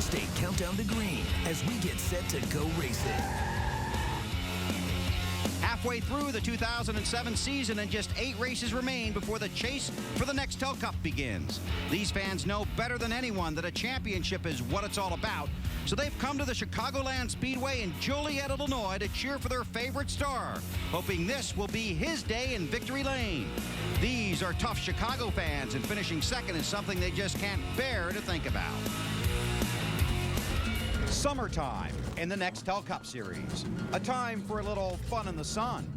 All-State Countdown to Green as we get set to go racing. Halfway through the 2007 season and just 8 races remain before the chase for the Nextel Cup begins. These fans know better than anyone that a championship is what it's all about, so they've come to the Chicagoland Speedway in Joliet, Illinois to cheer for their favorite star, hoping this will be his day in victory lane. These are tough Chicago fans, and finishing second is something they just can't bear to think about. Summertime in the Nextel Cup Series. A time for a little fun in the sun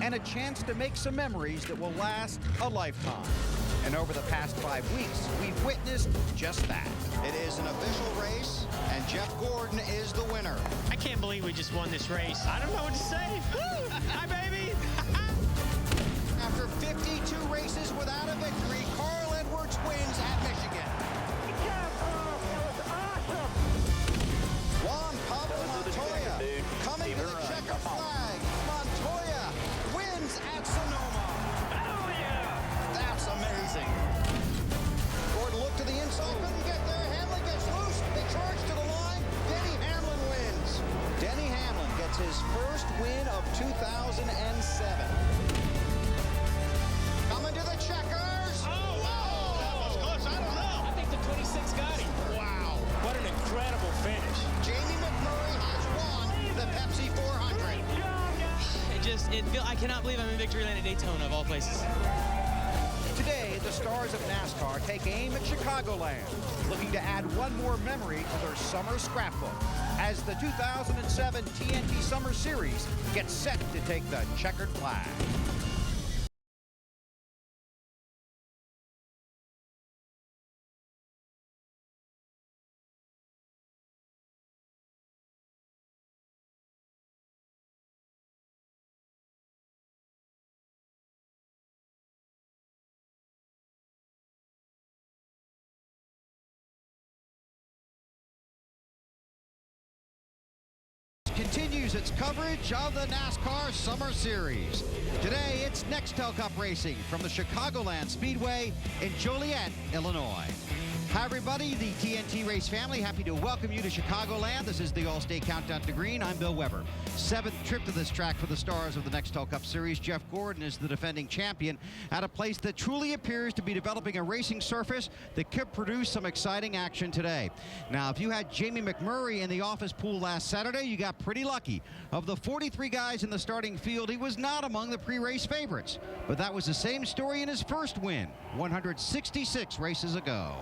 and a chance to make some memories that will last a lifetime. And over the past 5 weeks, we've witnessed just that. It is an official race, and Jeff Gordon is the winner. I can't believe we just won this race. I don't know what to say. Woo! Hi, baby! After 52 races without a victory, Carl Edwards wins at Michigan. Juan Pablo Montoya coming to the checkered flag. Montoya wins at Sonoma. Oh, yeah! That's amazing. Gordon looked to the inside, couldn't get there. Hamlin gets loose. They charge to the line. Denny Hamlin wins. Denny Hamlin gets his first win of 2007. Coming to the checkers. Oh, wow! That was close. I don't know. I think the 26 got him. Wow. What an incredible finish. Jamie McMurray has won the Pepsi 400. I cannot believe I'm in victory lane at Daytona, of all places. Today, the stars of NASCAR take aim at Chicagoland, looking to add one more memory to their summer scrapbook as the 2007 TNT Summer Series gets set to take the checkered flag. Continues its coverage of the NASCAR Summer Series. Today, it's Nextel Cup racing from the Chicagoland Speedway in Joliet, Illinois. Hi, everybody, the TNT Race family. Happy to welcome you to Chicagoland. This is the All-State Countdown to Green. I'm Bill Weber. 7th trip to this track for the stars of the Nextel Cup Series. Jeff Gordon is the defending champion at a place that truly appears to be developing a racing surface that could produce some exciting action today. Now, if you had Jamie McMurray in the office pool last Saturday, you got pretty lucky. Of the 43 guys in the starting field, he was not among the pre-race favorites. But that was the same story in his first win, 166 races ago.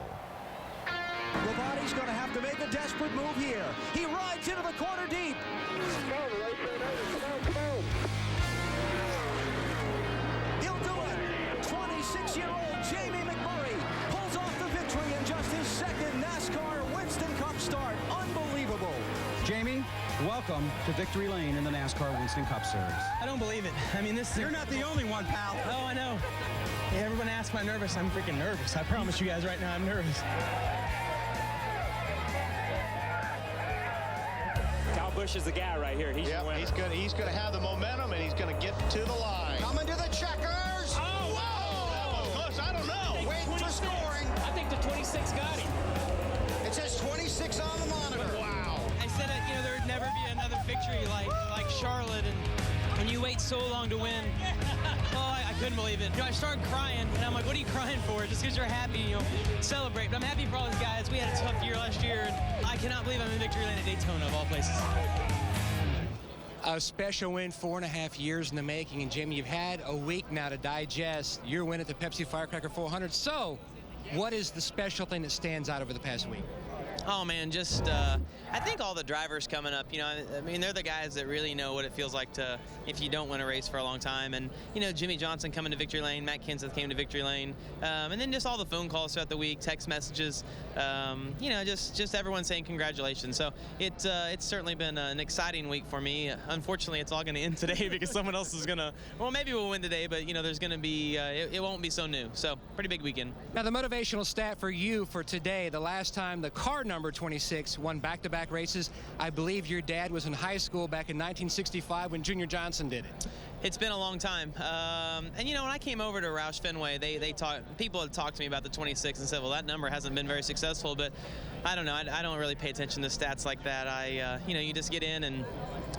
Lavati's going to have to make a desperate move here. He rides into the corner deep. He'll do it. 26-year-old Jamie McMurray pulls off the victory in just his second NASCAR Winston Cup start. Unbelievable. Jamie, welcome to victory lane in the NASCAR Winston Cup Series. I don't believe it. I mean, this is... You're not the only one, pal. Oh, I know. Hey, everyone asks if I'm nervous. I'm freaking nervous. I promise you guys right now I'm nervous. Bush is the guy right here. He's he's gonna have the momentum, and he's gonna get to the line. Coming to the checkers. Oh, wow! That was close. I don't know. Wait for scoring. I think the 26 got him. It says 26 on the monitor. Wow. I said that, there would never be another victory like Charlotte, and when you wait so long to win, well, I couldn't believe it. I started crying, and I'm like, what are you crying for? Just because you're happy, celebrate. But I'm happy for all these guys. We had a tough year last year, and I cannot believe I'm in victory lane at Daytona, of all places. A special win, 4.5 years in the making. And Jamie, you've had a week now to digest your win at the Pepsi Firecracker 400. So, what is the special thing that stands out over the past week? Oh, man, just I think all the drivers coming up, I mean, they're the guys that really know what it feels like to, if you don't win a race for a long time. And, Jimmy Johnson coming to victory lane, Matt Kenseth came to victory lane. And then just all the phone calls throughout the week, text messages, just everyone saying congratulations. So it's certainly been an exciting week for me. Unfortunately, it's all going to end today because someone else is going to, well, maybe we'll win today, but, there's going to be, it won't be so new. So pretty big weekend. Now, the motivational stat for you for today, the last time the car number number 26, won back-to-back races. I believe your dad was in high school back in 1965 when Junior Johnson did it. It's been a long time. And, you know, when I came over to Roush Fenway, people had talked to me about the 26 and said, well, that number hasn't been very successful. But I don't know. I don't really pay attention to stats like that. You know, you just get in and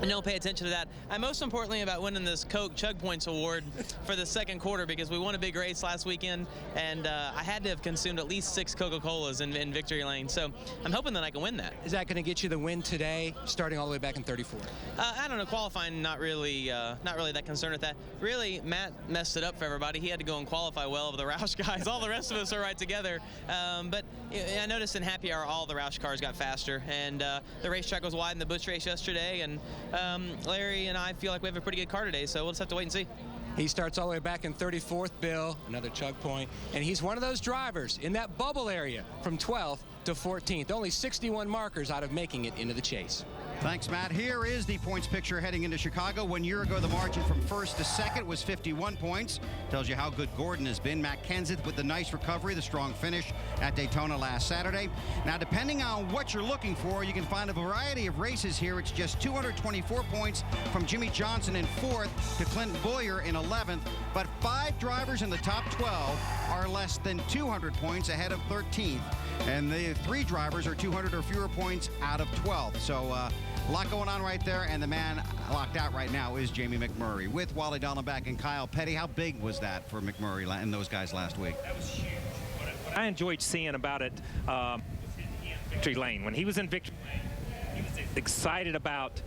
don't pay attention to that. I'm most importantly about winning this Coke Chug Points Award for the second quarter because we won a big race last weekend, and I had to have consumed at least 6 Coca-Colas in victory lane. So I'm hoping that I can win that. Is that going to get you the win today, starting all the way back in 34? I don't know. Qualifying, not really that concerned with that. Really, Matt messed it up for everybody. He had to go and qualify well with the Roush guys. All the rest of us are right together. But I noticed in Happy Hour, all the Roush cars got faster, and the racetrack was wide in the Busch race yesterday, and Larry and I feel like we have a pretty good car today, so we'll just have to wait and see. He starts all the way back in 34th, Bill, another chug point, and he's one of those drivers in that bubble area from 12th to 14th. Only 61 markers out of making it into the chase. Thanks, Matt. Here is the points picture heading into Chicago. 1 year ago, the margin from first to second was 51 points. Tells you how good Gordon has been. Matt Kenseth with the nice recovery, the strong finish at Daytona last Saturday. Now, depending on what you're looking for, you can find a variety of races here. It's just 224 points from Jimmy Johnson in 4th to Clint Bowyer in 11th. But 5 drivers in the top 12 are less than 200 points ahead of 13th. And the 3 drivers are 200 or fewer points out of 12th. So a lot going on right there, and the man locked out right now is Jamie McMurray with Wally Dallenbach and Kyle Petty. How big was that for McMurray and those guys last week? That was huge. What I enjoyed seeing about it, Victory Lane, when he was in Victory Lane, he was excited about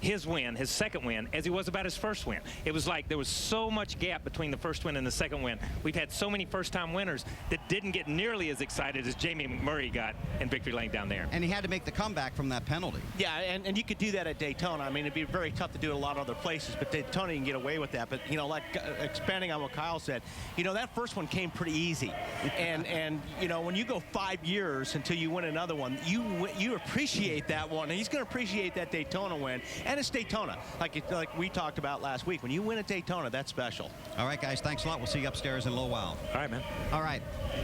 his win, his second win, as he was about his first win. It was like there was so much gap between the first win and the second win. We've had so many first-time winners that didn't get nearly as excited as Jamie McMurray got in Victory Lane down there. And he had to make the comeback from that penalty. Yeah, and you could do that at Daytona. I mean, it'd be very tough to do it a lot of other places, but Daytona you can get away with that. But, you know, like expanding on what Kyle said, you know, that first one came pretty easy. and you know, when you go 5 years until you win another one, you appreciate that one. And he's going to appreciate that Daytona win. And it's Daytona, like we talked about last week. When you win at Daytona, that's special. All right, guys, thanks a lot. We'll see you upstairs in a little while. All right, man. All right.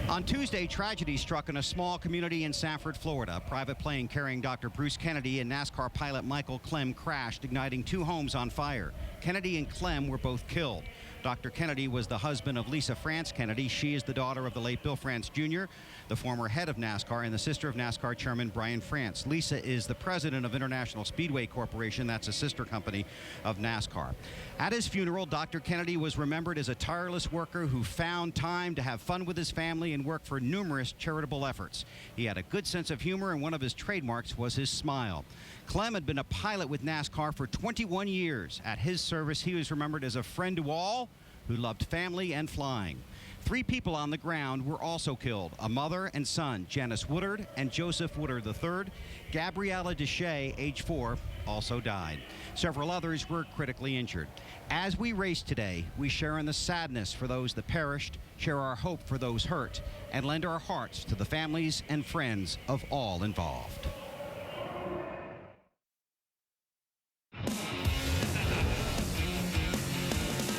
On Tuesday, tragedy struck in a small community in Sanford, Florida. A private plane carrying Dr. Bruce Kennedy and NASCAR pilot Michael Clem crashed, igniting 2 homes on fire. Kennedy and Clem were both killed. Dr. Kennedy was the husband of Lisa France Kennedy. She is the daughter of the late Bill France Jr., the former head of NASCAR, and the sister of NASCAR chairman Brian France. Lisa is the president of International Speedway Corporation. That's a sister company of NASCAR. At his funeral, Dr. Kennedy was remembered as a tireless worker who found time to have fun with his family and work for numerous charitable efforts. He had a good sense of humor, and one of his trademarks was his smile. Clem had been a pilot with NASCAR for 21 years. At his service, he was remembered as a friend to all who loved family and flying. 3 people on the ground were also killed, a mother and son, Janice Woodard and Joseph Woodard III. Gabriella Deshay, age 4, also died. Several others were critically injured. As we race today, we share in the sadness for those that perished, share our hope for those hurt, and lend our hearts to the families and friends of all involved.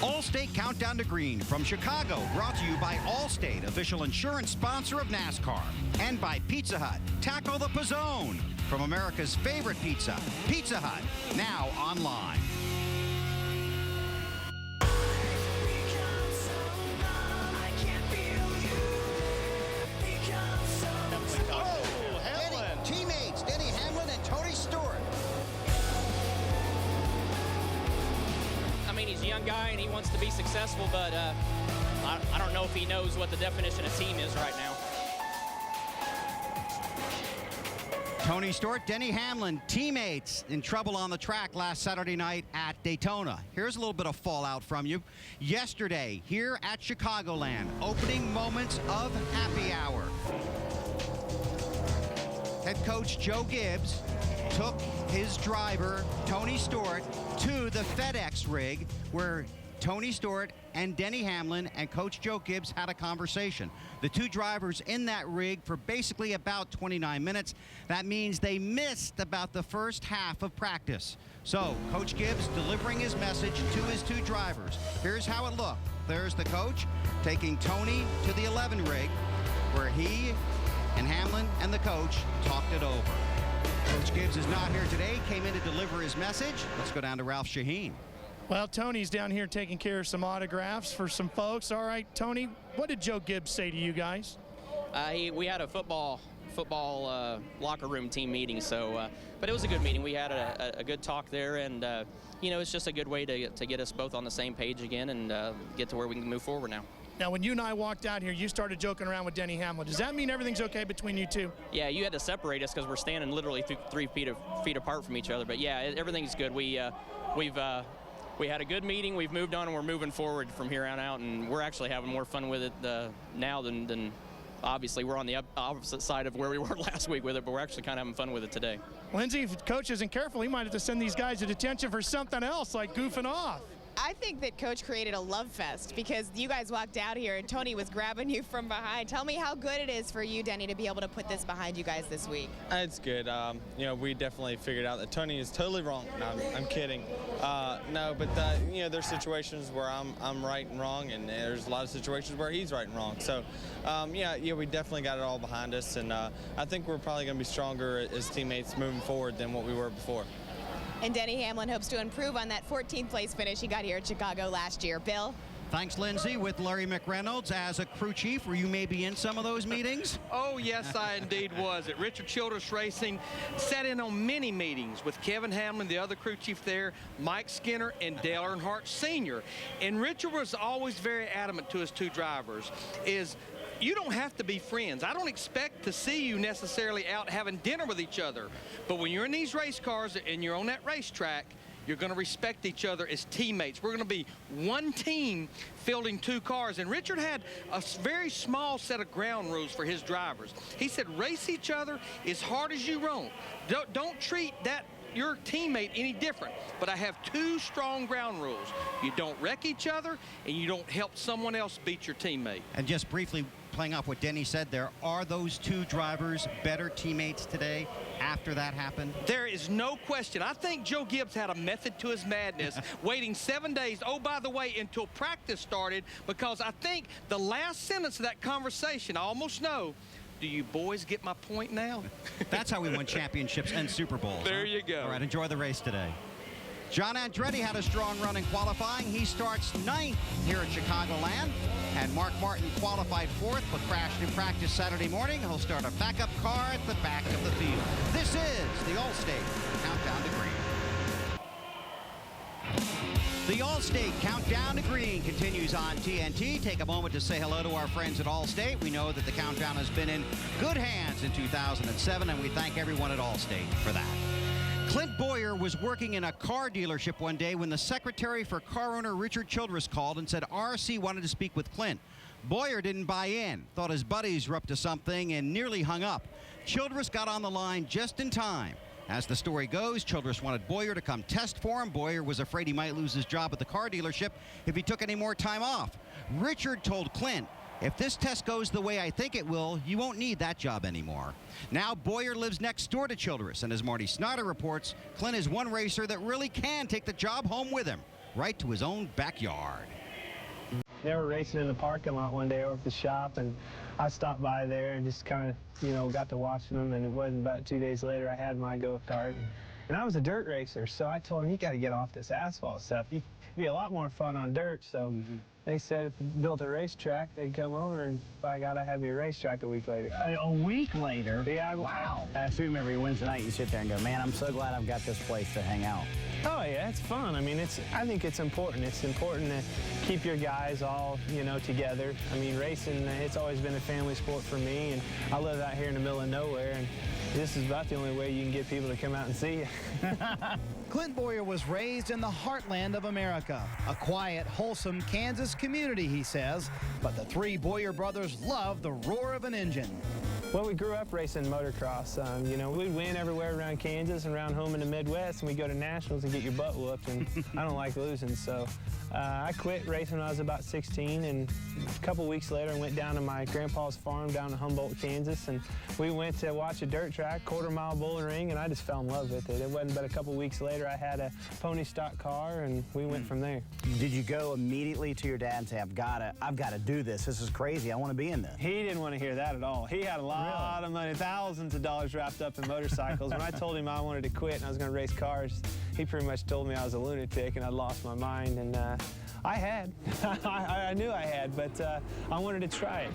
Allstate Countdown to Green from Chicago, brought to you by Allstate, official insurance sponsor of NASCAR, and by Pizza Hut. Tackle the Pizzone from America's favorite pizza, Pizza Hut, now online. Teammates Denny Hamlin and Tony Stewart. I mean, he's a young guy and he wants to be successful, but I don't know if he knows what the definition of team is right now. Tony Stewart, Denny Hamlin, teammates in trouble on the track last Saturday night at Daytona. Here's a little bit of fallout from you. Yesterday, here at Chicagoland, opening moments of Happy Hour. Head coach Joe Gibbs took his driver, Tony Stewart, to the FedEx rig where Tony Stewart and Denny Hamlin and Coach Joe Gibbs had a conversation. The 2 drivers in that rig for basically about 29 minutes. That means they missed about the first half of practice. So Coach Gibbs delivering his message to his 2 drivers. Here's how it looked. There's the coach taking Tony to the 11 rig where he and Hamlin and the coach talked it over. Coach Gibbs is not here today, came in to deliver his message. Let's go down to Ralph Shaheen. Well, Tony's down here taking care of some autographs for some folks. All right, Tony, what did Joe Gibbs say to you guys? We had a football locker room team meeting, so but it was a good meeting. We had a good talk there, and you know, it's just a good way to get us both on the same page again and get to where we can move forward now. Now, when you and I walked out here, you started joking around with Denny Hamlin. Does that mean everything's okay between you two? Yeah, you had to separate us because we're standing literally 3 feet apart from each other. But yeah, everything's good. We had a good meeting. We've moved on, and we're moving forward from here on out. And we're actually having more fun with it now than obviously we're on the opposite side of where we were last week with it. But we're actually kind of having fun with it today. Lindsay, if Coach isn't careful, he might have to send these guys to detention for something else, like goofing off. I think that Coach created a love fest because you guys walked out here and Tony was grabbing you from behind. Tell me how good it is for you, Denny, to be able to put this behind you guys this week. It's good. You know, we definitely figured out that Tony is totally wrong. No, I'm kidding. No, but you know, there's situations where I'm right and wrong, and there's a lot of situations where he's right and wrong. So, yeah, we definitely got it all behind us, and I think we're probably going to be stronger as teammates moving forward than what we were before. And Denny Hamlin hopes to improve on that 14th place finish he got here at Chicago last year. Bill? Thanks, Lindsay. With Larry McReynolds as a crew chief, were you maybe in some of those meetings? Oh, yes, I indeed was. At Richard Childress Racing, sat in on many meetings with Kevin Hamlin, the other crew chief there, Mike Skinner, and Dale Earnhardt Sr. And Richard was always very adamant to his two drivers, is you don't have to be friends. I don't expect to see you necessarily out having dinner with each other. But when you're in these race cars and you're on that racetrack, you're going to respect each other as teammates. We're going to be one team fielding two cars. And Richard had a very small set of ground rules for his drivers. He said, race each other as hard as you want. Don't treat your teammate any different. But I have two strong ground rules. You don't wreck each other, and you don't help someone else beat your teammate. And just briefly playing off what Denny said there, are those two drivers better teammates today after that happened? There is no question. I think Joe Gibbs had a method to his madness, waiting 7 days, oh, by the way, until practice started, because I think the last sentence of that conversation, I almost know, do you boys get my point now? That's how we won championships and Super Bowls. There you go. All right, enjoy the race today. John Andretti had a strong run in qualifying. He starts 9th here at Chicagoland. And Mark Martin qualified 4th, but crashed in practice Saturday morning. He'll start a backup car at the back of the field. This is the Allstate Countdown to Green. The Allstate Countdown to Green continues on TNT. Take a moment to say hello to our friends at Allstate. We know that the countdown has been in good hands in 2007, and we thank everyone at Allstate for that. Clint Bowyer was working in a car dealership one day when the secretary for car owner Richard Childress called and said RC wanted to speak with Clint. Bowyer didn't buy in, thought his buddies were up to something, and nearly hung up. Childress got on the line just in time. As the story goes, Childress wanted Bowyer to come test for him. Bowyer was afraid he might lose his job at the car dealership if he took any more time off. Richard told Clint, if this test goes the way I think it will, you won't need that job anymore. Now Bowyer lives next door to Childress, and as Marty Snyder reports, Clint is one racer that really can take the job home with him, right to his own backyard. They were racing in the parking lot one day over at the shop, and I stopped by there and just kind of, you know, got to watching them, and it wasn't about 2 days later I had my go-kart. And I was a dirt racer, so I told him, you got to get off this asphalt stuff. It'd be a lot more fun on dirt, so they said if we built a racetrack, they'd come over, and by God, I had me a racetrack a week later. A week later? Yeah. Wow. I assume every Wednesday night you sit there and go, man, I'm so glad I've got this place to hang out. Oh, yeah, it's fun. I mean, I think it's important. It's important to keep your guys all, you know, together. I mean, racing, it's always been a family sport for me, and I live out here in the middle of nowhere, and this is about the only way you can get people to come out and see you. Clint Bowyer was raised in the heartland of America, a quiet, wholesome Kansas community, he says. But the three Bowyer brothers love the roar of an engine. Well, we grew up racing motocross. You know, we'd win everywhere around Kansas and around home in the Midwest, and we'd go to nationals and get your butt whooped, and I don't like losing, so I quit racing when I was about 16, and a couple weeks later I went down to my grandpa's farm down in Humboldt, Kansas, and we went to watch a dirt track, quarter-mile bowling ring, and I just fell in love with it. It wasn't but a couple weeks later I had a pony stock car, and we went from there. Did you go immediately to your dad and say, I've got to do this. This is crazy. I want to be in this? He didn't want to hear that at all. He had a lot of money, thousands of dollars wrapped up in motorcycles. When I told him I wanted to quit and I was going to race cars, he pretty much told me I was a lunatic and I'd lost my mind. And I had. I knew I had, but I wanted to try it.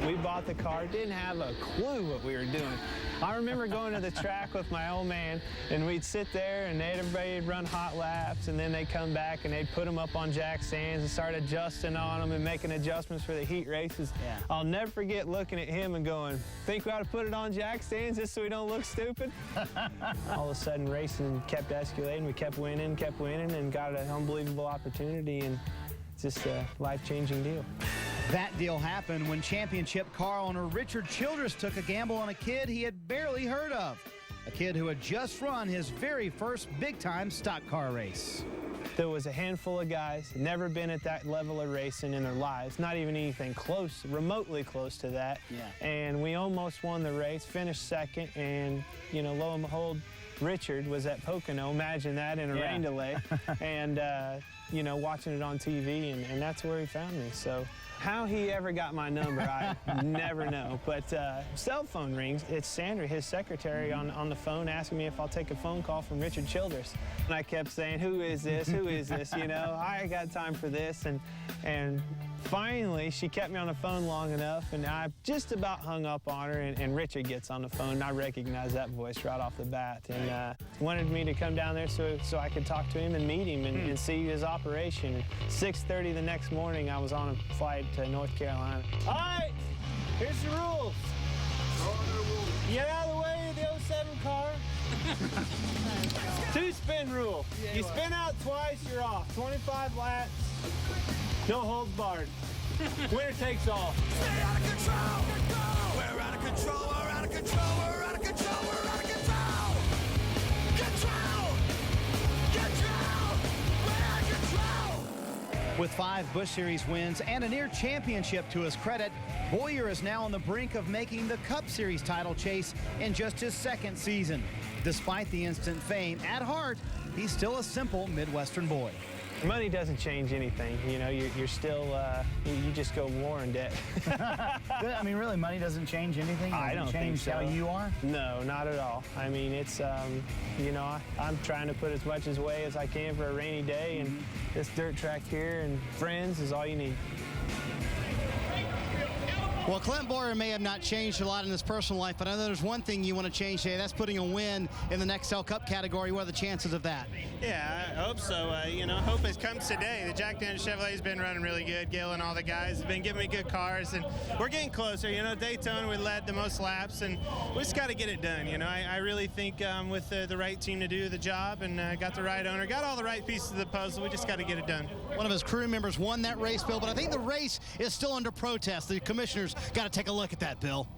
We bought the car, didn't have a clue what we were doing. I remember going to the track with my old man, and we'd sit there, and everybody would run hot laps, and then they'd come back, and they'd put them up on jack stands and start adjusting on them and making adjustments for the heat races. Yeah. I'll never forget looking at him and going, think we ought to put it on jack stands just so we don't look stupid? All of a sudden, racing kept escalating. We kept winning, and got an unbelievable opportunity, and it's just a life-changing deal. That deal happened when championship car owner Richard Childress took a gamble on a kid he had barely heard of. A kid who had just run his very first big-time stock car race. There was a handful of guys, never been at that level of racing in their lives, not even anything close, remotely close to that. Yeah. And we almost won the race, finished second, and, you know, lo and behold, Richard was at Pocono, imagine that, in a rain delay, and, you know, watching it on TV, and that's where he found me. So how he ever got my number, I never know. But cell phone rings. It's Sandra, his secretary, on the phone asking me if I'll take a phone call from Richard Childress. And I kept saying, who is this? Who is this? You know, I got time for this. And finally, she kept me on the phone long enough, and I just about hung up on her, and Richard gets on the phone, and I recognized that voice right off the bat, and wanted me to come down there so I could talk to him and meet him and see his operation. And 6:30 the next morning, I was on a flight to North Carolina. All right, here's the rules. Get out of the way of the 07 car. Two-spin rule. You spin out twice, you're off. 25 laps. No holds barred. Winner takes all. Stay out of control. We're out of control. We're out of control. We're out of control. We're out of control. Control. Control. We're out of control. With 5 Busch Series wins and a near championship to his credit, Bowyer is now on the brink of making the Cup Series title chase in just his second season. Despite the instant fame, at heart, he's still a simple Midwestern boy. Money doesn't change anything. You know, you're still, you just go more in debt. I mean, really, money doesn't change anything? I don't think so. How you are? No, not at all. I mean, it's, you know, I'm trying to put as much away as I can for a rainy day, and this dirt track here and friends is all you need. Well, Clint Bowyer may have not changed a lot in his personal life, but I know there's one thing you want to change today. That's putting a win in the Nextel Cup category. What are the chances of that? Yeah, I hope so. You know, hope it comes today. The Jack Daniels Chevrolet's been running really good. Gil and all the guys have been giving me good cars, and we're getting closer. You know, Daytona, we led the most laps, and we just got to get it done. You know, I really think with the right team to do the job, and got the right owner, got all the right pieces of the puzzle. We just got to get it done. One of his crew members won that race, Bill, but I think the race is still under protest. The commissioners got to take a look at that, Bill.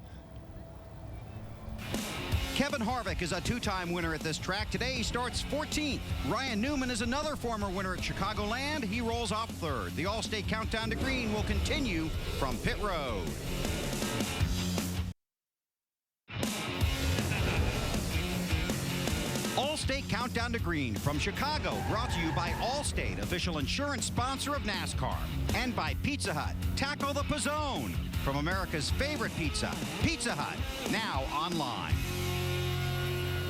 Kevin Harvick is a 2-time winner at this track. Today he starts 14th. Ryan Newman is another former winner at Chicagoland. He rolls off 3rd. The All-State Countdown to Green will continue from pit road. All-State Countdown to Green from Chicago, brought to you by Allstate, official insurance sponsor of NASCAR, and by Pizza Hut. Tackle the Pizzone from America's favorite pizza, Pizza Hut, now online.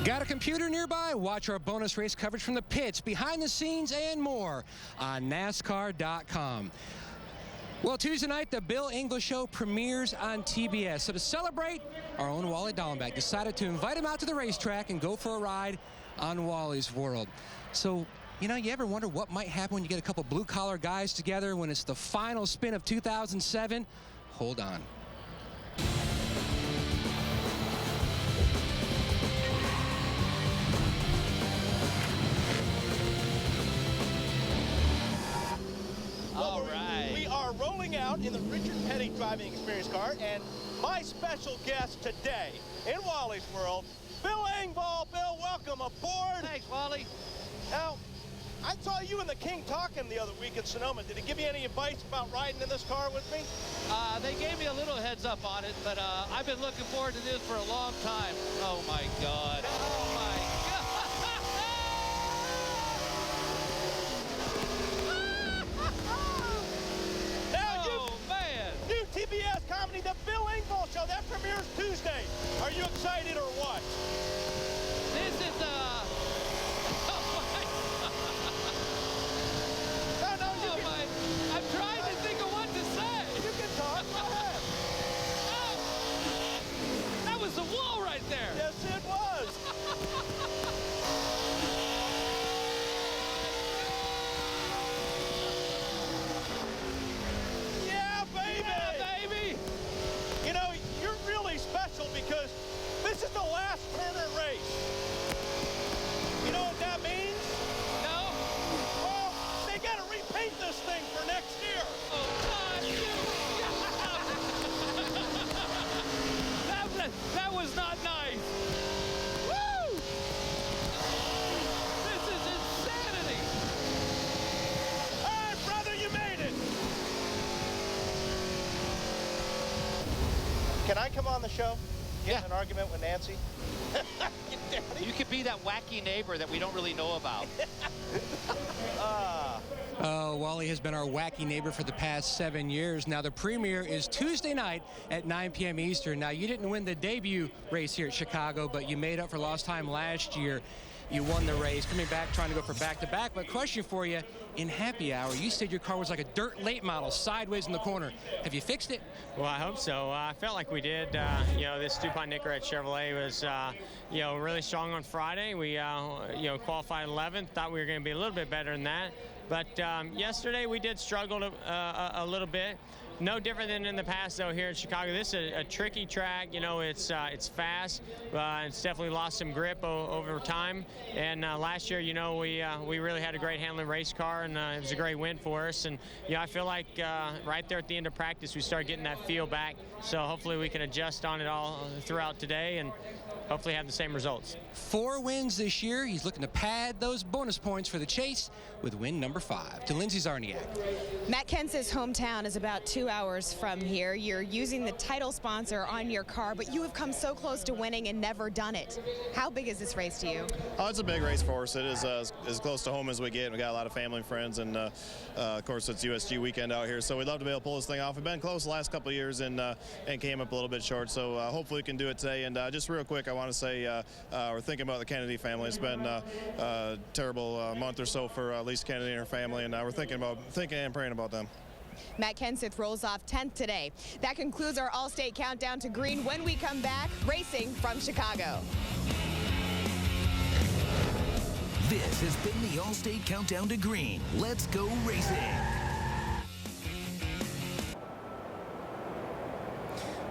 Got a computer nearby? Watch our bonus race coverage from the pits, behind the scenes, and more on NASCAR.com. Well, Tuesday night, the Bill English Show premieres on TBS. So to celebrate, our own Wally Dallenbach decided to invite him out to the racetrack and go for a ride on Wally's World. So, you know, you ever wonder what might happen when you get a couple blue-collar guys together when it's the final spin of 2007? Hold on. All right. We are rolling out in the Richard Petty driving experience car, and my special guest today in Wally's World, Bill Engvall. Bill, welcome aboard. Thanks, Wally. Now, I saw you and the King talking the other week in Sonoma. Did he give you any advice about riding in this car with me? They gave me a little heads up on it, but I've been looking forward to this for a long time. Oh, my God. Oh, my God. New TBS comedy, The Bill Engvall Show. That premieres Tuesday. Are you excited or what? This is I'm trying to think of what to say. You can talk. Go ahead. That was the wall right there. Yes, it was. Yeah, baby. Yeah, baby. You know, you're really special because this is the last Turner race. You know what that means? No. Well, they got to repaint this thing for next year. Oh, God. That was not nice. Woo! This is insanity. All right, brother, you made it. Can I come on the show? Get in an argument with Nancy? You could be that wacky neighbor that we don't really know about. Wally has been our wacky neighbor for the past 7 years. Now, the premiere is Tuesday night at 9 p.m. Eastern. Now, you didn't win the debut race here at Chicago, but you made up for lost time last year. You won the race, coming back, trying to go for back-to-back. But question for you, in happy hour, you said your car was like a dirt late model, sideways in the corner. Have you fixed it? Well, I hope so. I felt like we did. You know, this DuPont Nicorette Chevrolet was, you know, really strong on Friday. We, you know, qualified 11th. Thought we were going to be a little bit better than that. But yesterday we did struggle a little bit. No different than in the past, though, here in Chicago. This is a tricky track. You know, it's fast. It's definitely lost some grip over time. And last year, you know, we really had a great handling race car, and it was a great win for us. And, yeah, I feel like right there at the end of practice, we started getting that feel back. So hopefully we can adjust on it all throughout today and hopefully have the same results. 4 wins this year. He's looking to pad those bonus points for the chase with win number 5. To Lindsey Zarniak. Matt Kence's hometown is about 2 hours from here. You're using the title sponsor on your car, but you have come so close to winning and never done it. How big is this race to you? Oh, it's a big race for us. It is as close to home as we get. We got a lot of family and friends, and of course it's USG weekend out here, so we'd love to be able to pull this thing off. We've been close the last couple of years and came up a little bit short, so hopefully we can do it today. And just real quick, I want to say we're thinking about the Kennedy family. It's been a terrible month or so for Lisa Kennedy and her family, and we're thinking and praying about them. Matt Kenseth rolls off 10th today. That concludes our All-State Countdown to Green. When we come back, racing from Chicago. This has been the All-State Countdown to Green. Let's go racing.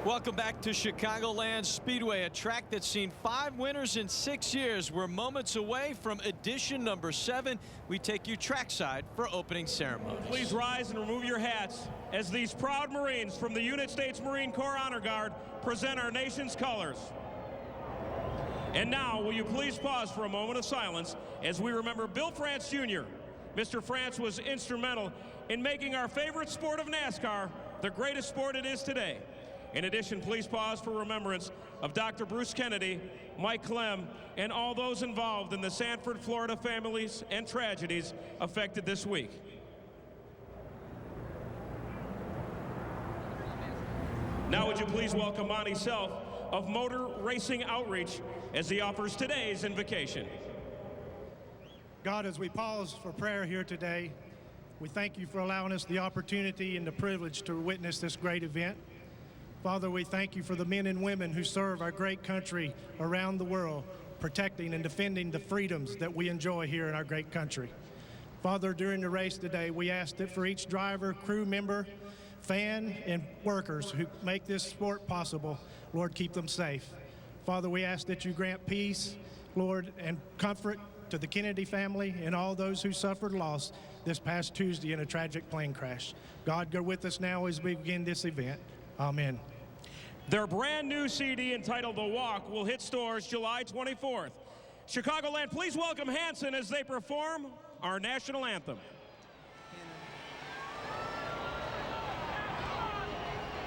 Welcome back to Chicagoland Speedway, a track that's seen 5 winners in 6 years. We're moments away from edition number 7. We take you trackside for opening ceremony. Please rise and remove your hats as these proud Marines from the United States Marine Corps Honor Guard present our nation's colors. And now, will you please pause for a moment of silence as we remember Bill France Jr. Mr. France was instrumental in making our favorite sport of NASCAR the greatest sport it is today. In addition, please pause for remembrance of Dr. Bruce Kennedy, Mike Clem, and all those involved in the Sanford, Florida families and tragedies affected this week. Now would you please welcome Monty Self of Motor Racing Outreach as he offers today's invocation. God, as we pause for prayer here today, we thank you for allowing us the opportunity and the privilege to witness this great event. Father, we thank you for the men and women who serve our great country around the world, protecting and defending the freedoms that we enjoy here in our great country. Father, during the race today, we ask that for each driver, crew member, fan, and workers who make this sport possible, Lord, keep them safe. Father, we ask that you grant peace, Lord, and comfort to the Kennedy family and all those who suffered loss this past Tuesday in a tragic plane crash. God, go with us now as we begin this event. Amen. Their brand new CD entitled The Walk will hit stores July 24th. Chicagoland, please welcome Hanson as they perform our national anthem.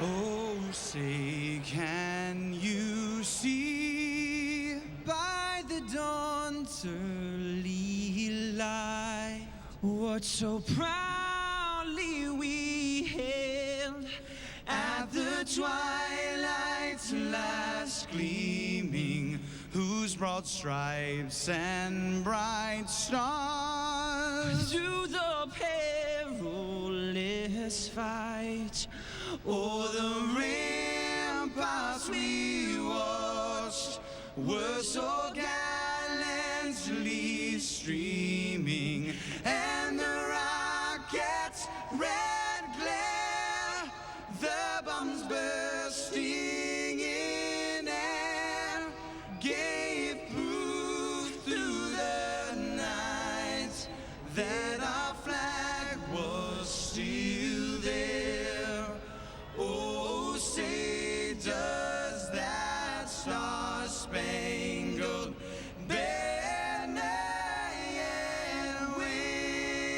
Oh, say, can you see by the dawn's early light what so proudly we hailed at the twilight's last gleaming, whose broad stripes and bright stars through the perilous fight o'er the ramparts we watched were so gallantly streaming, and the rockets' red glare, the bombs bursting in air, gave proof through the night that our flag was still there. Oh, say does that star-spangled banner yet wave?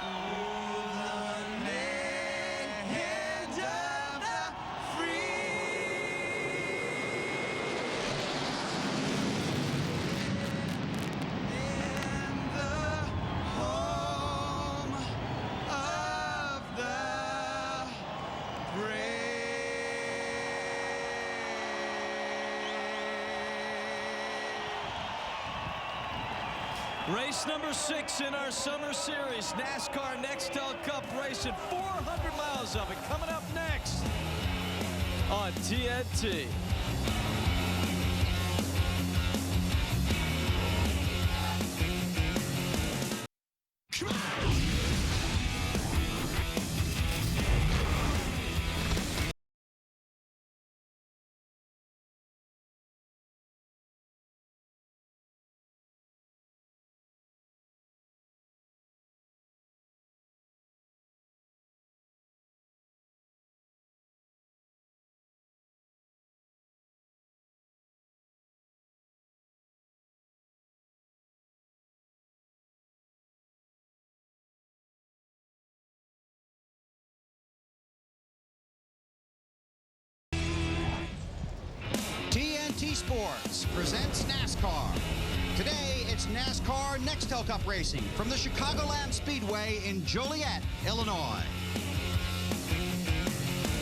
Oh, the land of the free. Home of the Race number 6 in our summer series, NASCAR Nextel Cup racing, 400 miles of it coming up next on TNT. TNT Sports presents NASCAR. Today, it's NASCAR Nextel Cup racing from the Chicagoland Speedway in Joliet, Illinois.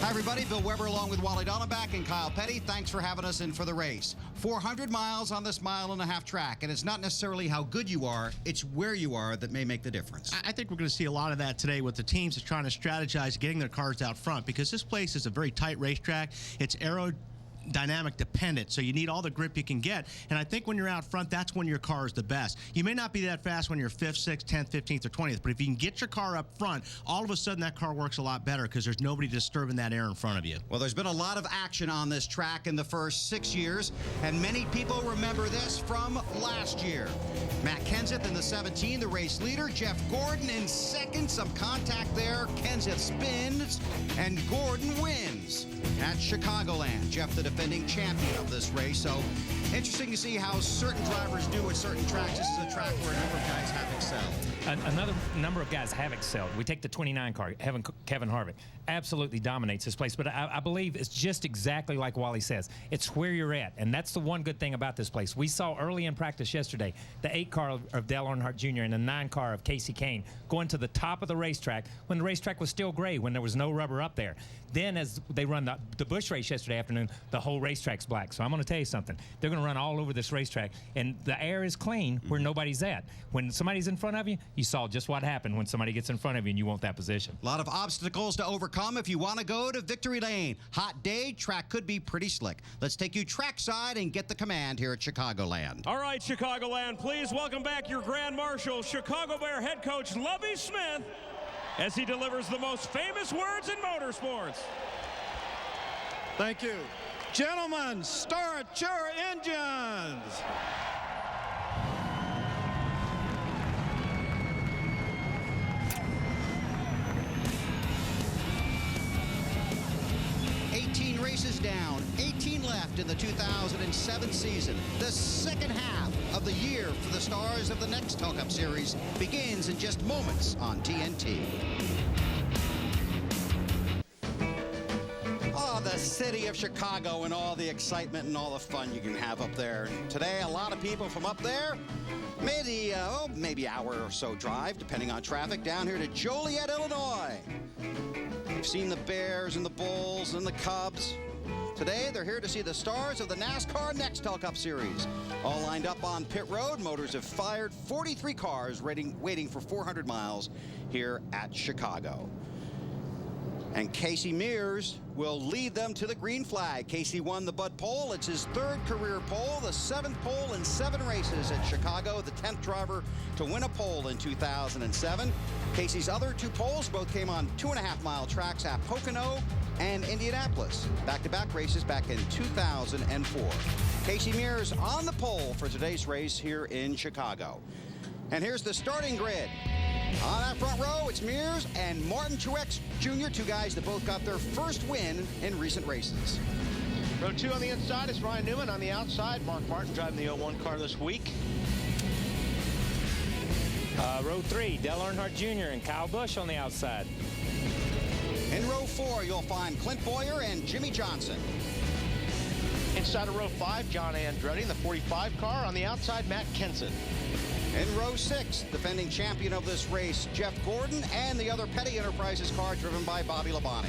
Hi, everybody. Bill Weber along with Wally Donneback and Kyle Petty. Thanks for having us in for the race. 400 miles on this 1.5 mile track, and it's not necessarily how good you are, it's where you are that may make the difference. I think we're going to see a lot of that today with the teams that's trying to strategize getting their cars out front, because this place is a very tight racetrack. It's aerodynamic dependent, so you need all the grip you can get, and I think when you're out front, that's when your car is the best. You may not be that fast when you're 5th, 6th, 10th, 15th, or 20th, but if you can get your car up front, all of a sudden that car works a lot better because there's nobody disturbing that air in front of you. Well, there's been a lot of action on this track in the first 6 years, and many people remember this from last year. Matt Kenseth in the 17, the race leader. Jeff Gordon in second, some contact there. Kenseth spins, and Gordon wins at Chicagoland. Jeff, the defending champion of this race. So interesting to see how certain drivers do at certain tracks. This is a track where a number of guys have excelled. Another number of guys have excelled. We take the 29 car, Kevin Harvick, absolutely dominates this place. But I believe it's just exactly like Wally says. It's where you're at, and that's the one good thing about this place. We saw early in practice yesterday the 8 car of Dale Earnhardt Jr. and the 9 car of Casey Kane going to the top of the racetrack when the racetrack was still gray, when there was no rubber up there. Then as they run the Busch race yesterday afternoon, the whole racetrack's black. So I'm going to tell you something. They're going to run all over this racetrack, and the air is clean where nobody's at. When somebody's in front of you, you saw just what happened when somebody gets in front of you and you want that position. A lot of obstacles to overcome if you want to go to victory lane. Hot day, track could be pretty slick. Let's take you trackside and get the command here at Chicagoland. All right, Chicagoland, please welcome back your Grand Marshal, Chicago Bear head coach Lovie Smith, as he delivers the most famous words in motorsports. Thank you. Gentlemen, start your engines. is down. 18 left in the 2007 season. The second half of the year for the stars of the Nextel Cup Series begins in just moments on TNT. Oh, the city of Chicago and all the excitement and all the fun you can have up there. And today, a lot of people from up there made the, maybe hour or so drive, depending on traffic, down here to Joliet, Illinois. You've seen the Bears and the Bulls and the Cubs. Today, they're here to see the stars of the NASCAR Nextel Cup Series. All lined up on pit road, motors have fired 43 cars waiting for 400 miles here at Chicago. And Casey Mears will lead them to the green flag. Casey won the Bud Pole. It's his third career pole, the 7th pole in 7 races at Chicago, the 10th driver to win a pole in 2007. Casey's other 2 poles both came on 2.5-mile tracks at Pocono and Indianapolis. Back-to-back races back in 2004. Casey Mears on the pole for today's race here in Chicago. And here's the starting grid. On that front row, it's Mears and Martin Truex Jr., 2 guys that both got their first win in recent races. Row 2 on the inside is Ryan Newman. On the outside, Mark Martin driving the 01 car this week. Row 3, Dale Earnhardt Jr. and Kyle Busch on the outside. In row 4, you'll find Clint Bowyer and Jimmy Johnson. Inside of row 5, John Andretti in the 45 car. On the outside, Matt Kenseth. In row 6, defending champion of this race, Jeff Gordon, and the other Petty Enterprises car driven by Bobby Labonte.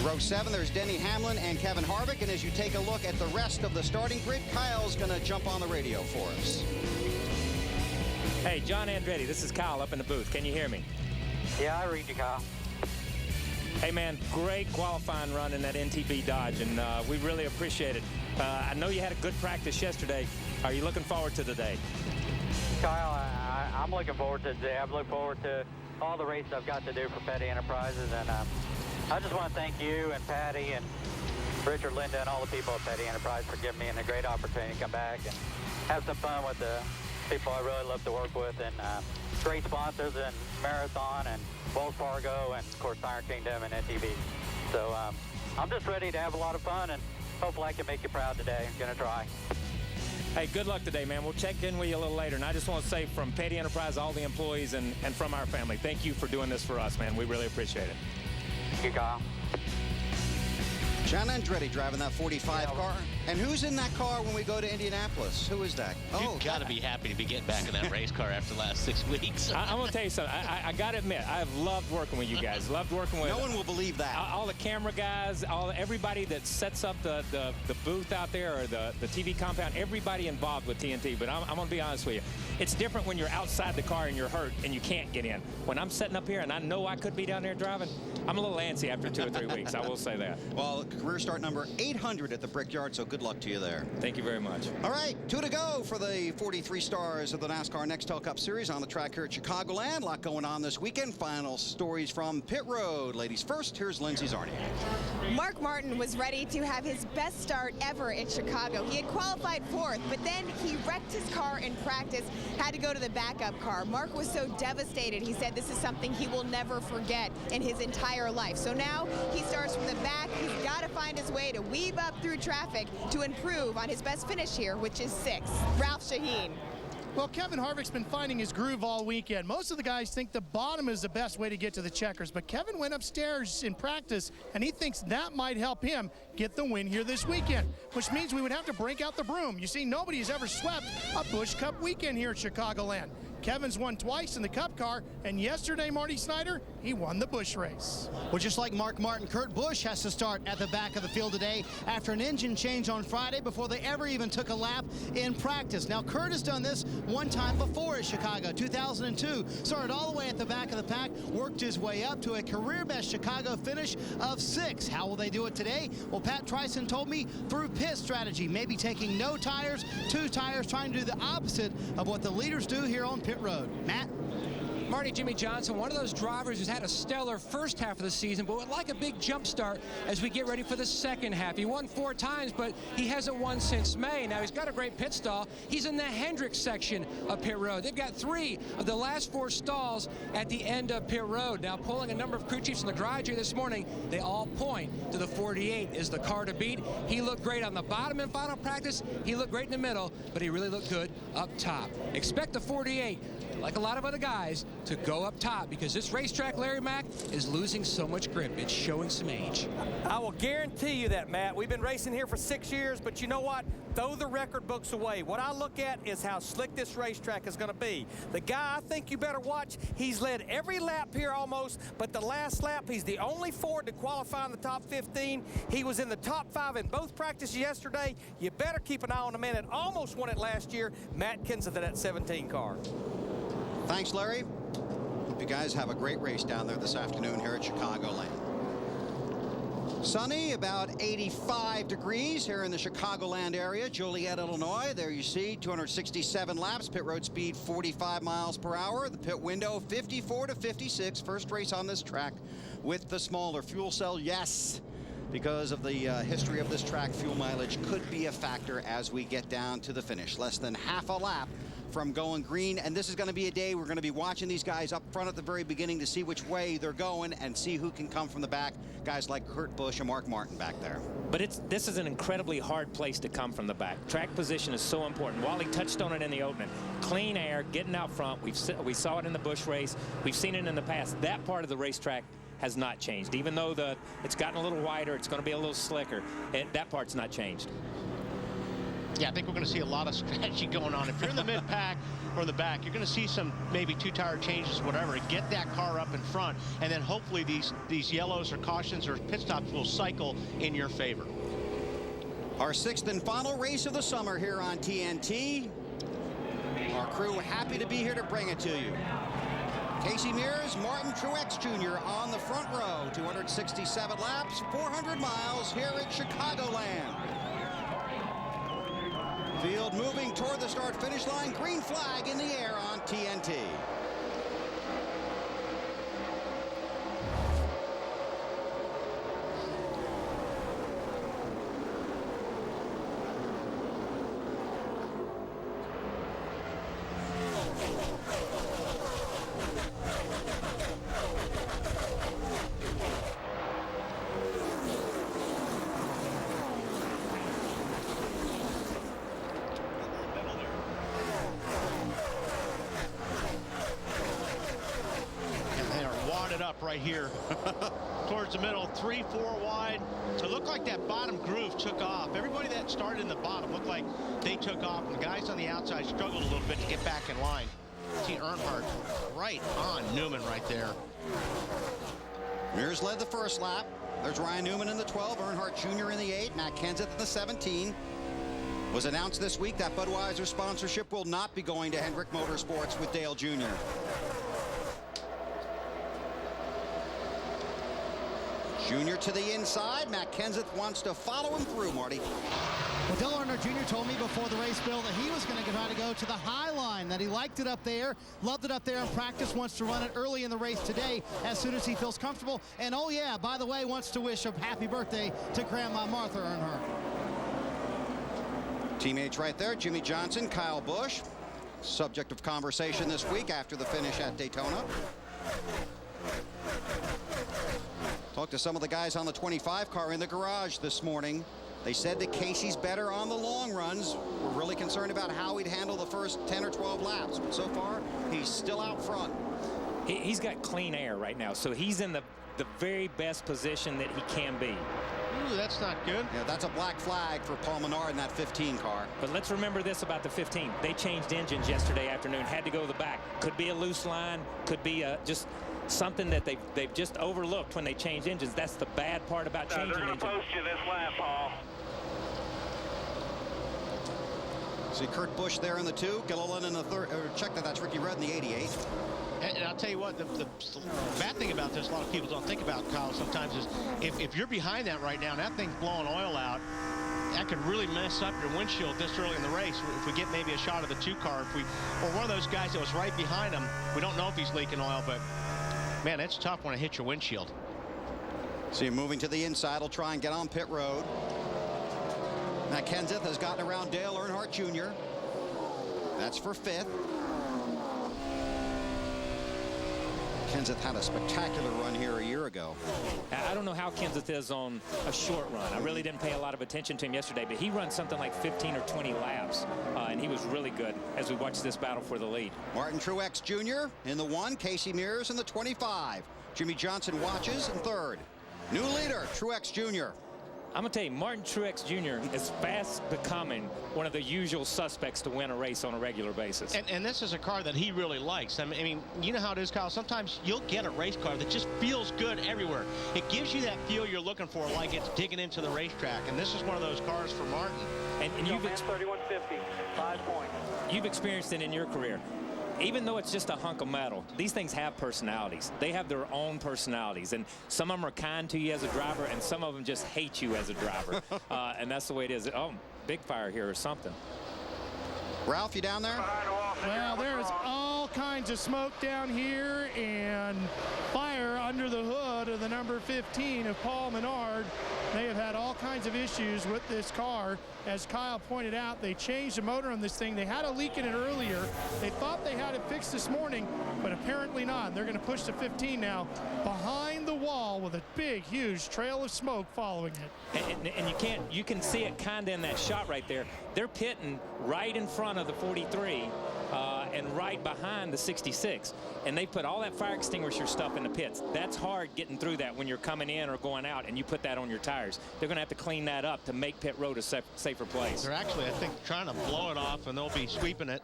Row 7, there's Denny Hamlin and Kevin Harvick, and as you take a look at the rest of the starting grid, Kyle's going to jump on the radio for us. Hey, John Andretti, this is Kyle up in the booth. Can you hear me? Yeah, I read you, Kyle. Hey, man, great qualifying run in that NTB Dodge, and we really appreciate it. I know you had a good practice yesterday. Are you looking forward to the day? Kyle, I'm looking forward to today. I'm looking forward to all the races I've got to do for Petty Enterprises, and I just want to thank you and Patty and Richard Linda and all the people at Petty Enterprise for giving me a great opportunity to come back and have some fun with the people I really love to work with, and great sponsors and Marathon and Wells Fargo and, of course, Iron Kingdom and NTV. So I'm just ready to have a lot of fun, and hopefully I can make you proud today. I'm going to try. Hey, good luck today, man. We'll check in with you a little later. And I just want to say from Petty Enterprise, all the employees, and from our family, thank you for doing this for us, man. We really appreciate it. Thank you, Kyle. John Andretti driving that 45 car. And who's in that car when we go to Indianapolis? Who is that? You've got to be happy to be getting back in that race car after the last 6 weeks. I'm going to tell you something. I got to admit, I've loved working with you guys. Loved working with... No one will believe that. All the camera guys, everybody that sets up the booth out there or the TV compound, everybody involved with TNT. But I'm going to be honest with you. It's different when you're outside the car and you're hurt and you can't get in. When I'm sitting up here and I know I could be down there driving, I'm a little antsy after 2 or 3 weeks. I will say that. Well, career start number 800 at the Brickyard, so good luck to you there. Thank you very much. All right, 2 to go for the 43 stars of the NASCAR Nextel Cup Series on the track here at Chicagoland. A lot going on this weekend. Final stories from pit road. Ladies first, here's Lindsay Zarniak. Mark Martin was ready to have his best start ever in Chicago. He had qualified 4th, but then he wrecked his car in practice, had to go to the backup car. Mark was so devastated. He said this is something he will never forget in his entire life. So now he starts from the back. He's got to find his way to weave up through traffic to improve on his best finish here, which is 6th. Ralph Shaheen. Well, Kevin Harvick's been finding his groove all weekend. Most of the guys think the bottom is the best way to get to the checkers, but Kevin went upstairs in practice, and he thinks that might help him get the win here this weekend, which means we would have to break out the broom. You see, nobody has ever swept a Busch Cup weekend here at Chicagoland. Kevin's won twice in the Cup car, and yesterday, Marty Snyder, he won the Busch race. Well, just like Mark Martin, Kurt Busch has to start at the back of the field today after an engine change on Friday before they ever even took a lap in practice. Now, Kurt has done this one time before at Chicago, 2002. Started all the way at the back of the pack, worked his way up to a career-best Chicago finish of 6th. How will they do it today? Well, Pat Tryson told me through pit strategy, maybe taking no tires, 2 tires, trying to do the opposite of what the leaders do here on pit road. Matt? Marty, Jimmy Johnson, one of those drivers who's had a stellar first half of the season, but would like a big jump start as we get ready for the second half. He won 4 times, but he hasn't won since May. Now, he's got a great pit stall. He's in the Hendrick section of pit road. They've got 3 of the last 4 stalls at the end of pit road. Now, polling a number of crew chiefs in the garage here this morning, they all point to the 48 is the car to beat. He looked great on the bottom in final practice. He looked great in the middle, but he really looked good up top. Expect the 48, like a lot of other guys, to go up top because this racetrack, Larry Mack, is losing so much grip. It's showing some age. I will guarantee you that, Matt. We've been racing here for 6 years, but you know what? Throw the record books away. What I look at is how slick this racetrack is going to be. The guy I think you better watch, he's led every lap here almost, but the last lap, he's the only Ford to qualify in the top 15. He was in the top 5 in both practices yesterday. You better keep an eye on the man that almost won it last year, Matt Kenseth, in that 17 car. Thanks, Larry. Hope you guys have a great race down there this afternoon here at Chicagoland. Sunny, about 85 degrees here in the Chicagoland area, Joliet, Illinois. There you see 267 laps, pit road speed 45 miles per hour. The pit window 54 to 56. First race on this track with the smaller fuel cell. Yes, because of the history of this track, fuel mileage could be a factor as we get down to the finish. Less than half a lap from going green, and this is going to be a day we're going to be watching these guys up front at the very beginning to see which way they're going and see who can come from the back. Guys like Kurt Busch and Mark Martin back there. But this is an incredibly hard place to come from the back. Track position is so important. Wally touched on it in the opening. Clean air, getting out front. We saw it in the Busch race. We've seen it in the past. That part of the racetrack has not changed. Even though it's gotten a little wider, it's going to be a little slicker. That part's not changed. Yeah, I think we're going to see a lot of strategy going on. If you're in the mid-pack or the back, you're going to see some maybe 2-tire changes, whatever, to get that car up in front, and then hopefully these yellows or cautions or pit stops will cycle in your favor. Our 6th and final race of the summer here on TNT. Our crew happy to be here to bring it to you. Casey Mears, Martin Truex Jr. on the front row. 267 laps, 400 miles here at Chicagoland. Field moving toward the start-finish line. Green flag in the air on TNT. Right here towards the middle, 3-4 wide. So it looked like that bottom groove took off. Everybody that started in the bottom looked like they took off. The guys on the outside struggled a little bit to get back in line. See Earnhardt right on Newman right there. Mears led the first lap. There's Ryan Newman in the 12, Earnhardt Jr. in the 8, Matt Kenseth in the 17. Was announced this week that Budweiser sponsorship will not be going to Hendrick Motorsports with Dale Jr. Junior to the inside. Matt Kenseth wants to follow him through, Marty. Well, Dale Earnhardt Jr. told me before the race, Bill, that he was going to try to go to the high line, that he liked it up there, loved it up there in practice, wants to run it early in the race today as soon as he feels comfortable. And, oh, yeah, by the way, wants to wish a happy birthday to Grandma Martha Earnhardt. Teammates right there, Jimmy Johnson, Kyle Busch. Subject of conversation this week after the finish at Daytona. Talked to some of the guys on the 25 car in the garage this morning. They said that Casey's better on the long runs. We're really concerned about how he'd handle the first 10 or 12 laps. But so far, he's still out front. He's got clean air right now, so he's in the very best position that he can be. Ooh, that's not good. Yeah, that's a black flag for Paul Menard in that 15 car. But let's remember this about the 15. They changed engines yesterday afternoon, had to go to the back. Could be a loose line, could be just something that they've just overlooked when they change engines. That's the bad part about changing engines. They're going to post you this lap, Paul. See Kurt Busch there in the 2, Gilliland in the 3rd. Check that's Ricky Rudd in the 88. And I'll tell you what, the bad thing about this, a lot of people don't think about, Kyle, sometimes is if you're behind that right now and that thing's blowing oil out, that could really mess up your windshield this early in the race. If we get maybe a shot of the 2 car, or one of those guys that was right behind him, we don't know if he's leaking oil, but man, it's tough when it hits your windshield. See him moving to the inside. He'll try and get on pit road. Matt Kenseth has gotten around Dale Earnhardt Jr. That's for 5th. Kenseth had a spectacular run here a year ago. I don't know how Kenseth is on a short run. I really didn't pay a lot of attention to him yesterday, but he runs something like 15 or 20 laps, and he was really good as we watched this battle for the lead. Martin Truex Jr. in the 1, Casey Mears in the 25. Jimmy Johnson watches in 3rd. New leader, Truex Jr. I'm going to tell you, Martin Truex Jr. is fast becoming one of the usual suspects to win a race on a regular basis. And this is a car that he really likes. I mean, you know how it is, Kyle. Sometimes you'll get a race car that just feels good everywhere. It gives you that feel you're looking for, like it's digging into the racetrack. And this is one of those cars for Martin. And you've 3150, 5 points. You've experienced it in your career. Even though it's just a hunk of metal, these things have personalities. They have their own personalities, and some of them are kind to you as a driver, and some of them just hate you as a driver. And that's the way it is. Oh, big fire here or something. Ralph, you down there? Well, there's all kinds of smoke down here and fire under the hood of the number 15 of Paul Menard. They have had all kinds of issues with this car. As Kyle pointed out, they changed the motor on this thing. They had a leak in it earlier. They thought they had it fixed this morning, but apparently not. They're going to push to 15 now behind the wall with a big, huge trail of smoke following it. And you can see it kind of in that shot right there. They're pitting right in front of the 43 and right behind the 66. And they put all that fire extinguisher stuff in the pits. That's hard getting through that when you're coming in or going out and you put that on your tires. They're going to have to clean that up to make pit road a safer place. They're actually, I think, trying to blow it off, and they'll be sweeping it.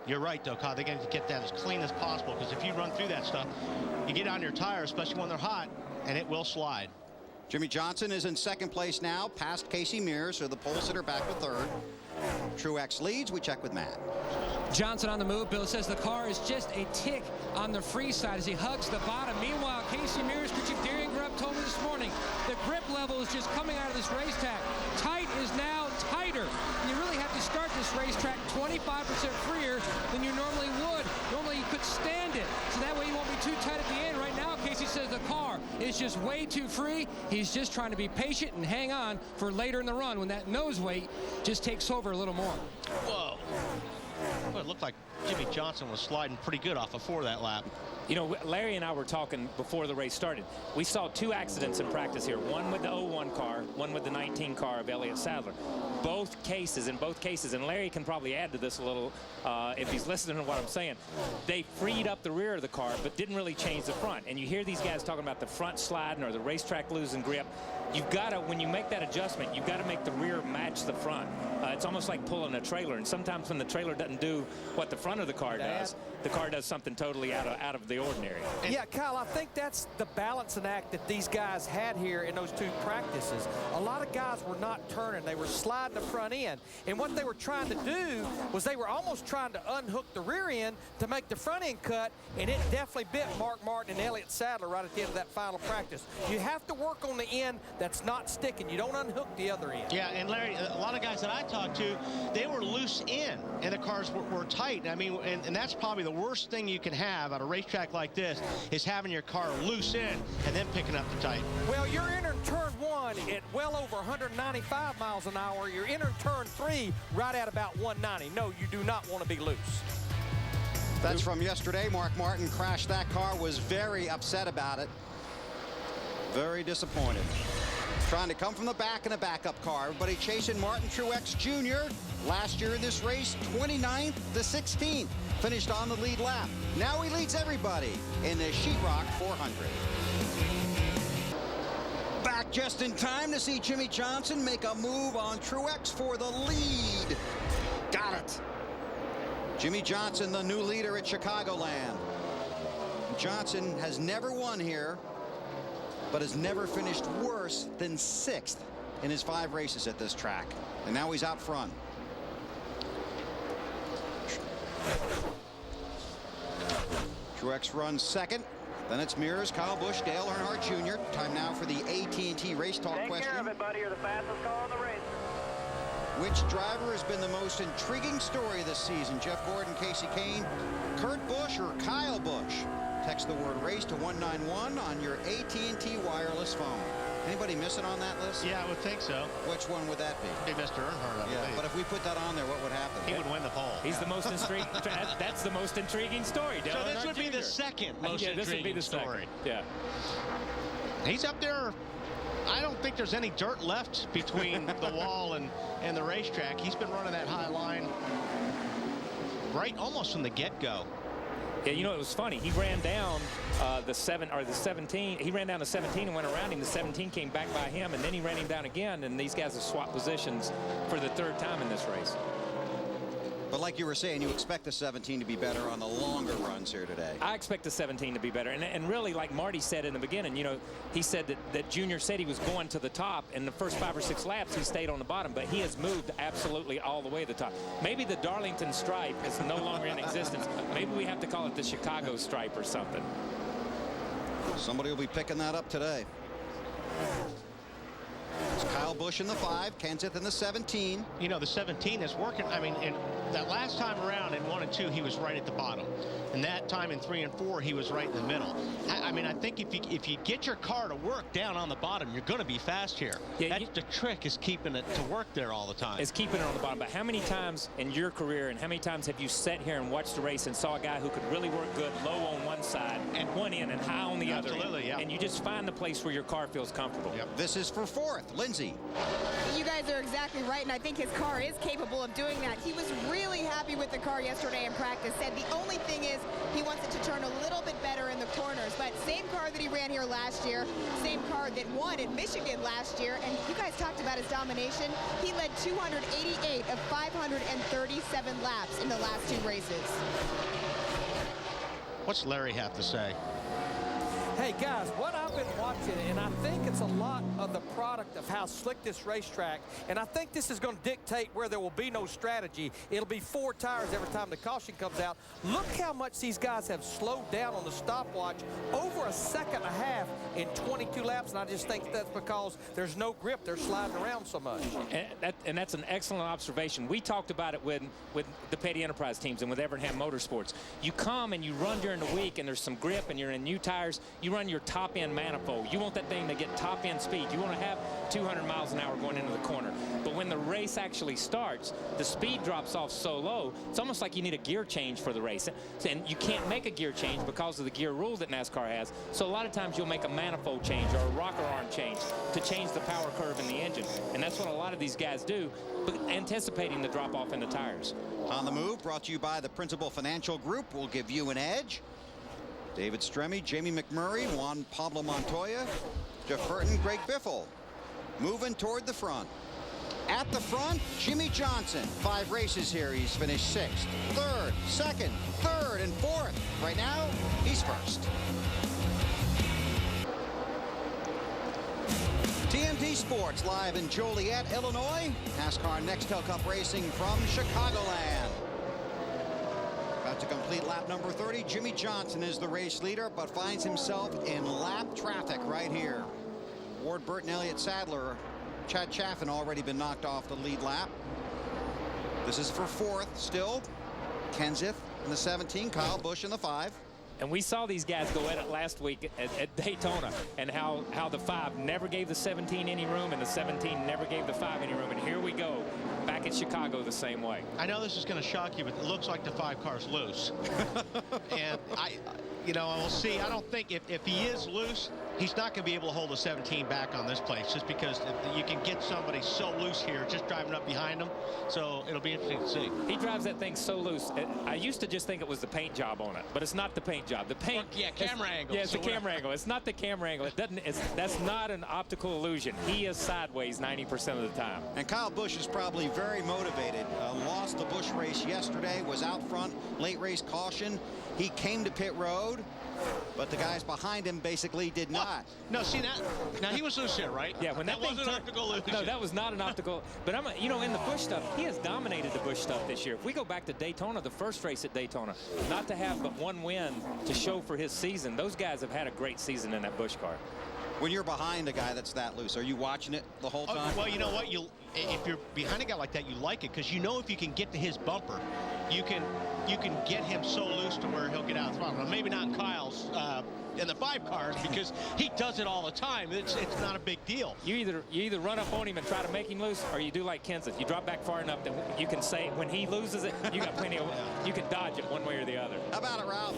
You're right, though, Kyle. They're going to get that as clean as possible, because if you run through that stuff, you get on your tires, especially when they're hot, and it will slide. Jimmy Johnson is in 2nd place now, past Casey Mears, so the pole sitter back to 3rd. Truex leads. We check with Matt. Johnson on the move. Bill says the car is just a tick on the free side as he hugs the bottom. Meanwhile, Casey Mears, Chief Darian Grubb told me this morning, the grip level is just coming out of this racetrack. Tight is now tighter. And you really have to start this racetrack 25% freer than you normally would. Normally you could stand it, so that way you won't be too tight at the end. Right now, Casey says the car is just way too free. He's just trying to be patient and hang on for later in the run when that nose weight just takes over a little more. Whoa. Well, it looked like Jimmy Johnson was sliding pretty good off before that lap. You know, Larry and I were talking before the race started. We saw 2 accidents in practice here, one with the 01 car, one with the 19 car of Elliott Sadler. In both cases, and Larry can probably add to this a little if he's listening to what I'm saying, they freed up the rear of the car but didn't really change the front. And you hear these guys talking about the front sliding or the racetrack losing grip. You've got to, when you make that adjustment, you've got to make the rear match the front. It's almost like pulling a trailer, and sometimes when the trailer doesn't do what the front of the car does, the car does something totally out of the ordinary. Yeah, Kyle, I think that's the balancing act that these guys had here in those 2 practices. A lot of guys were not turning. They were sliding the front end. And what they were trying to do was they were almost trying to unhook the rear end to make the front end cut, and it definitely bit Mark Martin and Elliott Sadler right at the end of that final practice. You have to work on the end that's not sticking. You don't unhook the other end. Yeah, and Larry, a lot of guys that I talked to, they were loose in, and the cars were tight. I mean, and that's probably the worst thing you can have at a racetrack like this, is having your car loose in and then picking up the tight. Well, you're entering turn 1 at well over 195 miles an hour. You're entering turn 3 right at about 190. No, you do not want to be loose. That's from yesterday. Mark Martin crashed that car, was very upset about it. Very disappointed. Trying to come from the back in a backup car. Everybody chasing Martin Truex Jr. Last year in this race, 29th to 16th. Finished on the lead lap. Now he leads everybody in the Sheetrock 400. Back just in time to see Jimmy Johnson make a move on Truex for the lead. Got it. Jimmy Johnson, the new leader at Chicagoland. Johnson has never won here, but has never finished worse than 6th in his 5 races at this track. And now he's out front. Truex runs 2nd. Then it's Mears, Kyle Busch, Dale Earnhardt Jr. Time now for the AT&T Race Talk question. Take care of it, buddy. You're the fastest car on the race. Which driver has been the most intriguing story this season? Jeff Gordon, Casey Kane, Kurt Busch, or Kyle Busch? Text the word race to 191 on your AT&T wireless phone. Anybody missing on that list? Yeah, I would think so. Which one would that be? Be Mr. Earnhardt, I believe. But if we put that on there, what would happen? He would win the pole. He's the most intriguing. That's the most intriguing story. So this would be the Jr. second most this would be intriguing the story. Second. Yeah. He's up there. I don't think there's any dirt left between the wall and the racetrack. He's been running that high line right almost from the get-go. Yeah, you know, it was funny. He ran down the 17. He ran down the 17 and went around him. The 17 came back by him, and then he ran him down again. And these guys have swapped positions for the third time in this race. But like you were saying, you expect the 17 to be better on the longer runs here today. I expect the 17 to be better. And really, like Marty said in the beginning, you know, he said that Junior said he was going to the top. In the first 5 or 6 laps, he stayed on the bottom. But he has moved absolutely all the way to the top. Maybe the Darlington stripe is no longer in existence. Maybe we have to call it the Chicago stripe or something. Somebody will be picking that up today. It's Kyle Busch in the 5, Kenseth in the 17. You know, the 17 is working. I mean, in that last time around in 1 and 2, he was right at the bottom. And that time in 3 and 4, he was right in the middle. I mean, I think if you get your car to work down on the bottom, you're going to be fast here. Yeah, the trick is keeping it to work there all the time. It's keeping it on the bottom. But how many times in your career and how many times have you sat here and watched the race and saw a guy who could really work good low on one side and one end and high on the other? Absolutely, yeah. And you just find the place where your car feels comfortable. Yep. This is for 4th, Lindsay. You guys are exactly right, and I think his car is capable of doing that. He was really happy with the car yesterday in practice. Said the only thing is he wants it to turn a little bit better in the corners. But same car that he ran here last year, same car that won in Michigan last year, and you guys talked about his domination. He led 288 of 537 laps in the last 2 races. What's Larry have to say? Hey guys, what I've been watching, and I think it's a lot of the product of how slick this racetrack, and I think this is going to dictate where there will be no strategy. It'll be 4 tires every time the caution comes out. Look how much these guys have slowed down on the stopwatch, over 1.5 seconds in 22 laps, and I just think that's because there's no grip. They're sliding around so much. And that's an excellent observation. We talked about it with the Petty Enterprise teams and with Evernham Motorsports. You come and you run during the week, and there's some grip, and you're in new tires. You run your top-end manifold. You want that thing to get top-end speed. You want to have 200 miles an hour going into the corner. But when the race actually starts, the speed drops off so low, it's almost like you need a gear change for the race. And you can't make a gear change because of the gear rule that NASCAR has. So a lot of times you'll make a manifold change or a rocker arm change to change the power curve in the engine. And that's what a lot of these guys do, but anticipating the drop-off in the tires. On the Move, brought to you by the Principal Financial Group, will give you an edge. David Stremme, Jamie McMurray, Juan Pablo Montoya, Jeff Burton, Greg Biffle. Moving toward the front. At the front, Jimmy Johnson. 5 races here. He's finished 6th, 3rd, 2nd, 3rd, and 4th. Right now, he's 1st. TMT Sports live in Joliet, Illinois. NASCAR Nextel Cup racing from Chicagoland. About to complete lap number 30. Jimmy Johnson is the race leader, but finds himself in lap traffic right here. Ward Burton, Elliott Sadler, Chad Chaffin already been knocked off the lead lap. This is for 4th still. Kenseth in the 17, Kyle Busch in the 5. And we saw these guys go at it last week at Daytona, and how the 5 never gave the 17 any room, and the 17 never gave the 5 any room. And here we go, back at Chicago the same way. I know this is going to shock you, but it looks like the 5 car's loose. And we'll see. I don't think if he is loose, he's not going to be able to hold the 17 back on this place, just because you can get somebody so loose here just driving up behind him. So it'll be interesting to see. He drives that thing so loose. I used to just think it was the paint job on it, but it's not the paint job. The paint, camera angle. Yeah, it's the camera angle. It's not the camera angle. That's not an optical illusion. He is sideways 90% of the time. And Kyle Busch is probably very motivated. Lost the Busch race yesterday, was out front, late race caution. He came to pit road, but the guys behind him basically did not. No, see that? Now he was loose here, right? Yeah, when that wasn't an optical illusion. No, that was not an optical. But in the Busch stuff, he has dominated the Busch stuff this year. If we go back to Daytona, the first race at Daytona, not to have but 1 win to show for his season, those guys have had a great season in that Busch car. When you're behind a guy that's that loose, are you watching it the whole time? Well, you know what? if you're behind a guy like that, you like it because you know if you can get to his bumper, you can get him so loose to where he'll get out of the throttle. Now, maybe not in Kyle's in the 5 cars because he does it all the time. It's not a big deal. You either run up on him and try to make him loose, or you do like Kenseth. You drop back far enough that you can say when he loses it, you got plenty of, you can dodge it one way or the other. How about it, Ralph?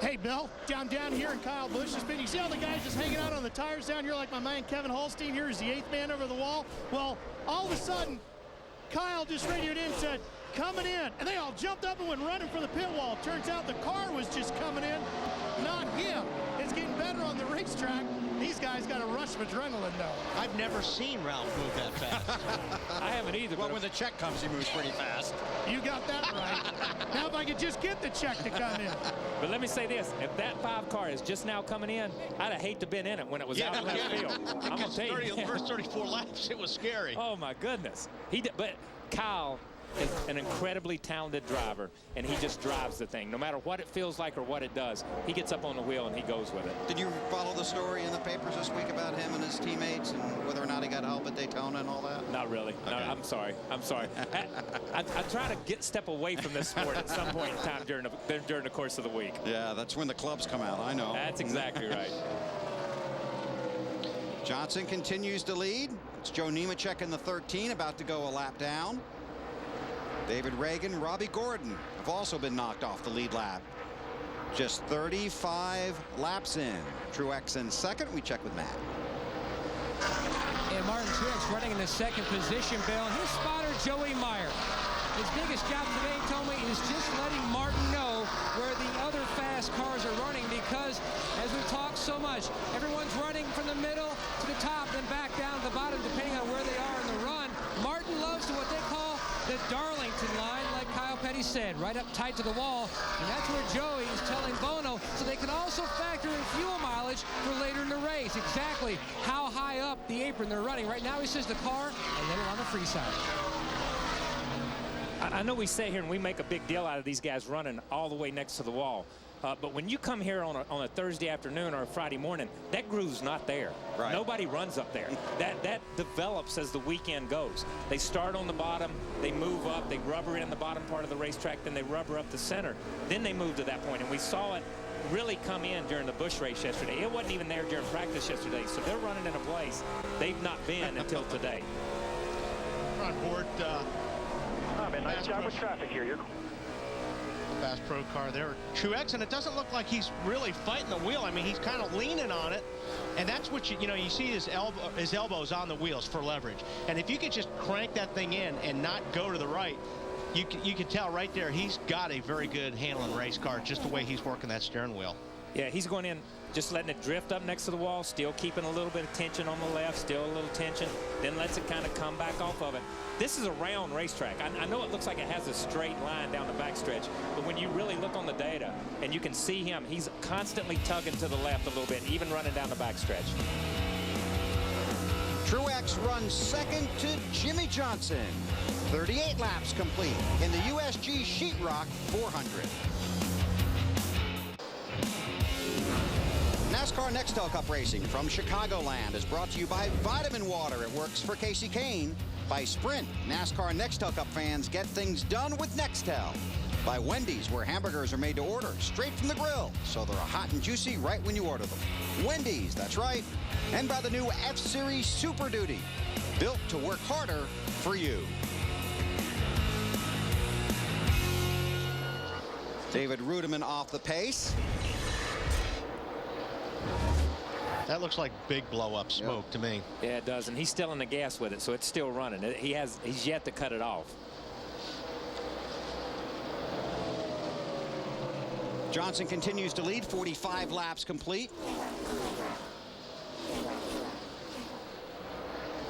Hey, Bill, down here in Kyle Busch's pit, you see all the guys just hanging out on the tires down here like my man Kevin Holstein here is the 8th man over the wall? Well, all of a sudden, Kyle just radioed in and said, coming in. And they all jumped up and went running for the pit wall. Turns out the car was just coming in, not him. It's getting better on the racetrack. These guys got a rush of adrenaline, though. I've never seen Ralph move that fast. I haven't either. Well, when the check comes, he moves pretty fast. You got that right. Now if I could just get the check to come in. But let me say this. If that 5 car is just now coming in, I'd have hate to been in it when it was out in left field. I'm going to tell you. The first 34 laps, it was scary. Oh, my goodness. But Kyle is an incredibly talented driver, and he just drives the thing. No matter what it feels like or what it does, he gets up on the wheel and he goes with it. Did you follow the story in the papers this week about him and his teammates and whether or not he got help at Daytona and all that? Not really. Okay. No, I'm sorry. I try to step away from this sport at some point in time during the course of the week. Yeah, that's when the clubs come out. I know. That's exactly right. Johnson continues to lead. It's Joe Nemechek in the 13, about to go a lap down. David Reagan, Robbie Gordon have also been knocked off the lead lap. Just 35 laps in. Truex in second. We check with Matt. And Martin Truex running in the 2nd position, Bill. And his spotter, Joey Meyer. His biggest job today, he told me, is just letting Martin know where the other fast cars are running, because as we've talked so much, everyone's running from the middle to the top, then back down to the bottom, depending on where they are in the run. Martin loves to what they call the Darlington line, like Kyle Petty said, right up tight to the wall. And that's where Joey is telling Bono, so they can also factor in fuel mileage for later in the race. Exactly how high up the apron they're running. Right now he says the car a little on the free side. I know we sit here and we make a big deal out of these guys running all the way next to the wall. But when you come here on a Thursday afternoon or a Friday morning, that groove's not there. Right. Nobody runs up there. That develops as the weekend goes. They start on the bottom, they move up, they rubber in the bottom part of the racetrack, then they rubber up the center. Then they move to that point, and we saw it really come in during the Busch race yesterday. It wasn't even there during practice yesterday, so they're running in a place they've not been until today. Front board. Nice job with traffic here. You're Fast Pro car there. Truex, and it doesn't look like he's really fighting the wheel. I mean, he's kind of leaning on it, and that's what you see his elbows on the wheels for leverage. And if you could just crank that thing in and not go to the right, you can tell right there he's got a very good handling race car, just the way he's working that steering wheel. Yeah, he's going in, just letting it drift up next to the wall, still keeping a little bit of tension on the left, still a little tension, then lets it kind of come back off of it. This is a round racetrack. I know it looks like it has a straight line down the backstretch, but when you really look on the data and you can see him, he's constantly tugging to the left a little bit, even running down the backstretch. Truex runs second to Jimmy Johnson. 38 laps complete in the USG Sheetrock 400. NASCAR Nextel Cup Racing from Chicagoland is brought to you by Vitamin Water. It works for Casey Kane. By Sprint, NASCAR Nextel Cup fans get things done with Nextel. By Wendy's, where hamburgers are made to order straight from the grill, so they're hot and juicy right when you order them. Wendy's, that's right. And by the new F-Series Super Duty, built to work harder for you. David Rudiman off the pace. That looks like big blow-up smoke to me. Yeah, it does, and he's still in the gas with it, so it's still running. He's yet to cut it off. Johnson continues to lead, 45 laps complete.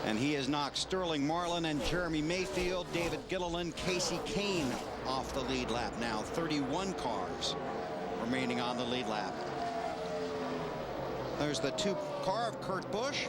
And he has knocked Sterling Marlin and Jeremy Mayfield, David Gilliland, Casey Kane off the lead lap now. 31 cars remaining on the lead lap. There's the 2 car of Kurt Busch.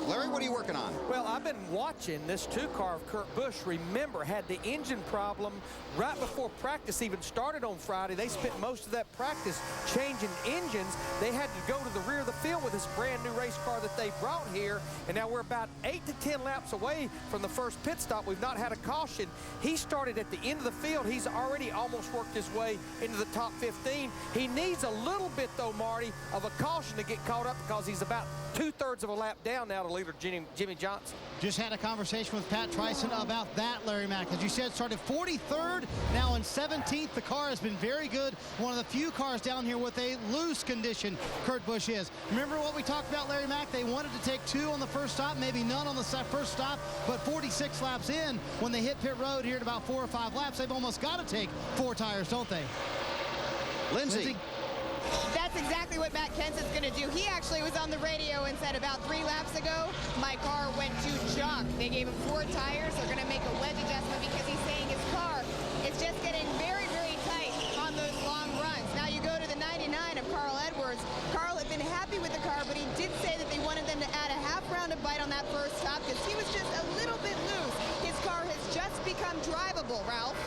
Larry, what are you working on? Well, I've been watching this 2-car of Kurt Busch. Remember, had the engine problem right before practice even started on Friday. They spent most of that practice changing engines. They had to go to the rear of the field with this brand new race car that they brought here. And now we're about 8 to 10 laps away from the first pit stop. We've not had a caution. He started at the end of the field. He's already almost worked his way into the top 15. He needs a little bit, though, Marty, of a caution to get caught up because he's about 2/3 of a lap down now to leader Jimmy Johnson. Just had a conversation with Pat Tryson about that, Larry Mack. As you said, started 43rd, now in 17th. The car has been very good. One of the few cars down here with a loose condition, Kurt Busch is. Remember what we talked about, Larry Mack? They wanted to take 2 on the first stop, maybe none on the first stop, but 46 laps in, when they hit pit road here at about 4 or 5 laps, they've almost got to take 4 tires, don't they? Lindsay. That's exactly what Matt Kenseth's going to do. He actually was on the radio and said about 3 laps ago, my car went to junk. They gave him 4 tires. They're going to make a wedge adjustment because he's saying his car is just getting very, very tight on those long runs. Now you go to the 99 of Carl Edwards. Carl had been happy with the car, but he did say that they wanted them to add a half round of bite on that first stop because he was just a little bit loose. His car has just become drivable, Ralph.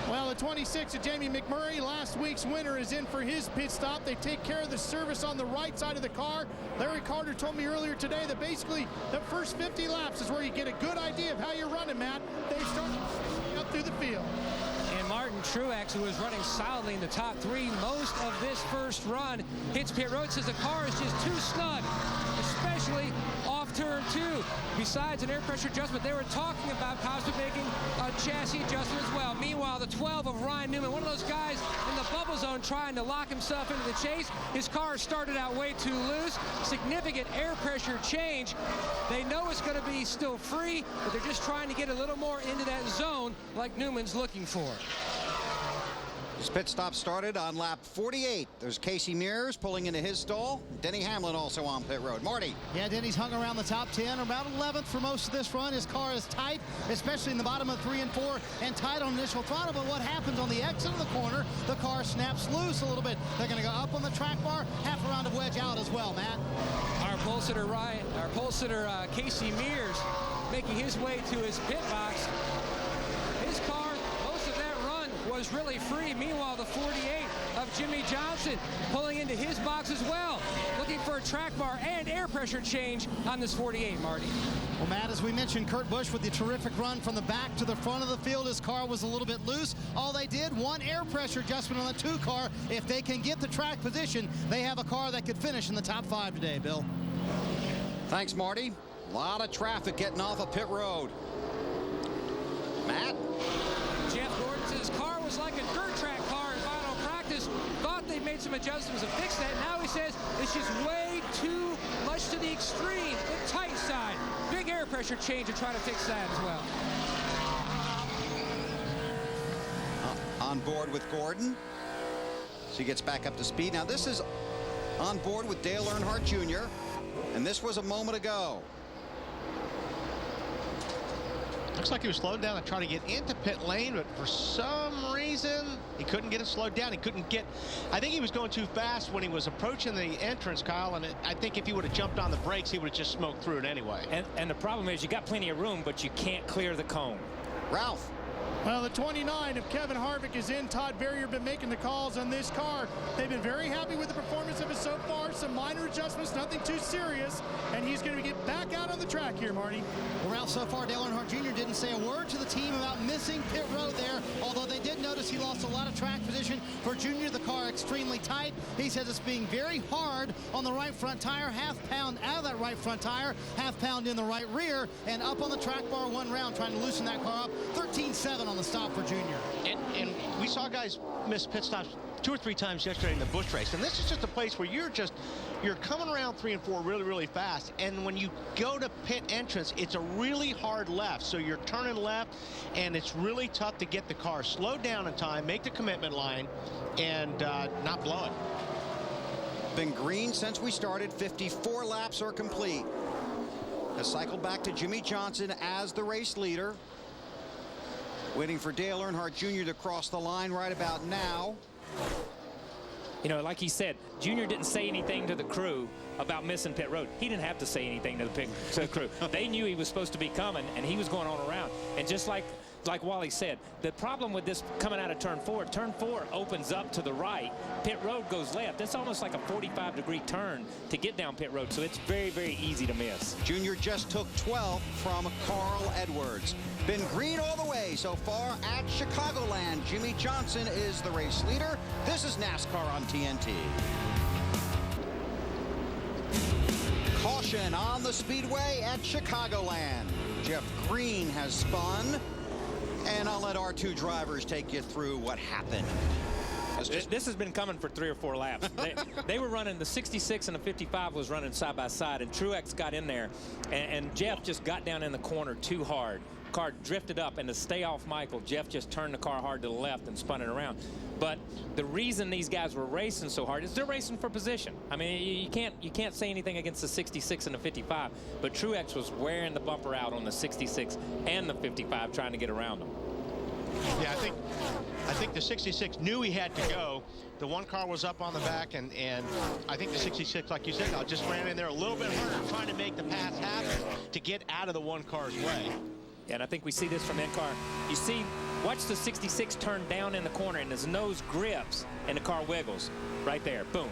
Well, the 26 of Jamie McMurray, last week's winner, is in for his pit stop. They take care of the service on the right side of the car. Larry Carter told me earlier today that basically the first 50 laps is where you get a good idea of how you're running, Matt. They start up through the field. And Martin Truex, who was running solidly in the top 3 most of this first run, hits pit road, says the car is just too snug, especially off turn 2. Besides an air pressure adjustment, they were talking about possibly making a chassis adjustment as well. Meanwhile, the 12 of Ryan Newman, one of those guys in the bubble zone trying to lock himself into the chase. His car started out way too loose. Significant air pressure change. They know it's going to be still free, but they're just trying to get a little more into that zone like Newman's looking for. His pit stop started on lap 48. There's Casey Mears pulling into his stall. Denny Hamlin also on pit road. Marty. Yeah, Denny's hung around the top 10, about 11th for most of this run. His car is tight, especially in the bottom of 3 and 4, and tight on initial throttle. But what happens on the exit of the corner, the car snaps loose a little bit. They're going to go up on the track bar, half a round of wedge out as well, Matt. Our pole sitter, Casey Mears, making his way to his pit box. His car, most of that run was really free. Meanwhile, the 48 of Jimmy Johnson pulling into his box as well, looking for a track bar and air pressure change on this 48, Marty. Well, Matt, as we mentioned, Kurt Busch with the terrific run from the back to the front of the field. His car was a little bit loose. All they did, 1 air pressure adjustment on the 2 car. If they can get the track position, they have a car that could finish in the top 5 today, Bill. Thanks, Marty. A lot of traffic getting off of pit road. Matt? Jeff Gordon says his car was like a dirt track car in final practice. Thought they made some adjustments to fix that. Now he says it's just way too much to the extreme, the tight side. Big air pressure change to try to fix that as well. On board with Gordon. So he gets back up to speed. Now this is on board with Dale Earnhardt Jr. And this was a moment ago. Looks like he was slowed down to try to get into pit lane, but for some reason he couldn't get it slowed down. He couldn't get, I think he was going too fast when he was approaching the entrance, Kyle, and I think if he would have jumped on the brakes, he would have just smoked through it anyway. And the problem is you got plenty of room, but you can't clear the cone. Ralph. Well, the 29 of Kevin Harvick is in. Todd Bowyer been making the calls on this car. They've been very happy with the performance of it so far. Some minor adjustments, nothing too serious. And he's going to get back out on the track here, Marty. Well, Ralph, so far, Dale Earnhardt Jr. didn't say a word to the team about missing pit road there, although they did notice he lost a lot of track position. For Jr., the car extremely tight. He says it's being very hard on the right front tire, half pound out of that right front tire, half pound in the right rear, and up on the track bar 1 round, trying to loosen that car up. 13.7 on the stop for Jr. And we saw guys miss pit stops 2 or 3 times yesterday in the Busch race, and this is just a place where you're coming around 3 and 4 really, really fast, and when you go to pit entrance, it's a really hard left, so you're turning left, and it's really tough to get the car slowed down in time, make the commitment line, and not blow it. Been green since we started. 54 laps are complete. Has cycled back to Jimmy Johnson as the race leader. Waiting for Dale Earnhardt Jr. to cross the line right about now. You know, like he said, Junior didn't say anything to the crew about missing pit road. He didn't have to say anything to the crew. They knew he was supposed to be coming, and he was going on around. And just like Wally said, the problem with this coming out of turn 4 opens up to the right. Pit road goes left. It's almost like a 45-degree turn to get down pit road, so it's very, very easy to miss. Junior just took 12 from Carl Edwards. Been green all the way so far at Chicagoland. Jimmy Johnson is the race leader. This is NASCAR on TNT. Caution on the Speedway at Chicagoland. Jeff Green has spun. And I'll let our two drivers take you through what happened. This has been coming for 3 or 4 laps. They were running, the 66 and the 55 was running side by side, and Truex got in there, and Jeff just got down in the corner too hard. Car drifted up, and to stay off Michael, Jeff just turned the car hard to the left and spun it around. But the reason these guys were racing so hard is they're racing for position. I mean, you can't say anything against the 66 and the 55, but Truex was wearing the bumper out on the 66 and the 55 trying to get around them. Yeah, I think the 66 knew he had to go. The one car was up on the back, and I think the 66, like you said, just ran in there a little bit harder, trying to make the pass happen to get out of the one car's way. Yeah, and I think we see this from in-car. You see, watch the 66 turn down in the corner, and his nose grips, and the car wiggles right there. Boom.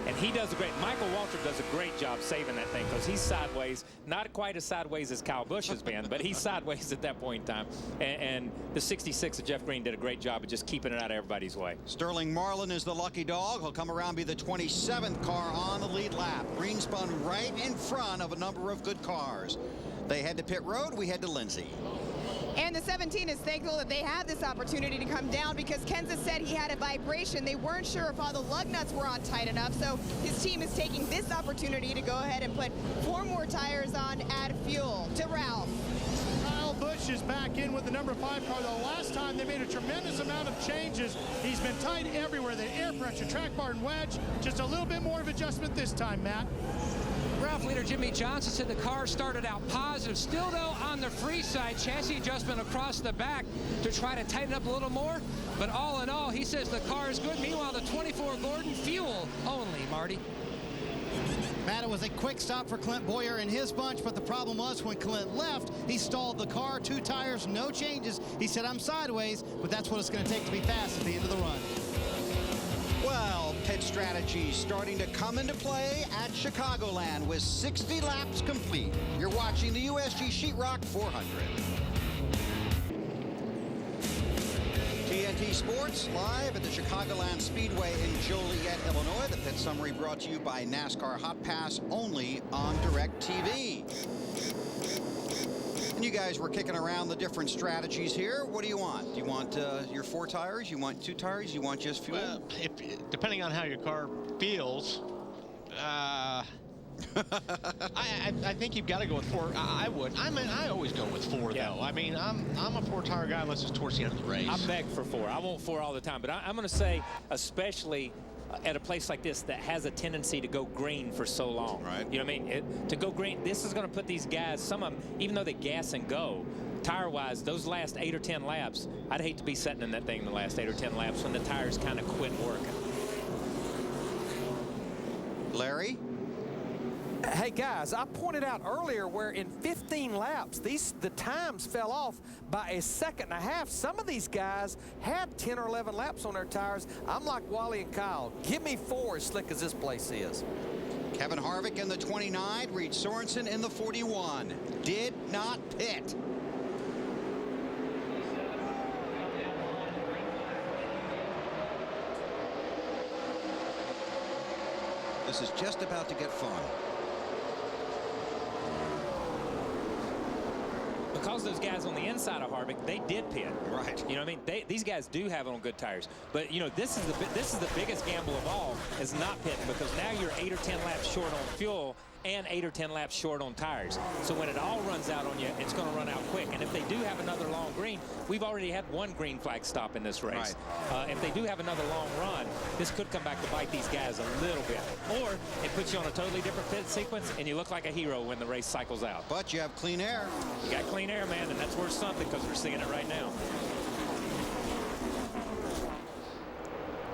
And he does a great, Michael Walter does a great job saving that thing, because he's sideways, not quite as sideways as Kyle Busch has been, but he's sideways at that point in time. And the 66 of Jeff Green did a great job of just keeping it out of everybody's way. Sterling Marlin is the lucky dog. He'll come around, be the 27th car on the lead lap. Green spun right in front of a number of good cars. They head to pit road, we head to Lindsay. And the 17 is thankful that they had this opportunity to come down, because Kenseth said he had a vibration. They weren't sure if all the lug nuts were on tight enough, so his team is taking this opportunity to go ahead and put 4 more tires on, add fuel. To Ralph. Kyle Busch is back in with the number 5 car. The last time they made a tremendous amount of changes. He's been tight everywhere. The air pressure, track bar, and wedge. Just a little bit more of adjustment this time, Matt. Ralph leader Jimmy Johnson said the car started out positive. Still, though, on the free side, chassis adjustment across the back to try to tighten up a little more. But all in all, he says the car is good. Meanwhile, the 24 Gordon, fuel only, Marty. Matt, it was a quick stop for Clint Bowyer and his bunch, but the problem was when Clint left, he stalled the car, 2 tires, no changes. He said, I'm sideways, but that's what it's going to take to be fast at the end of the run. Well, pit strategy starting to come into play at Chicagoland with 60 laps complete. You're watching the USG Sheetrock 400. TNT Sports live at the Chicagoland Speedway in Joliet, Illinois. The pit summary brought to you by NASCAR Hot Pass, only on DirecTV. And you guys were kicking around the different strategies here. What do you want? Do you want your 4 tires? You want 2 tires? You want just fuel? Well, depending on how your car feels, I think you've got to go with 4. I would. I mean, I always go with 4, though. I mean, I'm a 4-tire guy unless it's towards the end of the race. I beg for 4. I want 4 all the time, but I'm going to say, especially at a place like this that has a tendency to go green for so long. Right. You know what I mean? To go green, this is going to put these guys, some of them, even though they gas and go, tire-wise, those last 8 or 10 laps, I'd hate to be sitting in that thing the last 8 or 10 laps when the tires kind of quit working. Larry? Hey guys, I pointed out earlier where in 15 laps the times fell off by 1.5 seconds. Some of these guys had 10 or 11 laps on their tires. I'm like Wally and Kyle. Give me 4 as slick as this place is. Kevin Harvick in the 29, Reed Sorensen in the 41. Did not pit. This is just about to get fun. Because those guys on the inside of Harvick, they did pit. Right. You know what I mean? These guys do have it on good tires. But, you know, this is the biggest gamble of all, is not pitting, because now you're 8 or 10 laps short on fuel and 8 or 10 laps short on tires. So when it all runs out on you, it's going to run out quick. And if they do have another long green, we've already had 1 green flag stop in this race. Right. If they do have another long run, this could come back to bite these guys a little bit. Or it puts you on a totally different pit sequence, and you look like a hero when the race cycles out. But you have clean air. You got clean air, man, and that's worth something, because we're seeing it right now.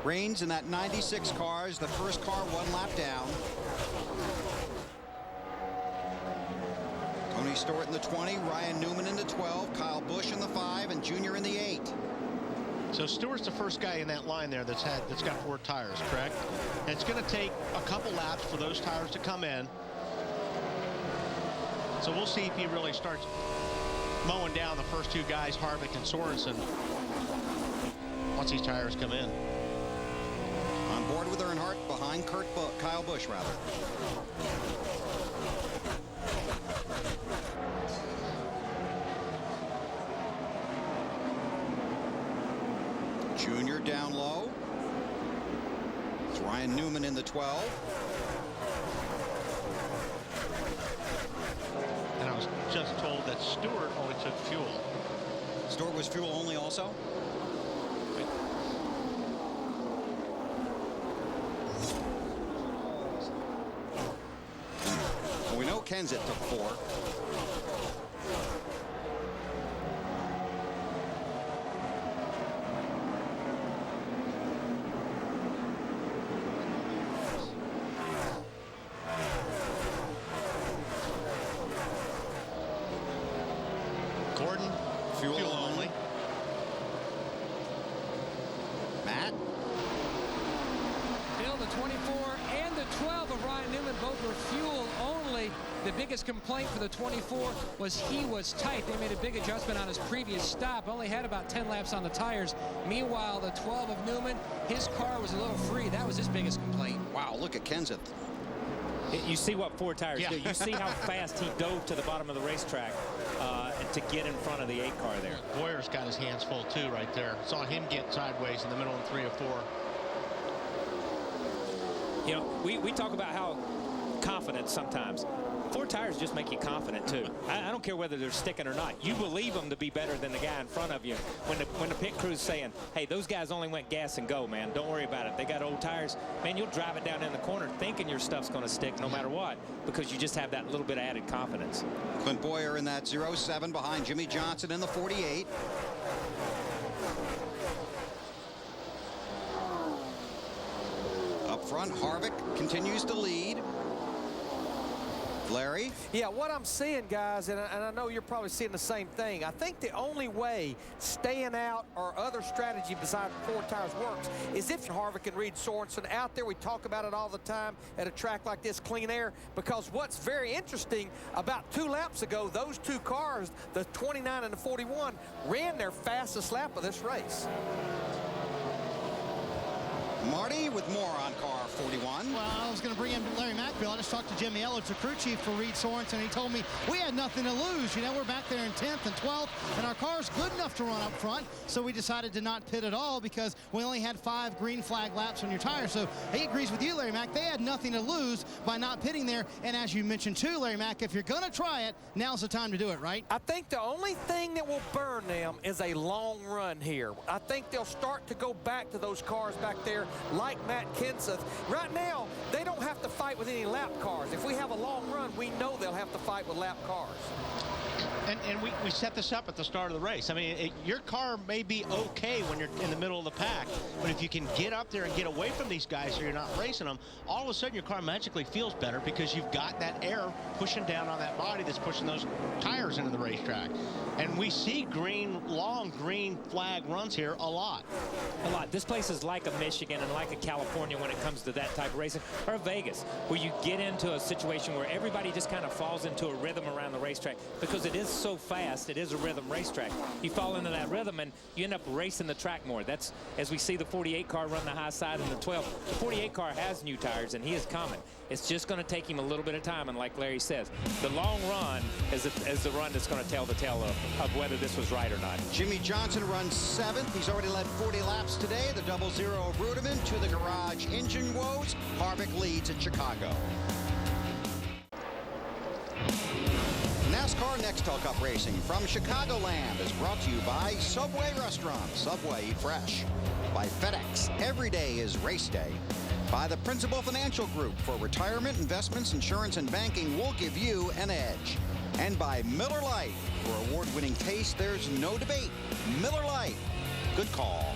Reigns in that 96 car is the first car 1 lap down. Tony Stewart in the 20, Ryan Newman in the 12, Kyle Busch in the 5, and Junior in the 8. So Stewart's the first guy in that line there that's got 4 tires, correct? And it's going to take a couple laps for those tires to come in. So we'll see if he really starts mowing down the first 2 guys, Harvick and Sorensen, once these tires come in. On board with Earnhardt, behind Kyle Busch, rather. Junior down low. It's Ryan Newman in the 12. And I was just told that Stewart only took fuel. Stewart was fuel only also? Well, we know Kenseth took 4. Gordon, fuel only. Matt? Bill, the 24 and the 12 of Ryan Newman both were fuel only. The biggest complaint for the 24 was he was tight. They made a big adjustment on his previous stop. Only had about 10 laps on the tires. Meanwhile, the 12 of Newman, his car was a little free. That was his biggest complaint. Wow, look at Kenseth. You see what 4 tires do. You see how fast he dove to the bottom of the racetrack to get in front of the 8 car there. Bowyer's got his hands full too right there. Saw him get sideways in the middle in 3 or 4. You know, we talk about how confident sometimes. 4 tires just make you confident too. I don't care whether they're sticking or not. You believe them to be better than the guy in front of you. When the pit crew's saying, hey, those guys only went gas and go, man. Don't worry about it. They got old tires. Man, you'll drive it down in the corner thinking your stuff's going to stick no matter what, because you just have that little bit of added confidence. Clint Bowyer in that 07 behind Jimmy Johnson in the 48. Up front, Harvick continues to lead. Larry? Yeah, what I'm seeing, guys, and I know you're probably seeing the same thing, I think the only way staying out or other strategy besides 4 tires works is if Harvick and Reed Sorensen out there. We talk about it all the time at a track like this, clean air, because what's very interesting, about 2 laps ago, those 2 cars, the 29 and the 41, ran their fastest lap of this race. Marty with more on car 41. Well, I was going to bring in Larry Mackville. I just talked to Jimmy Ellerts, the crew chief for Reed Sorensen. He told me we had nothing to lose. You know, we're back there in 10th and 12th, and our car's good enough to run up front. So we decided to not pit at all because we only had 5 green flag laps on your tires. So he agrees with you, Larry Mack. They had nothing to lose by not pitting there. And as you mentioned too, Larry Mack, if you're going to try it, now's the time to do it, right? I think the only thing that will burn them is a long run here. I think they'll start to go back to those cars back there like Matt Kenseth. Right now, they don't have to fight with any lap cars. If we have a long run, we know they'll have to fight with lap cars. And we set this up at the start of the race. I mean, your car may be okay when you're in the middle of the pack, but if you can get up there and get away from these guys so you're not racing them, all of a sudden your car magically feels better because you've got that air pushing down on that body that's pushing those tires into the racetrack. And we see long green flag runs here a lot. A lot. This place is like a Michigan and like a California when it comes to that type of racing, or a Vegas, where you get into a situation where everybody just kind of falls into a rhythm around the racetrack because it is so fast. It is a rhythm racetrack. You fall into that rhythm and you end up racing the track more. That's as we see the 48 car run the high side and the 12. The 48 car has new tires and he is coming. It's just going to take him a little bit of time, and like Larry says, the long run is the run that's going to tell the tale of whether this was right or not. Jimmy Johnson runs 7th. He's already led 40 laps today. The 00 of Ruderman to the garage engine woes. Harvick leads at Chicago. NASCAR Nextel Cup Racing from Chicagoland is brought to you by Subway Restaurant. Subway, eat fresh. By FedEx, every day is race day. By the Principal Financial Group, for retirement, investments, insurance, and banking, we'll give you an edge. And by Miller Lite, for award-winning taste, there's no debate. Miller Lite, good call.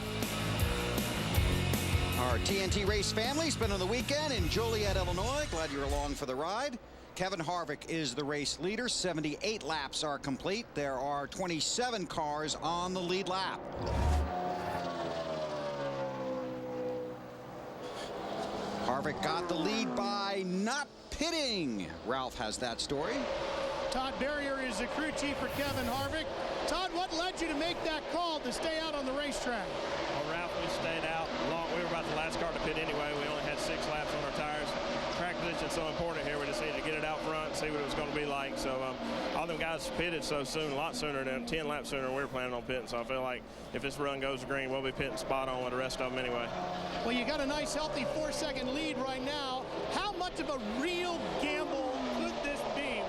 Our TNT race family spending the weekend in Joliet, Illinois. Glad you're along for the ride. Kevin Harvick is the race leader. 78 laps are complete. There are 27 cars on the lead lap. Harvick got the lead by not pitting. Ralph has that story. Todd Bowyer is the crew chief for Kevin Harvick. Todd, what led you to make that call to stay out on the racetrack? Well, Ralph, we stayed out long. We were about the last car to pit anyway. We only had 6 laps on our tires. Track position's so important here. We just needed to get it out front and see what it was going to be like. So all them guys pitted so soon, a lot sooner than 10 laps sooner than we were planning on pitting. So I feel like if this run goes green, we'll be pitting spot on with the rest of them anyway. Well, you got a nice, healthy 4-second lead right now. How much of a real gamble could this be?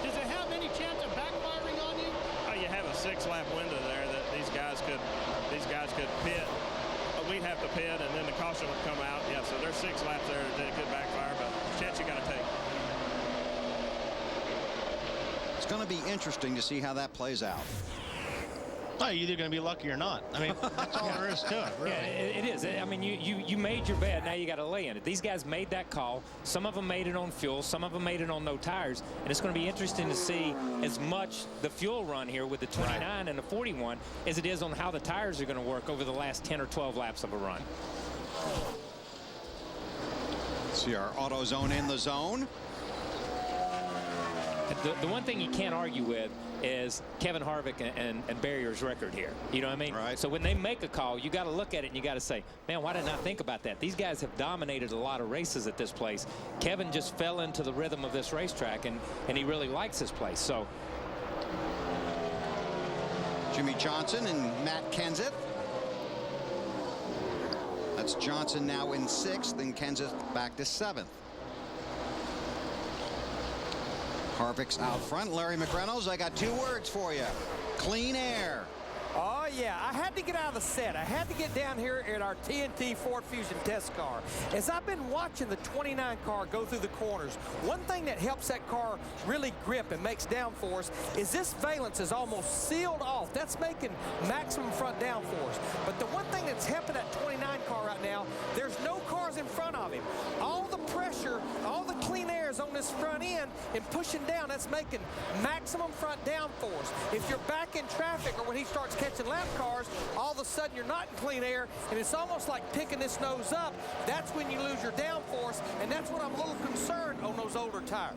Does it have any chance of backfiring on you? Oh, you have a 6-lap window there that these guys could pit. We'd have to pit, and then the caution would come out. Yeah, so there's 6 laps there that it could backfire, but chance you got to take. It's going to be interesting to see how that plays out. Well, you're either going to be lucky or not. I mean, that's all there is to it, really. Yeah, it is. I mean, you made your bed. Now you got to lay in it. These guys made that call. Some of them made it on fuel. Some of them made it on no tires. And it's going to be interesting to see as much the fuel run here with the 29 and the 41 as it is on how the tires are going to work over the last 10 or 12 laps of a run. See our AutoZone in the zone. The one thing you can't argue with is Kevin Harvick and Bowyer's record here. You know what I mean? Right. So when they make a call, you got to look at it and you got to say, man, why didn't I think about that? These guys have dominated a lot of races at this place. Kevin just fell into the rhythm of this racetrack, and he really likes this place. So Jimmy Johnson and Matt Kenseth. That's Johnson now in 6th and Kenseth back to 7th. Harvick's out front. Larry McReynolds, I got 2 words for you. Clean air. Oh, yeah. I had to get out of the set. I had to get down here in our TNT Ford Fusion test car. As I've been watching the 29 car go through the corners, one thing that helps that car really grip and makes downforce is this valence is almost sealed off. That's making maximum front downforce. But the one thing that's helping that 29 car right now, there's no cars in front of him. All the pressure, all the clean air is on this front end and pushing down. That's making maximum front downforce. If you're back in traffic or when he starts catching lap cars, all of a sudden you're not in clean air, and it's almost like picking this nose up. That's when you lose your downforce, and that's when I'm a little concerned on those older tires.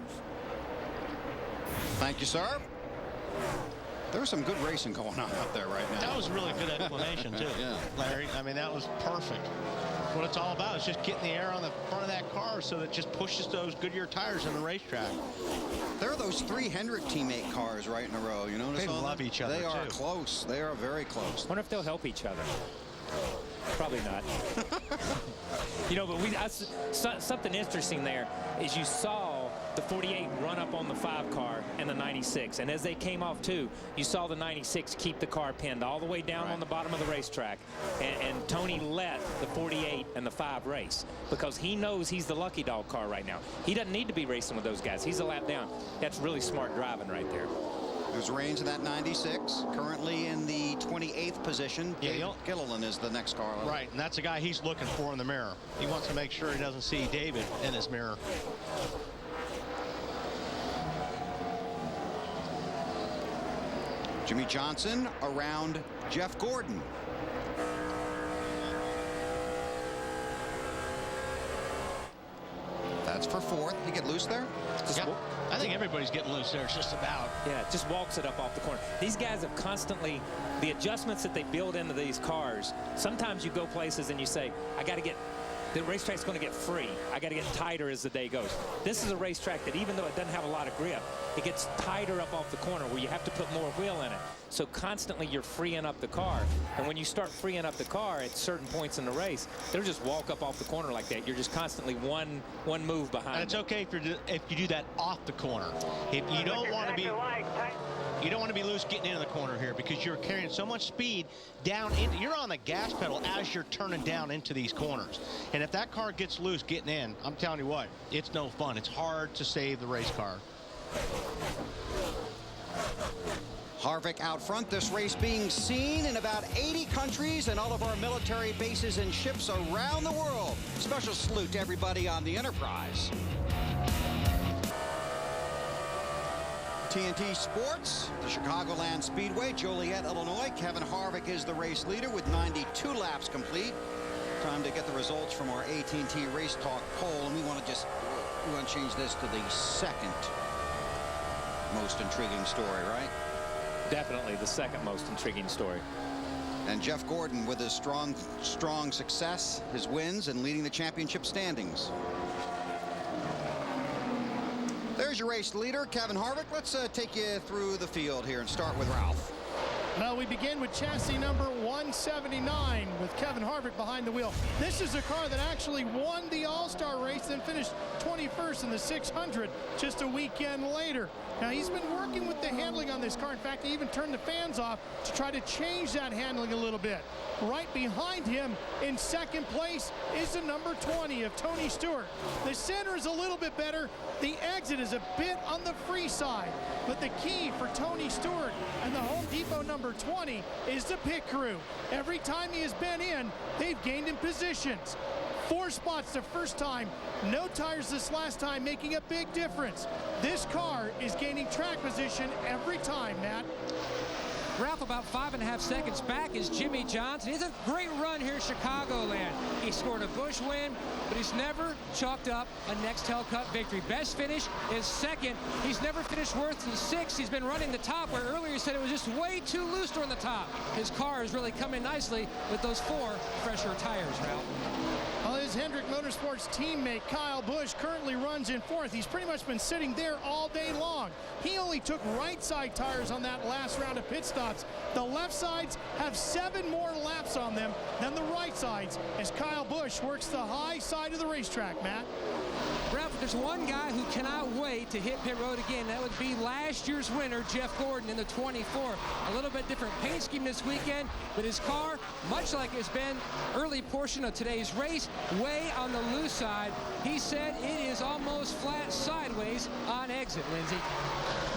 Thank you, sir. There's some good racing going on out there right now. That was a really good explanation, too, yeah. Larry. I mean, that was perfect. What it's all about is just getting the air on the front of that car so that it just pushes those Goodyear tires in the racetrack. There are those 3 Hendrick teammate cars right in a row. You notice they love each other. They are too. close. They are very close. I wonder if they'll help each other. Probably not. You know, but something interesting there is you saw the 48 run up on the 5 car and the 96, and as they came off too, you saw the 96 keep the car pinned all the way down on the bottom of the racetrack, and Tony let the 48 and the 5 race because he knows he's the lucky dog car right now. He doesn't need to be racing with those guys. He's a lap down. That's really smart driving right there. There's Raines in that 96, currently in the 28th position. Yeah, Gilliland is the next car. Right, and that's the guy he's looking for in the mirror. He wants to make sure he doesn't see David in his mirror. Jimmy Johnson around Jeff Gordon. That's for 4th. He get loose there? Yeah, I think everybody's getting loose there. It's just about. Yeah, it just walks it up off the corner. These guys have constantly, the adjustments that they build into these cars, sometimes you go places and you say, I got to get, the racetrack's going to get free. I got to get tighter as the day goes. This is a racetrack that even though it doesn't have a lot of grip, it gets tighter up off the corner where you have to put more wheel in it. So constantly you're freeing up the car. And when you start freeing up the car at certain points in the race, they'll just walk up off the corner like that. You're just constantly one move behind. And it's okay if you do that off the corner. If you don't want to be, you don't want to be loose getting into the corner here because you're carrying so much speed down into, you're on the gas pedal as you're turning down into these corners. And if that car gets loose getting in, I'm telling you what, it's no fun. It's hard to save the race car. Harvick out front, this race being seen in about 80 countries and all of our military bases and ships around the world. Special salute to everybody on the Enterprise. TNT Sports, the Chicagoland Speedway, Joliet, Illinois. Kevin Harvick is the race leader with 92 laps complete. Time to get the results from our AT&T Race Talk poll, and we want to change this to the second most intriguing story, right? Definitely the second most intriguing story. And Jeff Gordon with his strong success, his wins, and leading the championship standings. There's your race leader, Kevin Harvick. Let's take you through the field here and start with Ralph. Well, we begin with chassis number 179 with Kevin Harvick behind the wheel. This is a car that actually won the All-Star race and finished 21st in the 600 just a weekend later. Now, he's been working with the handling on this car. In fact, he even turned the fans off to try to change that handling a little bit. Right behind him in second place is the number 20 of Tony Stewart. The center is a little bit better. The exit is a bit on the free side. But the key for Tony Stewart and the Home Depot number 20 is the pit crew. Every time he has been in, they've gained in positions. 4 spots the first time, no tires this last time, making a big difference. This car is gaining track position every time, Matt. Ralph, about 5.5 seconds back is Jimmy Johnson. He's a great run here in Chicagoland. He scored a Busch win, but he's never chalked up a Nextel Cup victory. Best finish is second. He's never finished worse than 6th. He's been running the top, where earlier he said it was just way too loose during the top. His car is really coming nicely with those 4 fresher tires, Ralph. Well, his Hendrick Motorsports teammate Kyle Busch currently runs in 4th. He's pretty much been sitting there all day long. He only took right side tires on that last round of pit stops. The left sides have 7 more laps on them than the right sides as Kyle Busch works the high side of the racetrack, Matt. Ralph, if there's one guy who cannot wait to hit pit road again, that would be last year's winner, Jeff Gordon, in the 24. A little bit different paint scheme this weekend, but his car, much like it's been early portion of today's race, way on the loose side. He said it is almost flat sideways on exit, Lindsay.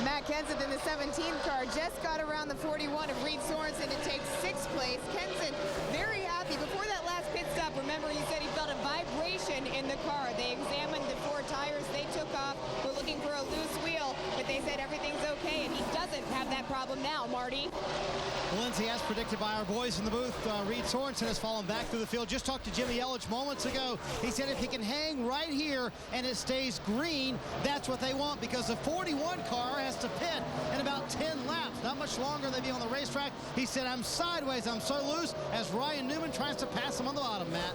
Matt Kenseth in the 17 car just got around the 41 of Reed Sorensen to take 6th place. Kenseth very happy. Before that last pit stop, remember he said he felt a vibration in the car. They examined the 4 tires they took off. We're looking for a loose wheel, but they said everything's okay, and he doesn't have that problem now, Marty. Well, Lindsay, as predicted by our boys in the booth, Reed Sorensen has fallen back through the field. Just talked to Jimmy Elledge moments ago. He said if he can hang right here and it stays green, that's what they want, because the 41 car has to pit in about 10 laps. Not much longer they'll be on the racetrack. He said, I'm sideways, I'm so loose, as Ryan Newman tries to pass him on the bottom, Matt.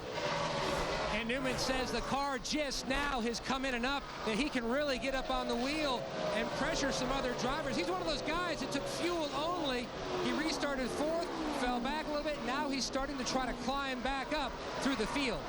And Newman says the car just now has come in enough that he can really get up on the wheel and pressure some other drivers. He's one of those guys that took fuel only. He restarted 4th, fell back a little bit. Now he's starting to try to climb back up through the field.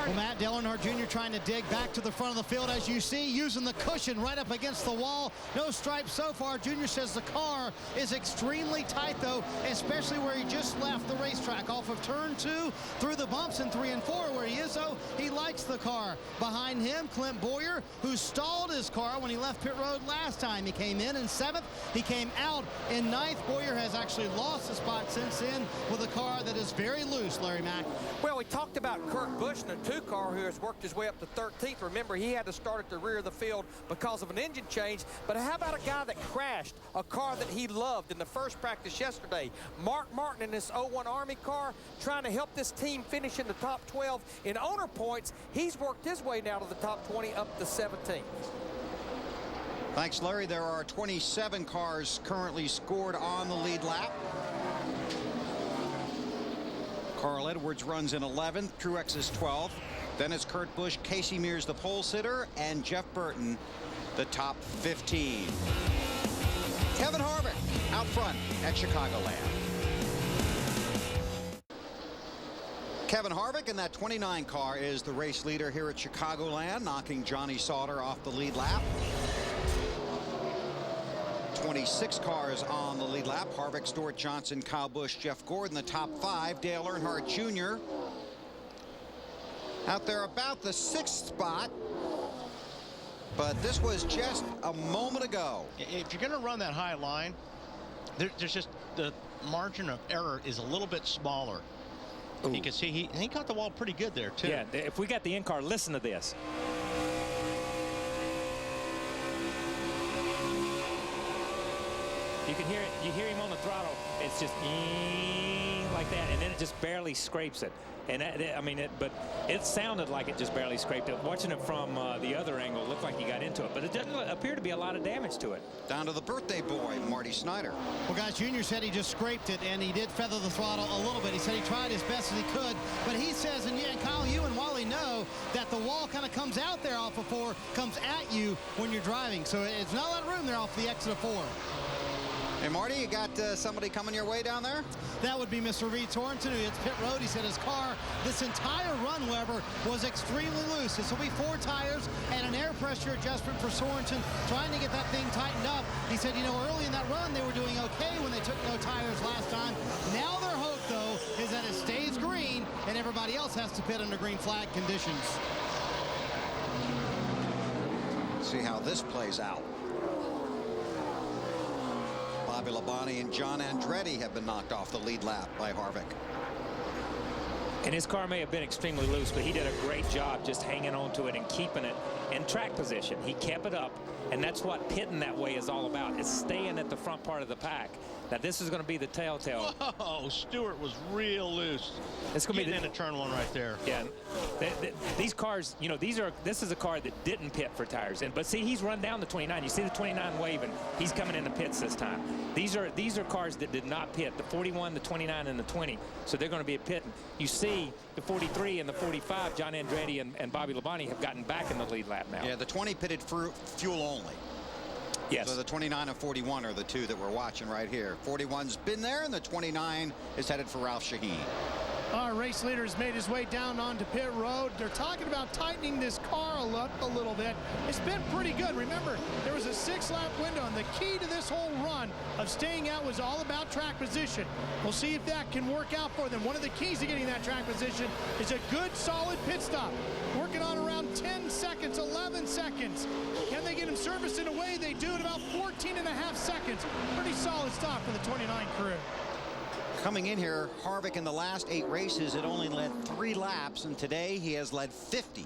Well, Matt, Dale Earnhardt Jr. trying to dig back to the front of the field, as you see, using the cushion right up against the wall. No stripes so far. Jr. says the car is extremely tight, though, especially where he just left the racetrack off of turn 2 through the bumps in 3 and 4 where he is, though. He likes the car. Behind him, Clint Bowyer, who stalled his car when he left pit road last time. He came in 7th. He came out in 9th. Bowyer has actually lost a spot since then with a car that is very loose, Larry Mack. Well, we talked about Kurt Busch in the 2 car who has worked his way up to 13th. Remember, he had to start at the rear of the field because of an engine change. But how about a guy that crashed a car that he loved in the first practice yesterday? Mark Martin in this 01 Army car, trying to help this team finish in the top 12 in owner points. He's worked his way now to the top 20 up to 17th. Thanks, Larry. There are 27 cars currently scored on the lead lap. Carl Edwards runs in 11th. Truex is 12th. Then it's Kurt Busch, Casey Mears, the pole sitter, and Jeff Burton, the top 15. Kevin Harvick out front at Chicagoland. Kevin Harvick in that 29 car is the race leader here at Chicagoland, knocking Johnny Sauter off the lead lap. 26 cars on the lead lap. Harvick, Stewart, Johnson, Kyle Busch, Jeff Gordon, the top 5. Dale Earnhardt Jr. out there about the 6th spot. but this was just a moment ago. If you're going to run that high line, there's just the margin of error is a little bit smaller. Ooh. You can see he caught the wall pretty good there too. Yeah, if we got the in-car, listen to this. You can hear it. You hear him on the throttle. It's just like that, and then it just barely scrapes it. And but it sounded like it just barely scraped it. Watching it from the other angle, it looked like he got into it, but it doesn't appear to be a lot of damage to it. Down to the birthday boy, Marty Snyder. Well, guys, Junior said he just scraped it, and he did feather the throttle a little bit. He said he tried as best as he could, but he says, and Kyle, you and Wally know that the wall kind of comes out there off of 4, comes at you when you're driving, so it's not a lot of room there off the exit of 4. Hey, Marty, you got somebody coming your way down there? That would be Mr. Reed Sorensen, who hits pit road. He said his car, this entire run, Weber, was extremely loose. This will be 4 tires and an air pressure adjustment for Sorensen, trying to get that thing tightened up. He said, early in that run, they were doing okay when they took no tires last time. Now their hope, though, is that it stays green and everybody else has to pit under green flag conditions. Let's see how this plays out. Bobby Labonte and John Andretti have been knocked off the lead lap by Harvick. And his car may have been extremely loose, but he did a great job just hanging on to it and keeping it in track position. He kept it up, and that's what pitting that way is all about, is staying at the front part of the pack. Now, this is going to be the telltale. Whoa, Stewart was real loose. It's going to be into turn 1 right there. Yeah, these cars, this is a car that didn't pit for tires, but see, he's run down the 29. You see the 29 waving. He's coming in the pits this time. These are cars that did not pit. The 41, the 29, and the 20. So they're going to be pitting. You see the 43 and the 45. John Andretti and Bobby Labonte have gotten back in the lead lap now. Yeah, the 20 pitted for fuel only. Yes. So the 29 and 41 are the 2 that we're watching right here. 41's been there, and the 29 is headed for Ralph Shaheen. Our race leader has made his way down onto pit road. They're talking about tightening this car a little bit. It's been pretty good. Remember, there was a 6-lap window, and the key to this whole run of staying out was all about track position. We'll see if that can work out for them. One of the keys to getting that track position is a good, solid pit stop. Working on around 10 seconds, 11 seconds. Can they get him serviced in a way? They do in about 14.5 seconds. Pretty solid stop for the 29 crew. Coming in here, Harvick in the last 8 races had only led 3 laps, and today he has led 50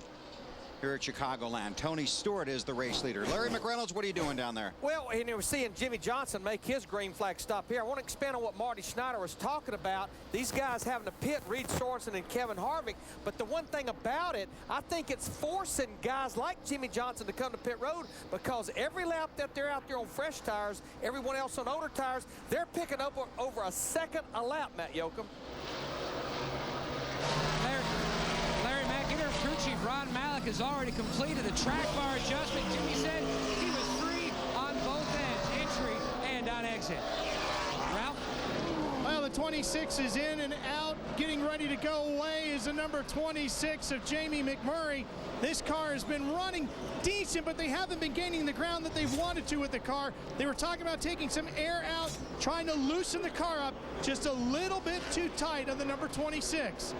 here at Chicagoland. Tony Stewart is the race leader. Larry McReynolds, what are you doing down there? Well, we're seeing Jimmy Johnson make his green flag stop here. I want to expand on what Marty Schneider was talking about. These guys having to pit, Reed Sorensen and Kevin Harvick. But the one thing about it, I think it's forcing guys like Jimmy Johnson to come to pit road, because every lap that they're out there on fresh tires, everyone else on older tires, they're picking up over a second a lap, Matt Yoakum. Larry McIntyre, crew chief Ron Malik has already completed the track bar adjustment. Jimmy said he was free on both ends, entry and on exit. Ralph? Well, the 26 is in and out. Getting ready to go away is the number 26 of Jamie McMurray. This car has been running decent, but they haven't been gaining the ground that they've wanted to with the car. They were talking about taking some air out, trying to loosen the car up just a little bit too tight on the number 26.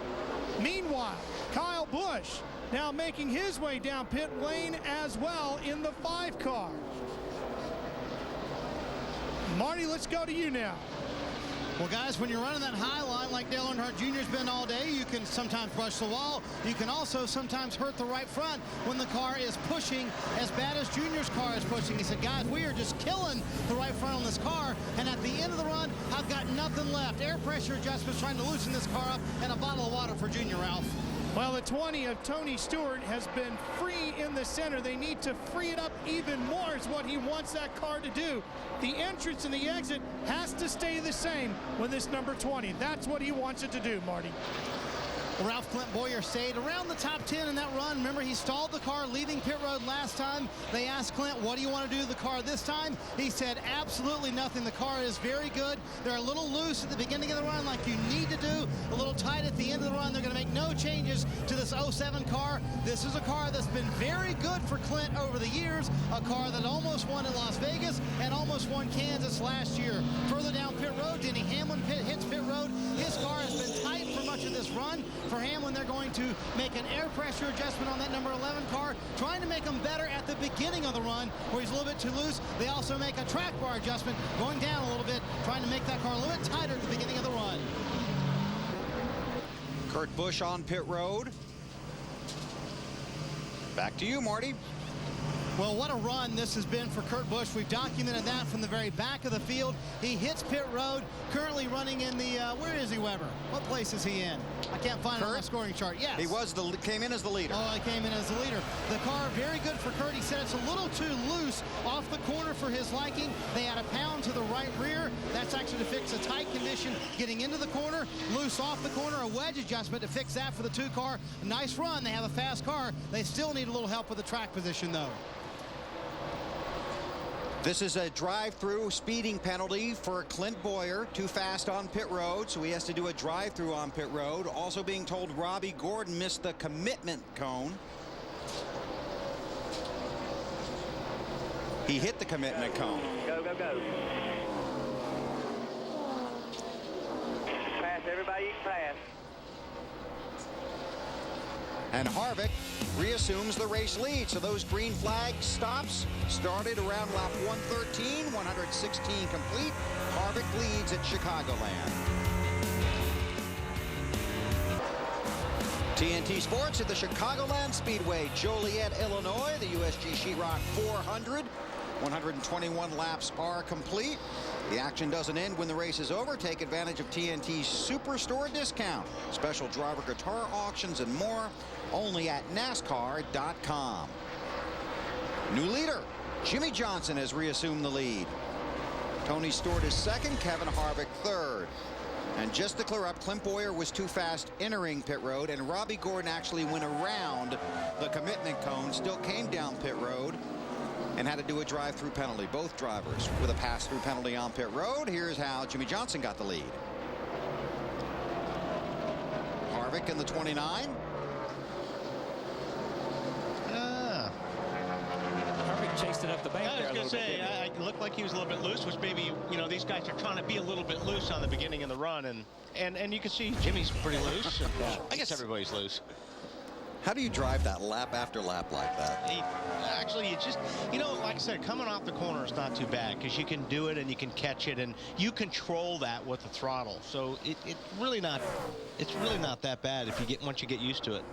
Meanwhile, Kyle Busch now making his way down pit lane as well in the 5 car. Marty, let's go to you now. Well, guys, when you're running that high line like Dale Earnhardt Jr.'s been all day, you can sometimes brush the wall. You can also sometimes hurt the right front when the car is pushing as bad as Junior's car is pushing. He said, guys, we are just killing the right front on this car, and at the end of the run, I've got nothing left. Air pressure adjustments trying to loosen this car up, and a bottle of water for Junior, Ralph. Well, the 20 of Tony Stewart has been free in the center. They need to free it up even more is what he wants that car to do. The entrance and the exit has to stay the same with this number 20. That's what he wants it to do, Marty. Ralph, Clint Bowyer stayed around the top 10 in that run. Remember, he stalled the car leaving pit road last time. They asked Clint, what do you want to do to the car this time? He said, absolutely nothing. The car is very good. They're a little loose at the beginning of the run like you need to do, a little tight at the end of the run. They're going to make no changes to this 07 car. This is a car that's been very good for Clint over the years, a car that almost won in Las Vegas and almost won Kansas last year. Further down pit road, Denny Hamlin hits pit road. His car has been tight for much much of this run. For Hamlin, they're going to make an air pressure adjustment on that number 11 car, trying to make him better at the beginning of the run where he's a little bit too loose. They also make a track bar adjustment, going down a little bit, trying to make that car a little bit tighter at the beginning of the run. Kurt Busch on pit road. Back to you, Marty. Well, what a run this has been for Kurt Busch. We've documented that from the very back of the field. He hits pit road, currently running in the, where is he, Weber? What place is he in? I can't find it on my scoring chart. Yes. He came in as the leader. Oh, he came in as the leader. The car, very good for Kurt. He said it's a little too loose off the corner for his liking. They had a pound to the right rear. That's actually to fix a tight condition getting into the corner. Loose off the corner, a wedge adjustment to fix that for the 2 car. A nice run. They have a fast car. They still need a little help with the track position, though. This is a drive-through speeding penalty for Clint Bowyer. Too fast on pit road, so he has to do a drive-through on pit road. Also being told Robbie Gordon missed the commitment cone. He hit the commitment cone. Go, go, go. Pass, everybody you can pass. And Harvick reassumes the race lead. So those green flag stops started around lap 113, 116 complete. Harvick leads at Chicagoland. TNT Sports at the Chicagoland Speedway, Joliet, Illinois. The USG Sheetrock 400. 121 laps are complete. The action doesn't end when the race is over. Take advantage of TNT's Superstore discount, special driver guitar auctions, and more, only at NASCAR.com. New leader, Jimmy Johnson has reassumed the lead. Tony Stewart is second, Kevin Harvick third. And just to clear up, Clint Bowyer was too fast entering pit road, and Robbie Gordon actually went around the commitment cone, still came down pit road, and had to do a drive-through penalty. Both drivers with a pass-through penalty on pit road. Here's how Jimmy Johnson got the lead. Harvick in the 29. Harvick chased it up the bank. I was going to say, it looked like he was a little bit loose, which maybe, you know, these guys are trying to be a little bit loose on the beginning of the run, and you can see Jimmy's pretty loose. I guess everybody's loose. How do you drive that lap after lap like that? Actually, you just, you know, like I said, coming off the corner is not too bad because you can do it and you can catch it and you control that with the throttle. So it's really not that bad if you once you get used to it.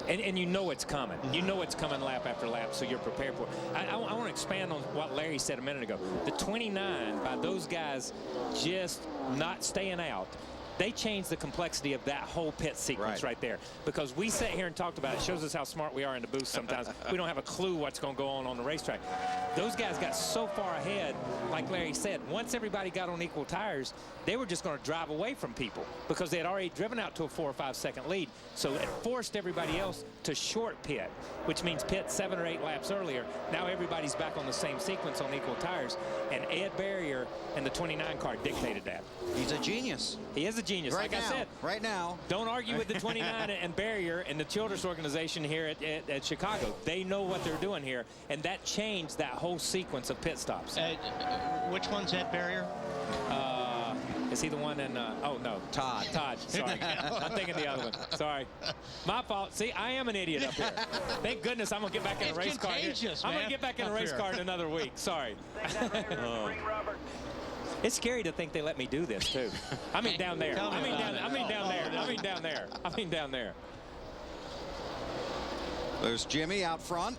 And you know it's coming. You know it's coming lap after lap, so you're prepared for it. I want to expand on what Larry said a minute ago. The 29, by those guys just not staying out, they changed the complexity of that whole pit sequence right there. Because we sat here and talked about it. It shows us how smart we are in the booth sometimes. We don't have a clue what's going to go on the racetrack. Those guys got so far ahead, like Larry said, once everybody got on equal tires, they were just going to drive away from people because they had already driven out to a 4 or 5 second lead. So it forced everybody else to short pit, which means pit 7 or 8 laps earlier. Now everybody's back on the same sequence on equal tires. And Ed Bowyer and the 29 car dictated that. He's a genius. He is a genius. Right like now, I said, right now. Don't argue with the 29 and Bowyer and the Childress organization here at Chicago. They know what they're doing here, and that changed that whole sequence of pit stops. Which one's Ed Bowyer? Is he the one in, oh no. Todd. Sorry. I'm thinking the other one. Sorry. My fault. See, I am an idiot up here. Thank goodness I'm going to get back in a race car. I'm going to get back in a race car in another week. Sorry. It's scary to think they let me do this, too. I mean down there. I mean down there. There's Jimmy out front.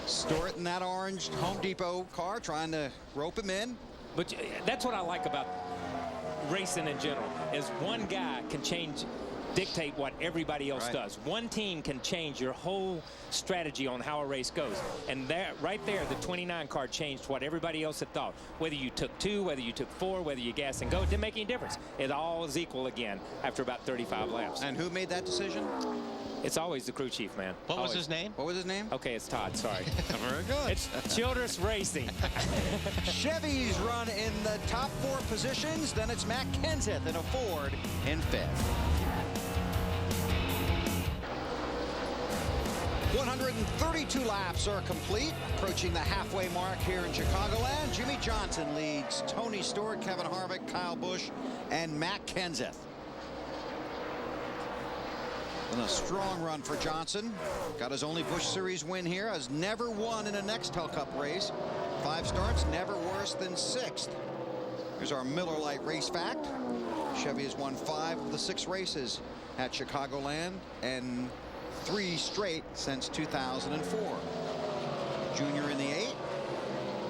Stewart in that orange Home Depot car trying to rope him in. But that's what I like about racing in general, is one guy can dictate what everybody else does. One team can change your whole strategy on how a race goes. And right there, the 29 car changed what everybody else had thought. Whether you took 2, whether you took 4, whether you gas and go, it didn't make any difference. It all is equal again after about 35 laps. And who made that decision? It's always the crew chief, man. What was his name? What was his name? Okay, it's Todd. Sorry. Very good. It's Childress Racing. Chevy's run in the top 4 positions. Then it's Matt Kenseth in a Ford in 5th. 132 laps are complete. Approaching the halfway mark here in Chicagoland. Jimmy Johnson leads Tony Stewart, Kevin Harvick, Kyle Busch, and Matt Kenseth. And a strong run for Johnson. Got his only Busch Series win here. Has never won in a Nextel Cup race. 5 starts, never worse than 6th. Here's our Miller Lite race fact. Chevy has won 5 of the 6 races at Chicagoland and 3 straight since 2004. Junior in the 8.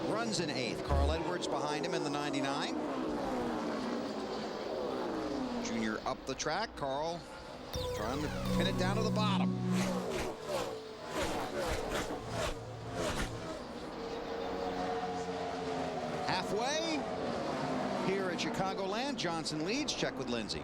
Runs in 8th. Carl Edwards behind him in the 99. Junior up the track. Carl trying to pin it down to the bottom. Halfway here at Chicagoland, Johnson leads. Check with Lindsay.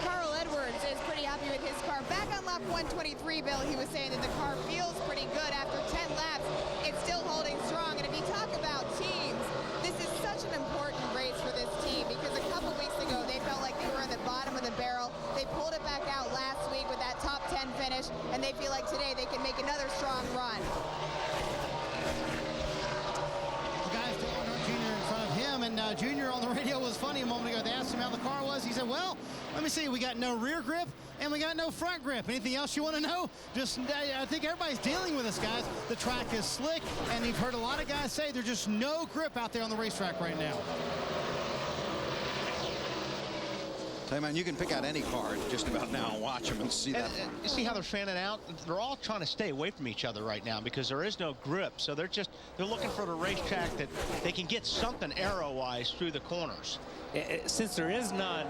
Carl Edwards is pretty happy with his car. Back on lap 123, Bill, he was saying that the car feels pretty good after 10 laps. It's still holding strong. And if you talk about teams, this is such an important race for this team because a couple weeks ago they felt like they were in the bottom of the barrel. They pulled it back out last week with that top 10 finish, and they feel like today they can make another strong run. The guys Dale Earnhardt Jr. in front of him, and Junior on the radio was funny a moment ago. They asked him how the car was. He said, well, let me see, we got no rear grip and we got no front grip. Anything else you want to know? Just, I think everybody's dealing with this, guys. The track is slick, and you've heard a lot of guys say there's just no grip out there on the racetrack right now. Tell you, man, you can pick out any car just about now and watch them and see that. You see how they're fanning out? They're all trying to stay away from each other right now because there is no grip. So they're looking for the racetrack that they can get something aero-wise through the corners. Since there is none,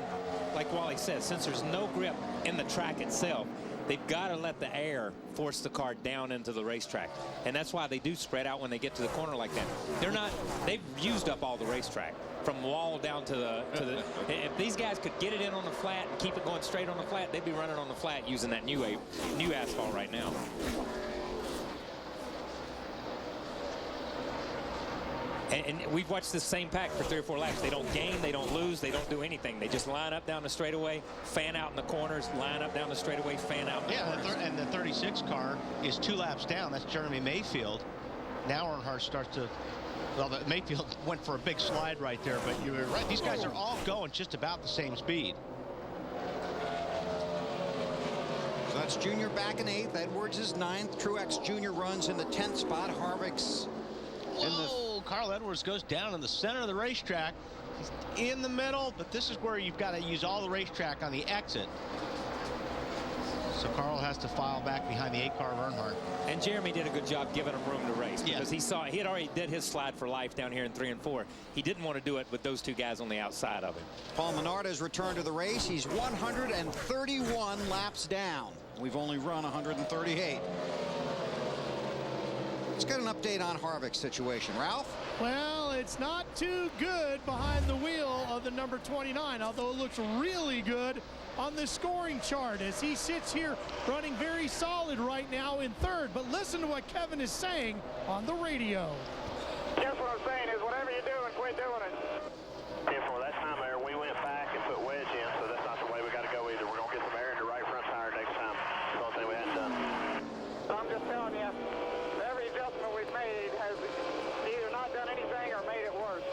like Wally says, since there's no grip in the track itself, they've got to let the air force the car down into the racetrack. And that's why they do spread out when they get to the corner like that. They've used up all the racetrack from wall down to the if these guys could get it in on the flat and keep it going straight on the flat, they'd be running on the flat using that new asphalt right now. And we've watched this same pack for 3 or 4 laps. They don't gain, they don't lose, they don't do anything. They just line up down the straightaway, fan out in the corners, line up down the straightaway, fan out in the corners. And the 36 car is 2 laps down. That's Jeremy Mayfield. Now Earnhardt starts to, well, Mayfield went for a big slide right there, but you were right. These guys are all going just about the same speed. So that's Junior back in 8th. Edwards is 9th. Truex Jr. runs in the 10th spot. Harvick's in the... Carl Edwards goes down in the center of the racetrack. He's in the middle, but this is where you've got to use all the racetrack on the exit. So Carl has to file back behind the 8 car of Earnhardt. And Jeremy did a good job giving him room to race because he had already did his slide for life down here in 3 and 4. He didn't want to do it with those 2 guys on the outside of him. Paul Menard has returned to the race. He's 131 laps down. We've only run 138. Let's get an update on Harvick's situation. Ralph? Well, it's not too good behind the wheel of the number 29, although it looks really good on the scoring chart as he sits here running very solid right now in 3rd. But listen to what Kevin is saying on the radio. Guess what I'm saying is whatever you're doing, quit doing it. Therefore, that time there, we went back and put wedge in, so that's not the way we got to go either. We're going to get some air in the right front tire next time. That's the only thing we hadn't done. So I'm just telling you, every adjustment we've made has either not done anything or made it worse.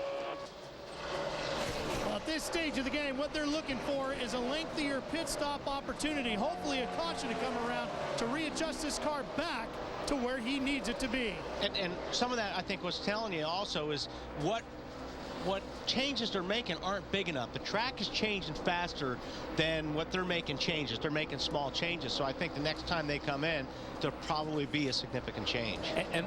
Well, at this stage of the game, what they're looking for is a lengthier pit stop opportunity, hopefully a caution to come around to readjust this car back to where he needs it to be. And some of that, I think, was telling you also is what changes they're making aren't big enough. The track is changing faster than what they're making changes. They're making small changes. So I think the next time they come in, there'll probably be a significant change. And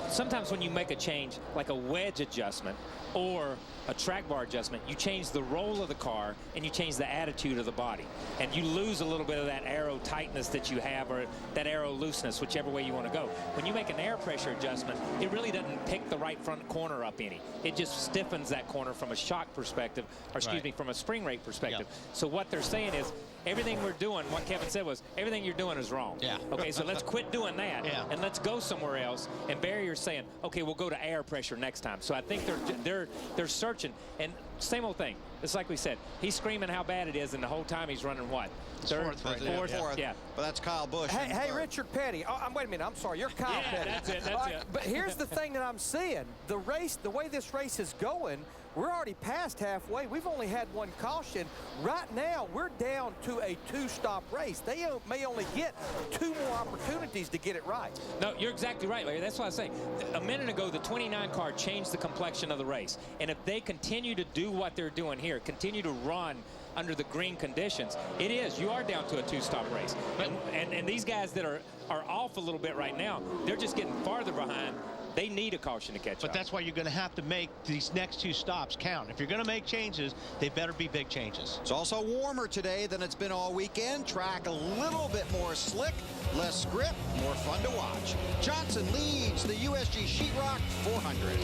sometimes when you make a change, like a wedge adjustment or a track bar adjustment, you change the roll of the car and you change the attitude of the body. And you lose a little bit of that aero tightness that you have or that aero looseness, whichever way you want to go. When you make an air pressure adjustment, it really doesn't pick the right front corner up any. It just stiffens that corner from a shock perspective, or excuse me, from a spring rate perspective. So what they're saying is, everything we're doing, what Kevin said was, everything you're doing is wrong. Okay, so let's quit doing that and let's go somewhere else. And Bowyer's saying, okay, we'll go to air pressure next time. So I think they're searching. And same old thing. It's like we said, he's screaming how bad it is, and the whole time he's running what? Fourth. Yeah. But that's Kyle Busch. Hey, Richard Petty. Oh, wait a minute. I'm sorry. You're Kyle Petty. That's it. But here's the thing that I'm seeing. The way this race is going, we're already past halfway. We've only had one caution. Right now, we're down to a 2-stop race. They may only get 2 more opportunities to get it right. No, you're exactly right, Larry. That's what I was saying. A minute ago, the 29 car changed the complexion of the race. And if they continue to do what they're doing here, continue to run under the green conditions, you are down to a 2-stop race. And these guys that are off a little bit right now, they're just getting farther behind. They need a caution to catch up. But that's why you're going to have to make these next 2 stops count. If you're going to make changes, they better be big changes. It's also warmer today than it's been all weekend. Track a little bit more slick, less grip, more fun to watch. Johnson leads the USG Sheetrock 400.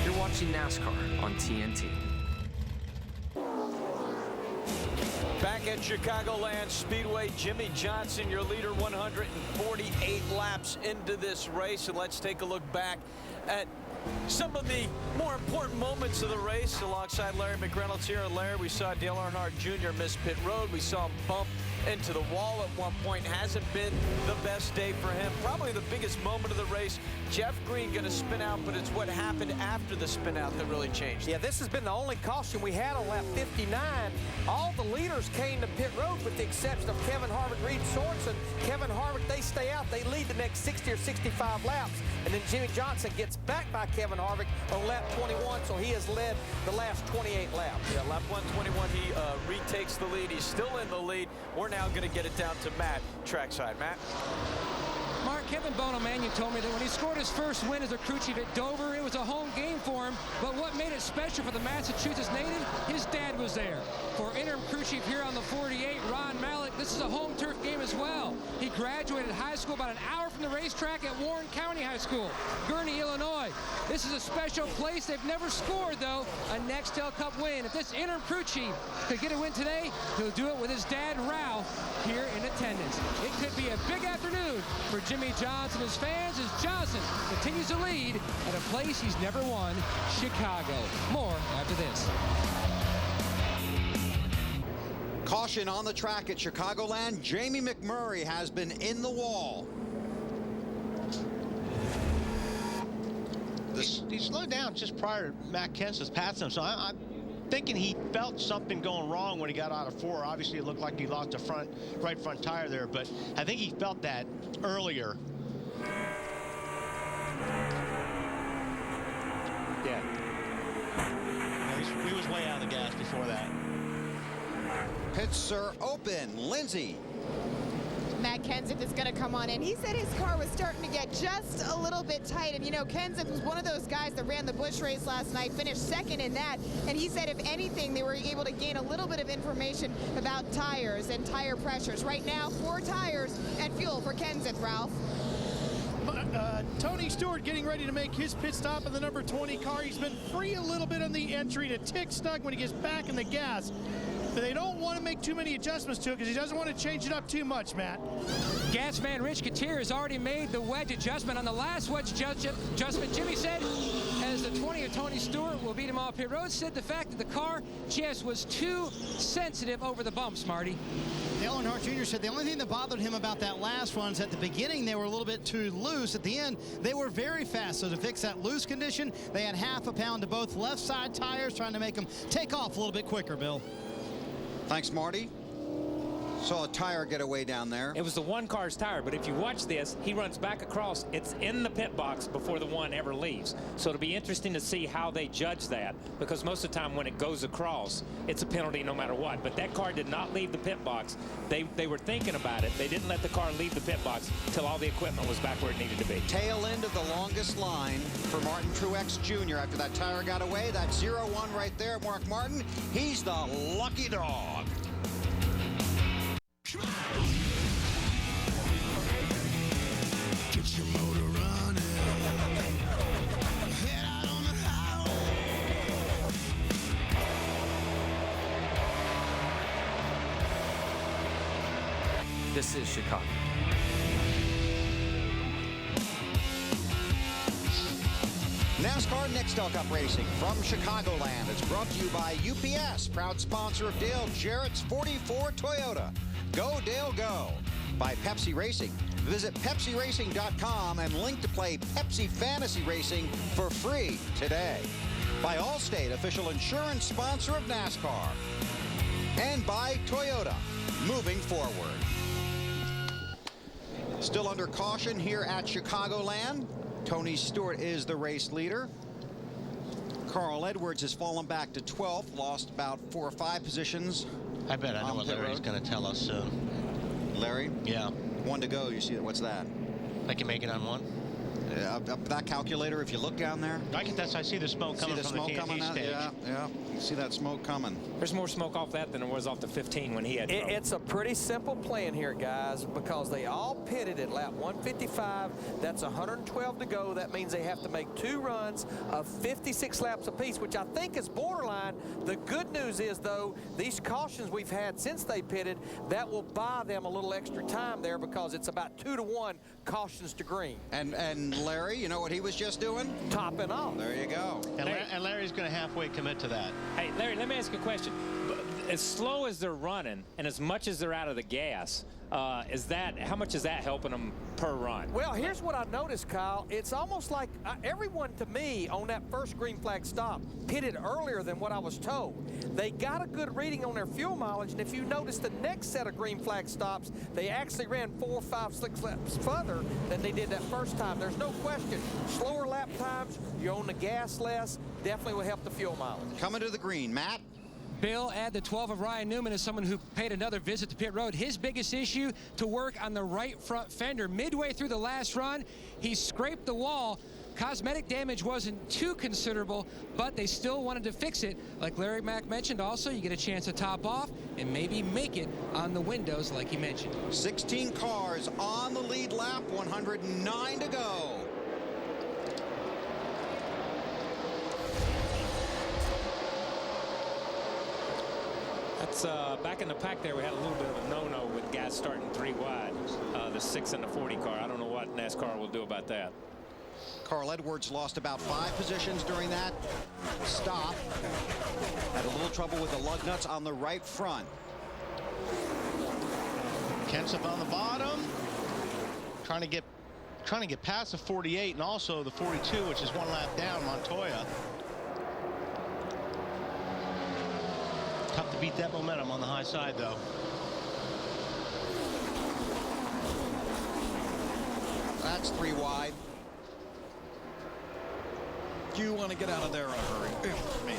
You're watching NASCAR on TNT. Back at Chicagoland Speedway, Jimmy Johnson, your leader, 148 laps into this race. And let's take a look back at some of the more important moments of the race alongside Larry McReynolds here. And Larry, we saw Dale Earnhardt Jr. miss pit road. We saw him bump into the wall at one point. Hasn't been the best day for him. Probably the biggest moment of the race. Jeff Green going to spin out, but it's what happened after the spin out that really changed. Yeah, this has been the only caution we had on lap 59. All the leaders came to pit road with the exception of Kevin Harvick, Reed Sorensen. Kevin Harvick, they stay out. They lead the next 60 or 65 laps. And then Jimmy Johnson gets back by Kevin Harvick on lap 21, so he has led the last 28 laps. Yeah, lap 121, he retakes the lead. He's still in the lead. We're now going to get it down to Matt, trackside. Matt? Mark, Kevin Bonomanian told me that when he scored his first win as a crew chief at Dover, it was a home game for him. But what made it special for the Massachusetts native, his dad was there. For interim crew chief here on the 48, Ron Mallett, this is a home turf game as well. He graduated high school about an hour from the racetrack at Warren County High School, Gurnee, Illinois. This is a special place. They've never scored, though, a Nextel Cup win. If this interim crew chief could get a win today, he'll do it with his dad, Ralph, here in attendance. It could be a big afternoon for Jimmy Johnson and his fans as Johnson continues to lead at a place he's never won, Chicago. More after this. Caution on the track at Chicagoland. Jamie McMurray has been in the wall. He slowed down just prior to Matt Kenseth's passing him, so I'm thinking he felt something going wrong when he got out of 4. Obviously, it looked like he lost the right front tire there, but I think he felt that earlier. Yeah. He was way out of the gas before that. Pits are open. Lindsay. Matt Kenseth is going to come on in. He said his car was starting to get just a little bit tight. And, you know, Kenseth was one of those guys that ran the Busch race last night, finished second in that. And he said, if anything, they were able to gain a little bit of information about tires and tire pressures. Right now, 4 tires and fuel for Kenseth, Ralph. Tony Stewart getting ready to make his pit stop in the number 20 car. He's been free a little bit on the entry to tick stuck when he gets back in the gas. But they don't want to make too many adjustments to it because he doesn't want to change it up too much, Matt. Gas man Rich Katir has already made the wedge adjustment. On the last wedge adjustment, Jimmy said, as the 20 of Tony Stewart will beat him off pit road, said the fact that the car just was too sensitive over the bumps, Marty. Dale Earnhardt Jr. said the only thing that bothered him about that last one is at the beginning they were a little bit too loose. At the end, they were very fast. So to fix that loose condition, they had half a pound to both left side tires, trying to make them take off a little bit quicker, Bill. Thanks, Marty. Saw a tire get away down there. It was the one car's tire, but if you watch this, he runs back across. It's in the pit box before the one ever leaves. So it'll be interesting to see how they judge that, because most of the time when it goes across, it's a penalty no matter what. But that car did not leave the pit box. They were thinking about it. They didn't let the car leave the pit box until all the equipment was back where it needed to be. Tail end of the longest line for Martin Truex Jr. after that tire got away. That 0-1 right there, Mark Martin. He's the lucky dog. Get your motor running. Head out on the highway. This is Chicago. NASCAR Nextel Cup Racing from Chicagoland. It's brought to you by UPS, proud sponsor of Dale Jarrett's 44 Toyota. Go, Dale, go. By Pepsi Racing. Visit PepsiRacing.com and link to play Pepsi Fantasy Racing for free today. By Allstate, official insurance sponsor of NASCAR. And by Toyota, moving forward. Still under caution here at Chicagoland. Tony Stewart is the race leader. Carl Edwards has fallen back to 12th, lost about 4 or 5 positions. I bet I know what Larry's going to tell us soon. Larry? Yeah. 1 to go. You see, what's that? I can make it on 1. Up that calculator, if you look down there. I see the smoke coming from the TNT stage. Yeah, you see that smoke coming. There's more smoke off that than there was off the 15 when he had trouble. It's a pretty simple plan here, guys, because they all pitted at lap 155. That's 112 to go. That means they have to make 2 runs of 56 laps apiece, which I think is borderline. The good news is, though, these cautions we've had since they pitted, that will buy them a little extra time there because it's about 2-to-1 cautions to green. And Larry, you know what he was just doing? Topping off. There you go. And Larry's going to halfway commit to that. Hey, Larry, let me ask you a question. As slow as they're running and as much as they're out of the gas, how much is that helping them per run? Well, here's what I noticed, Kyle. It's almost like everyone, to me, on that first green flag stop pitted earlier than what I was told. They got a good reading on their fuel mileage, and if you notice the next set of green flag stops, they actually ran 4, 5, 6 laps further than they did that first time. There's no question. Slower lap times, you own the gas less, definitely will help the fuel mileage. Coming to the green, Matt. Bill, add the 12 of Ryan Newman as someone who paid another visit to pit road. His biggest issue to work on the right front fender. Midway through the last run, he scraped the wall. Cosmetic damage wasn't too considerable, but they still wanted to fix it. Like Larry Mack mentioned, also, you get a chance to top off and maybe make it on the windows like he mentioned. 16 cars on the lead lap, 109 to go. That's back in the pack there. We had a little bit of a no-no with guys starting 3 wide. The 6 and the 40 car. I don't know what NASCAR will do about that. Carl Edwards lost about 5 positions during that stop. Had a little trouble with the lug nuts on the right front. Kenseth on the bottom, trying to get past the 48 and also the 42, which is 1 lap down. Montoya. Tough to beat that momentum on the high side, though. That's 3 wide. You want to get out of there in a hurry. Me.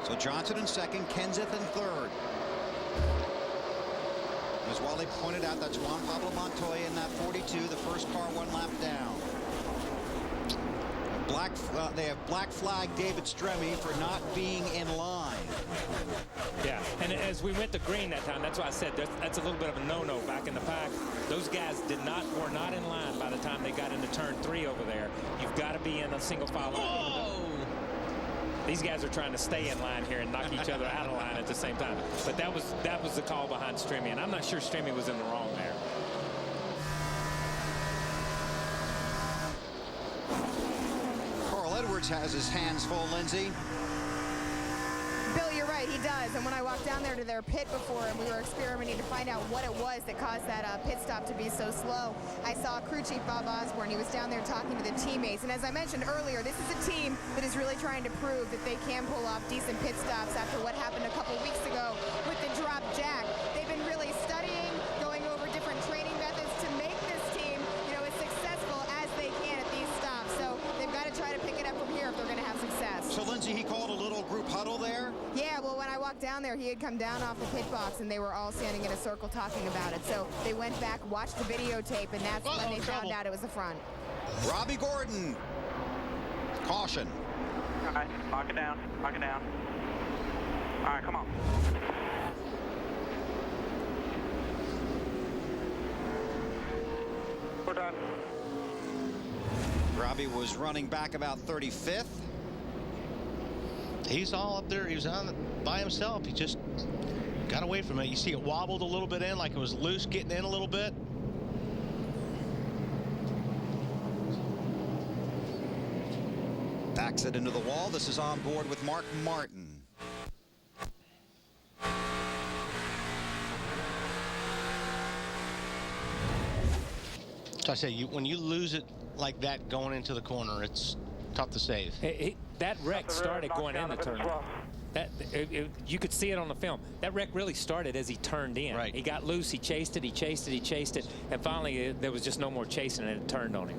So Johnson in second, Kenseth in third. As Wally pointed out, that's Juan Pablo Montoya in that 42, the first car 1 lap down. They have black flag David Stremme for not being in line. Yeah, and as we went to green that time, that's why I said that's a little bit of a no-no back in the pack. Those guys were not in line by the time they got into turn 3 over there. You've got to be in a single file line. These guys are trying to stay in line here and knock each other out of line at the same time. But that was the call behind Stremme, and I'm not sure Stremme was in the wrong there. Edwards has his hands full, Lindsay. Bill, you're right, he does. And when I walked down there to their pit before and we were experimenting to find out what it was that caused that pit stop to be so slow, I saw crew chief Bob Osborne. He was down there talking to the teammates. And as I mentioned earlier, this is a team that is really trying to prove that they can pull off decent pit stops after what happened a couple weeks ago with the drop jack. They've been really studying, going over different training methods to make this team, as successful as they can at these stops. So they've got to try to pick it up from here if they're going to have success. So, Lindsay, he called a little group huddle there? Yeah, well, when I walked down there, he had come down off the pit box, and they were all standing in a circle talking about it. So they went back, watched the videotape, and that's when they found out it was the front. Robbie Gordon. Caution. All right, lock it down, lock it down. All right, come on. We're done. Robbie was running back about 35th. He's all up there. He was on by himself. He just Got away from it. You see it wobbled a little bit in, like it was loose, getting in a little bit. Backs it into the wall. This is on board with Mark Martin. So I say, when you lose it like that going into the corner, it's tough to save. That wreck started going in the turn. You could see it on the film. That wreck really started as he turned in. Right. He got loose, he chased it, and finally there was just no more chasing and it turned on him.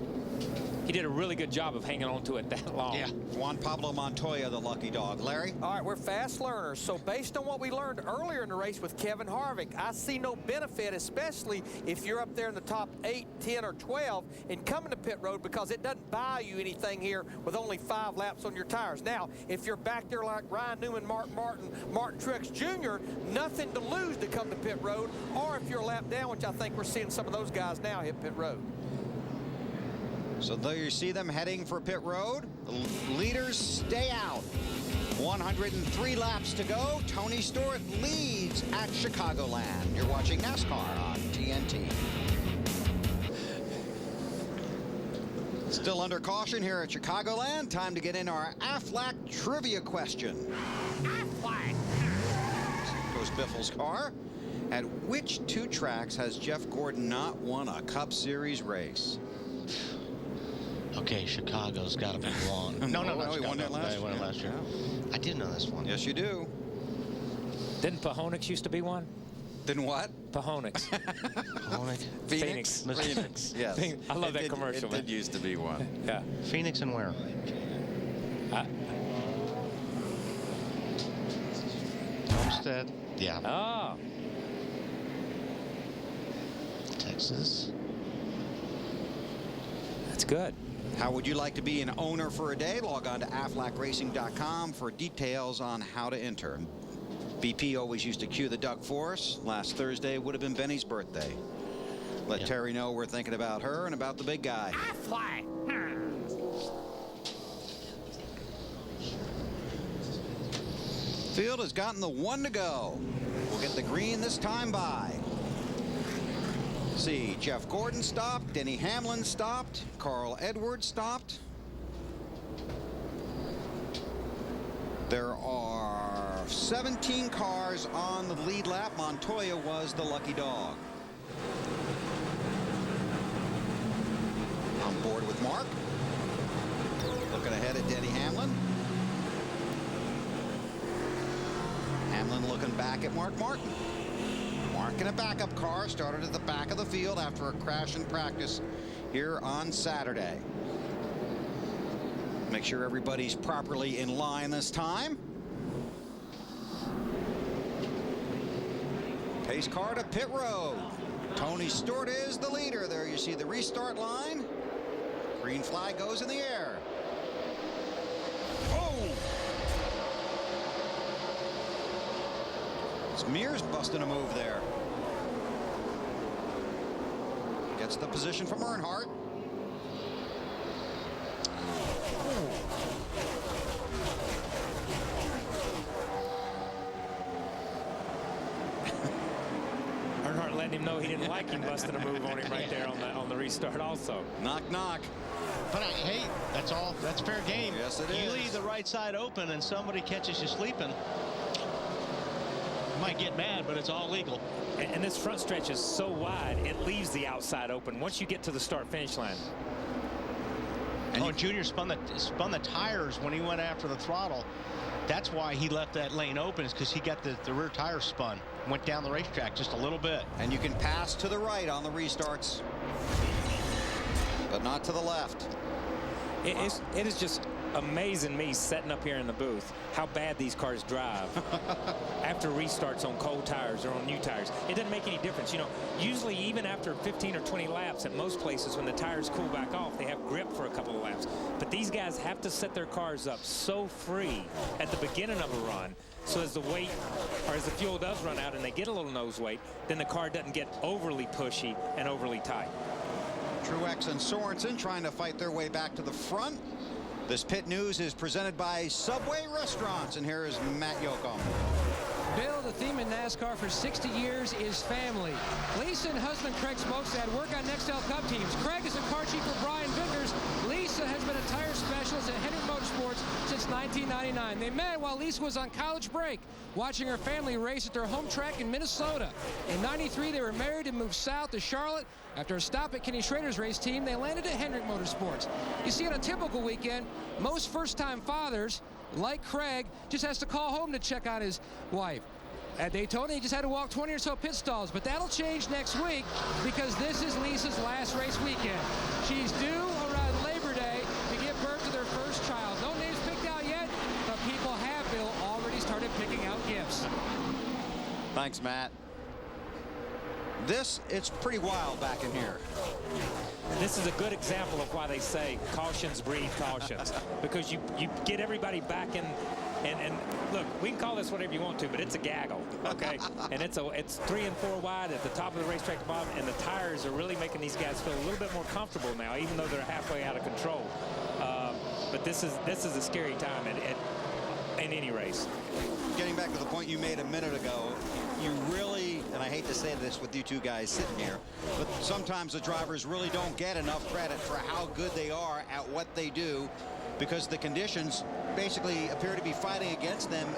He did a really good job of hanging on to it that long. Yeah. Juan Pablo Montoya, the lucky dog. Larry? All right, we're fast learners. So based on what we learned earlier in the race with Kevin Harvick, I see no benefit, especially if you're up there in the top 8, 10, or 12 and coming to pit road, because it doesn't buy you anything here with only 5 laps on your tires. Now, if you're back there like Ryan Newman, Mark Martin, Martin Truex Jr., nothing to lose to come to pit road, or if you're a lap down, which I think we're seeing some of those guys now hit pit road. So there you see them heading for pit road. The leaders stay out. 103 laps to go. Tony Stewart leads at Chicagoland. You're watching NASCAR on TNT. Still under caution here at Chicagoland. Time to get in our Aflac trivia question. Aflac. Goes Biffle's car. At which 2 tracks has Jeff Gordon not won a Cup Series race? Okay, Chicago's got to be one. No, he won it last year. I did know this one. Yes, you do. Didn't Pahonix used to be one? Didn't what? Pahonix. Phoenix. Yes. I love that commercial. It did used to be one. Yeah. Phoenix and where? Homestead. Yeah. Oh. Texas. That's good. How would you like to be an owner for a day? Log on to aflacracing.com for details on how to enter. BP always used to cue the duck for us. Last Thursday would have been Benny's birthday. Let Terry know we're thinking about her and about the big guy. Aflac. Field has gotten the 1 to go. We'll get the green this time by. See, Jeff Gordon stopped, Denny Hamlin stopped, Carl Edwards stopped. There are 17 cars on the lead lap. Montoya was the lucky dog. On board with Mark. Looking ahead at Denny Hamlin. Hamlin looking back at Mark Martin. Mark in a backup car started at the back of the field after a crash in practice here on Saturday. Make sure everybody's properly in line this time. Pace car to pit road. Tony Stewart is the leader. There you see the restart line. Green flag goes in the air. Oh! Mears busting a move there. Gets the position from Earnhardt. Earnhardt letting him know he didn't like him busting a move on him right there on the restart also. Knock, knock. But hey, that's all. That's fair game. Yes, it is. You leave the right side open and somebody catches you sleeping. Might get mad, but it's all legal. And this front stretch is so wide, it leaves the outside open once you get to the start-finish line. And Junior spun the tires when he went after the throttle. That's why he left that lane open, is because he got the rear tire spun. Went down the racetrack just a little bit. And you can pass to the right on the restarts, but not to the left. It is just amazing me sitting up here in the booth how bad these cars drive after restarts on cold tires or on new tires. It doesn't make any difference. You know, usually even after 15 or 20 laps at most places, when the tires cool back off, they have grip for a couple of laps. But these guys have to set their cars up so free at the beginning of a run, so as the weight or as the fuel does run out and they get a little nose weight, then the car doesn't get overly pushy and overly tight. Truex and Sorensen trying to fight their way back to the front. This pit news is presented by Subway Restaurants, and here is Matt Yoakum. Bill, the theme in NASCAR for 60 years is family. Lisa and husband Craig Smokestad work on Nextel Cup teams. Craig is a car chief for Brian Vickers. Lisa has been a tire specialist at Hendrick Motorsports since 1999. They met while Lisa was on college break, watching her family race at their home track in Minnesota. In '93, they were married and moved south to Charlotte. After a stop at Kenny Schrader's race team, they landed at Hendrick Motorsports. You see, on a typical weekend, most first-time fathers, like Craig, just has to call home to check on his wife. At Daytona, he just had to walk 20 or so pit stalls, but that'll change next week because this is Lisa's last race weekend. She's due around Labor Day to give birth to their first child. No names picked out yet, but people have, Bill, already started picking out gifts. Thanks, Matt. It's pretty wild back in here. This is a good example of why they say cautions breed cautions, because you get everybody back in, and look, we can call this whatever you want to, but it's a gaggle, okay? And it's 3 and 4 wide at the top of the racetrack bottom, and the tires are really making these guys feel a little bit more comfortable now, even though they're halfway out of control. But this is a scary time in any race. Getting back to the point you made a minute ago, you really, and I hate to say this with you two guys sitting here, but sometimes the drivers really don't get enough credit for how good they are at what they do, because the conditions basically appear to be fighting against them,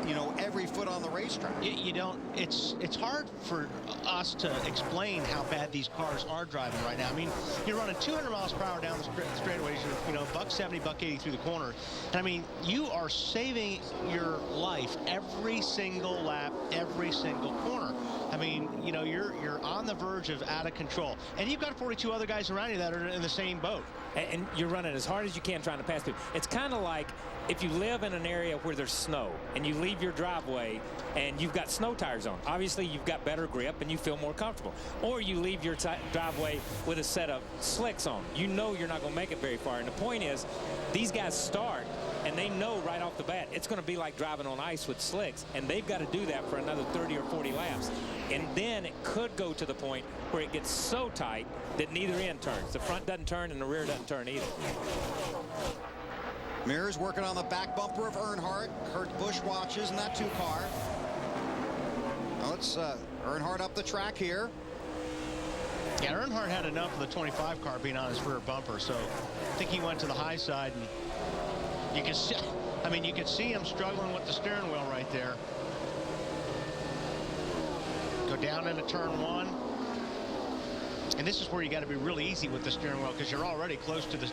you know, every foot on the racetrack. You don't, it's hard for us to explain how bad these cars are driving right now. I mean, you're running 200 miles per hour down the straightaways, you know, $170, $180 through the corner. And I mean, you are saving your life every single lap, every single corner. I mean, you know, you're on the verge of out of control. And you've got 42 other guys around you that are in the same boat. And you're running as hard as you can trying to pass people. It's kind of like if you live in an area where there's snow and you leave your driveway and you've got snow tires on. Obviously, you've got better grip and you feel more comfortable. Or you leave your driveway with a set of slicks on. You know you're not going to make it very far. And the point is, these guys start and they know right off the bat it's going to be like driving on ice with slicks, and they've got to do that for another 30 or 40 laps. And then it could go to the point where it gets so tight that neither end turns. The front doesn't turn and the rear doesn't turn either. Mears working on the back bumper of Earnhardt. Kurt Busch watches in that 2 car. Now it's Earnhardt up the track here. Yeah, Earnhardt had enough of the 25 car being on his rear bumper, so I think he went to the high side, and you can see, I mean, you could see him struggling with the steering wheel right there. Go down into turn 1. And this is where you got to be really easy with the steering wheel, because you're already close to the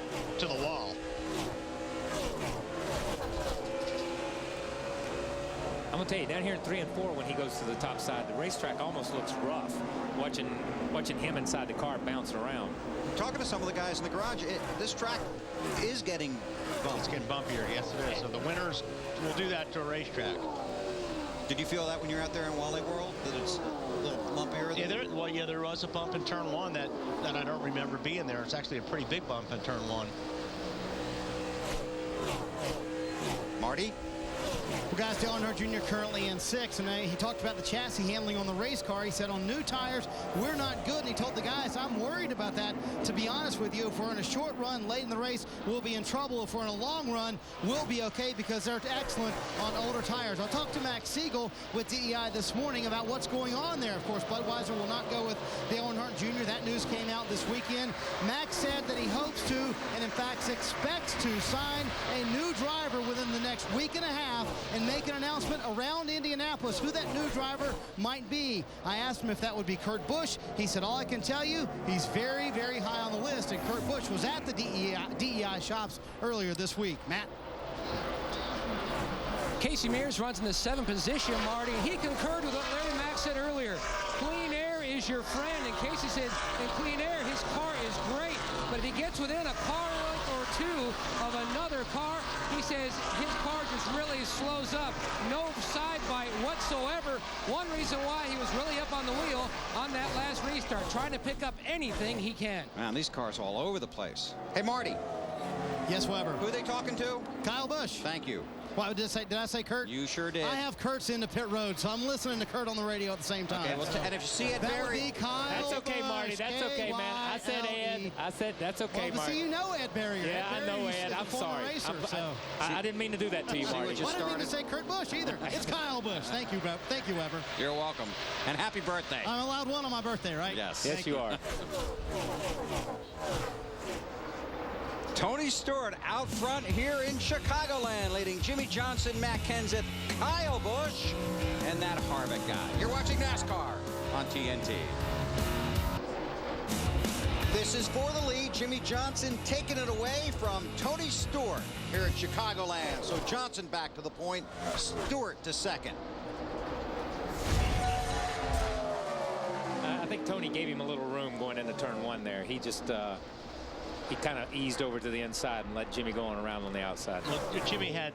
wall. I'm going to tell you, down here in 3 and 4, when he goes to the top side, the racetrack almost looks rough, watching him inside the car bouncing around. Talking to some of the guys in the garage, this track is getting bumpy. It's getting bumpier, yes it is. So the winners will do that to a racetrack. Did you feel that when you were out there in Wally World, that it's a little bumpier? Yeah, there was a bump in turn 1 that I don't remember being there. It's actually a pretty big bump in turn 1. Marty? Well, guys, Dale Earnhardt Jr. currently in 6th, and he talked about the chassis handling on the race car. He said on new tires, we're not good, and he told the guys, I'm worried about that. To be honest with you, if we're in a short run late in the race, we'll be in trouble. If we're in a long run, we'll be okay because they're excellent on older tires. I talked to Max Siegel with DEI this morning about what's going on there. Of course, Budweiser will not go with Dale Earnhardt Jr. That news came out this weekend. Max said that he hopes to, and in fact expects to, sign a new driver within the next week and a half and make an announcement around Indianapolis who that new driver might be. I asked him if that would be Kurt Busch. He said, all I can tell you, he's very, very high on the list, and Kurt Busch was at the DEI shops earlier this week. Matt? Casey Mears runs in the 7th position, Marty. He concurred with what Larry Mack said earlier. Clean air is your friend, and Casey said in clean air his car is great, but if he gets within a car length or 2 of another car, he says his car just really slows up. No side bite whatsoever. One reason why he was really up on the wheel on that last restart, trying to pick up anything he can. Man, these cars are all over the place. Hey, Marty. Yes, Weber. Who are they talking to? Kyle Busch. Thank you. Well, did I say Kurt? You sure did. I have Kurt's in the pit road, so I'm listening to Kurt on the radio at the same time. Okay, well, and if you see it, that would be Kyle That's okay, Marty. That's okay, man. I said Ed. I said that's okay, well, Marty. See, you know Ed Barrier. Yeah, Ed I know Ed. I'm sorry. Racer, I didn't mean to do that to you, Marty. I didn't mean to say Kurt Busch either. It's Kyle Busch. Thank you, Weber. You're welcome. And happy birthday. I'm allowed one on my birthday, right? Yes. Yes, you are. Tony Stewart out front here in Chicagoland, leading Jimmy Johnson, Matt Kenseth, Kyle Busch, and that Harvick guy. You're watching NASCAR on TNT. This is for the lead. Jimmy Johnson taking it away from Tony Stewart here at Chicagoland. So Johnson back to the point, Stewart to second. I think Tony gave him a little room going into turn one there. He just he kind of eased over to the inside and let Jimmy go on around on the outside. Look, Jimmy had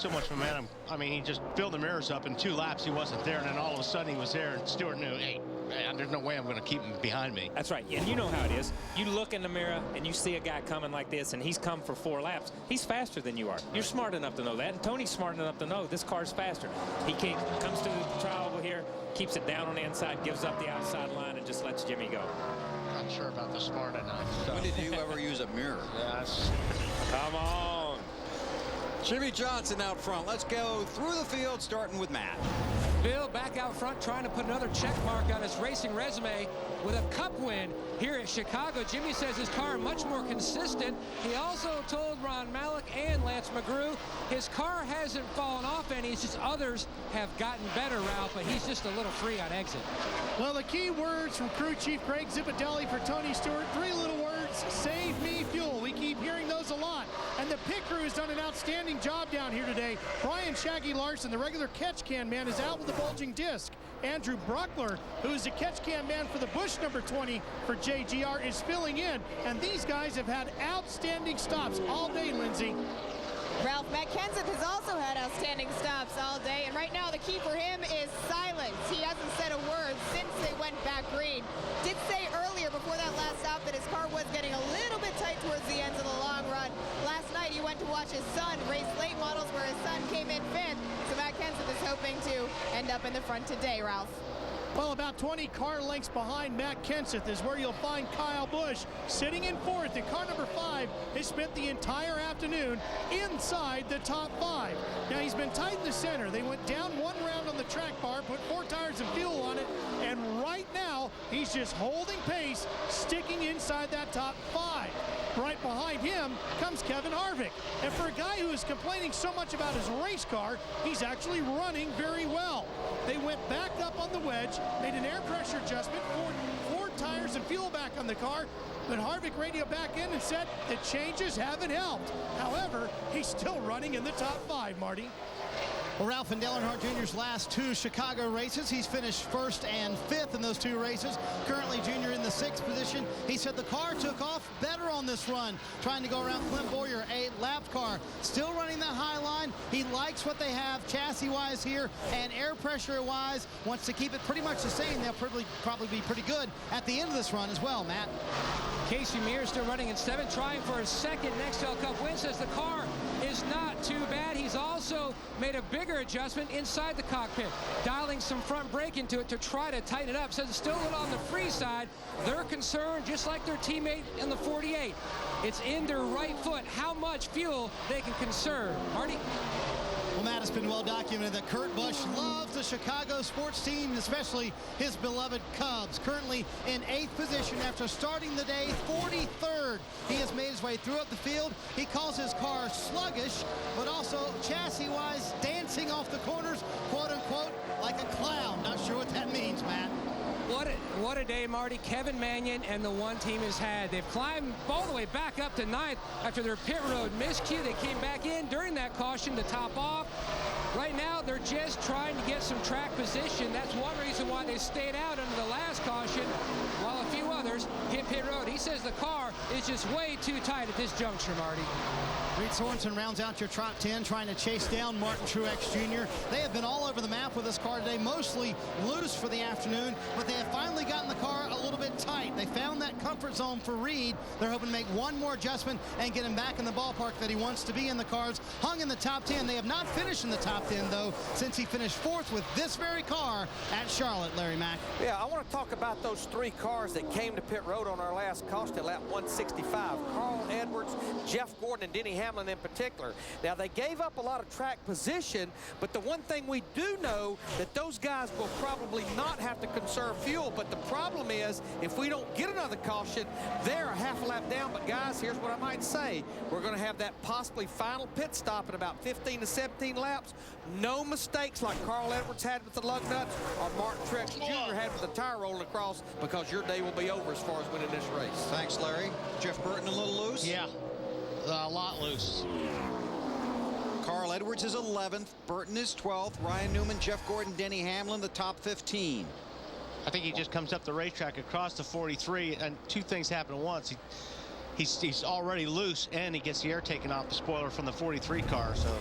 so much momentum. I mean, he just filled the mirrors up in 2 laps. He wasn't there, and then all of a sudden he was there, and Stewart knew, hey, there's no way I'm going to keep him behind me. That's right, and you know how it is. You look in the mirror and you see a guy coming like this, and he's come for 4 laps. He's faster than you are. You're smart enough to know that, and Tony's smart enough to know this car's faster. He comes to the trial over here, keeps it down on the inside, gives up the outside line, and just lets Jimmy go. Not sure about the smart enough. When did you ever use a mirror? Yes. Come on. Jimmy Johnson out front. Let's go through the field, starting with Matt. Bill back out front trying to put another check mark on his racing resume with a cup win here at Chicago. Jimmy says his car much more consistent. He also told Ron Malik and Lance McGrew his car hasn't fallen off any. It's just others have gotten better, Ralph, but he's just a little free on exit. Well, the key words from crew chief Greg Zipadelli for Tony Stewart, 3 little words: save me fuel. We keep hearing those a lot. And the pit crew has done an outstanding job down here today. Brian Shaggy Larson, the regular catch can man, is out with a bulging disc. Andrew Bruckler, who is the catch can man for the Busch number 20 for JGR, is filling in. And these guys have had outstanding stops all day, Lindsay. Ralph, Matt Kenseth has also had outstanding stops all day, and right now the key for him is silence. He hasn't said a word since they went back green. Did say earlier before that last stop that his car was getting a little bit tight towards the end of the long run. Last night he went to watch his son race late models where his son came in 5th, so Matt Kenseth is hoping to end up in the front today, Ralph. Well, about 20 car lengths behind Matt Kenseth is where you'll find Kyle Busch sitting in 4th, and car number 5 has spent the entire afternoon inside the top 5. Now, he's been tight in the center. They went down 1 round on the track bar, put 4 tires of fuel on it, and right now he's just holding pace, sticking inside that top 5. Right behind him comes Kevin Harvick. And for a guy who is complaining so much about his race car, he's actually running very well. They went back up on the wedge, made an air pressure adjustment, 4 tires and fuel back on the car, but Harvick radioed back in and said the changes haven't helped. However, he's still running in the top 5, Marty. Well, Ralph and Dale Earnhardt Jr.'s last 2 Chicago races, he's finished 1st and 5th in those 2 races. Currently, Jr. in the 6th position. He said the car took off better on this run, trying to go around Clint Bowyer, a lapped car. Still running that high line. He likes what they have chassis-wise here and air pressure-wise. Wants to keep it pretty much the same. They'll probably be pretty good at the end of this run as well, Matt. Casey Mears still running in 7th, trying for his 2nd Nextel Cup win. Says the car is not too bad. He's also made a bigger adjustment inside the cockpit, dialing some front brake into it to try to tighten it up. Says it's still a little on the free side. They're concerned, just like their teammate in the 48. It's in their right foot how much fuel they can conserve. Marty? Well, Matt, it's been well documented that Kurt Busch loves the Chicago sports team, especially his beloved Cubs. Currently in 8th position after starting the day 43rd. He has made his way through up the field. He calls his car sluggish, but also chassis-wise dancing off the corners, quote-unquote, like a clown. Not sure what that means, Matt. What a day, Marty. Kevin Mannion and the one team has had. They've climbed all the way back up to 9th after their pit road miscue. They came back in during that caution to top off. Right now, they're just trying to get some track position. That's one reason why they stayed out under the last caution, while a few others cars hit pit road. He says the car is just way too tight at this juncture, Marty. Reed Sorensen rounds out your top 10, trying to chase down Martin Truex Jr. They have been all over the map with this car today, mostly loose for the afternoon, but they have finally gotten the car a little bit tight. They found that comfort zone for Reed. They're hoping to make one more adjustment and get him back in the ballpark that he wants to be in. The cars hung in the top 10. They have not finished in the top 10, though, since he finished fourth with this very car at Charlotte, Larry Mack. Yeah, I want to talk about those 3 cars that came to pit road on our last caution lap 165. Carl Edwards, Jeff Gordon, and Denny Hamlin in particular. Now, they gave up a lot of track position, but the one thing we do know that those guys will probably not have to conserve fuel, but the problem is if we don't get another caution, they're a half a lap down. But guys, here's what I might say. We're going to have that possibly final pit stop in about 15 to 17 laps. No mistakes like Carl Edwards had with the lug nuts or Martin Truex Jr. had with the tire rolling across, because your day will be over as far as winning this race. Thanks, Larry. Jeff Burton a little loose? Yeah, a lot loose. Carl Edwards is 11th. Burton is 12th. Ryan Newman, Jeff Gordon, Denny Hamlin, the top 15. I think he just comes up the racetrack across the 43, and 2 things happen at once. He's already loose, and he gets the air taken off the spoiler from the 43 car. So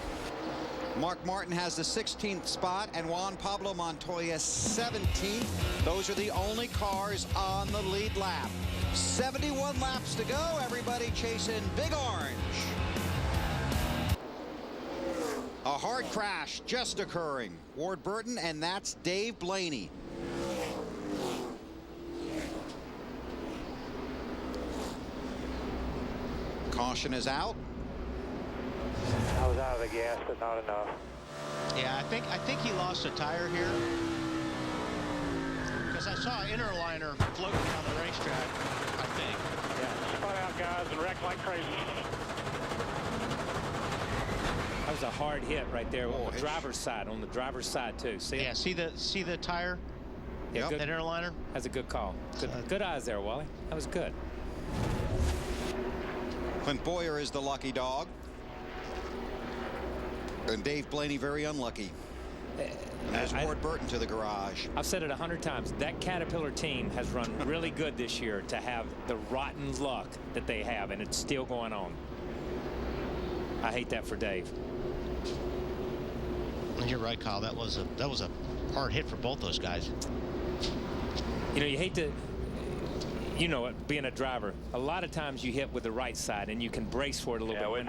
Mark Martin has the 16th spot, and Juan Pablo Montoya 17th. Those are the only cars on the lead lap. 71 laps to go. Everybody chasing Big Orange. A hard crash just occurring. Ward Burton, and that's Dave Blaney. Caution is out. I was out of the gas, but not enough. yeah, I think he lost a tire here, because I saw an inner liner floating down the racetrack. I think. Yeah. Spun out, guys, and wrecked like crazy. That was a hard hit right there on the driver's side. On the driver's side too. See? Yeah. See the tire. Yeah. Yep. Good. That inner liner. That's a good call. Good eyes there, Wally. That was good. Clint Bowyer is the lucky dog. And Dave Blaney very unlucky. And there's Ward Burton to the garage. I've said it 100 times. That Caterpillar team has run really good this year to have the rotten luck that they have, and it's still going on. I hate that for Dave. You're right, Kyle. That was a hard hit for both those guys. You know, you hate to, you know it, being a driver, a lot of times you hit with the right side and you can brace for it a little bit.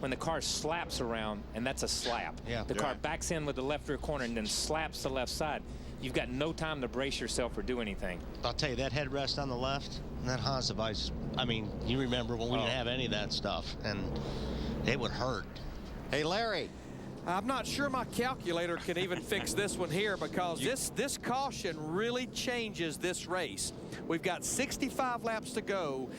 When the car slaps around, and that's a slap. Yeah. The car backs in with the left rear corner and then slaps the left side. You've got no time to brace yourself or do anything. I'll tell you, that headrest on the left and that Haas device, I mean, you remember when we didn't have any of that stuff, and it would hurt. Hey, Larry. I'm not sure my calculator can even fix this one here, because this caution really changes this race. We've got 65 laps to go.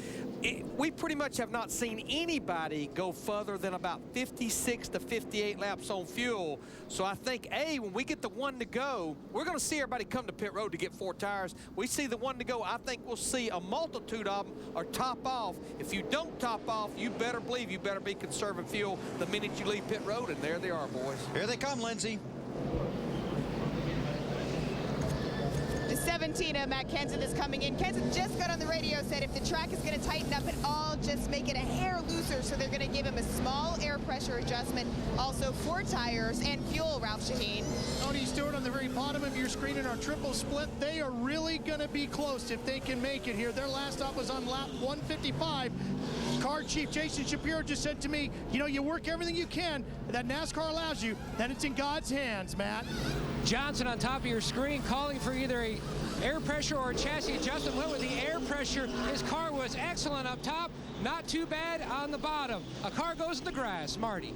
We pretty much have not seen anybody go further than about 56 to 58 laps on fuel. So I think, when we get the 1 to go, we're going to see everybody come to pit road to get 4 tires. We see the 1 to go, I think we'll see a multitude of them or top off. If you don't top off, you better believe you better be conserving fuel the minute you leave pit road, and there they are, boys. Here they come, Lindsay. The 17 of Matt Kenseth is coming in. Kenseth just got on the radio, said if the track is going to tighten up at all, just make it a hair looser. So they're going to give him a small air pressure adjustment. Also 4 tires and fuel, Ralph Shaheen. Tony Stewart on the very bottom of your screen in our triple split. They are really going to be close if they can make it here. Their last stop was on lap 155. Car chief Jason Shapiro just said to me, you know, you work everything you can that NASCAR allows you, then it's in God's hands, Matt. Johnson on top of your screen calling for either a air pressure or a chassis adjustment. Went with the air pressure. His car was excellent up top, not too bad on the bottom. A car goes in the grass. Marty.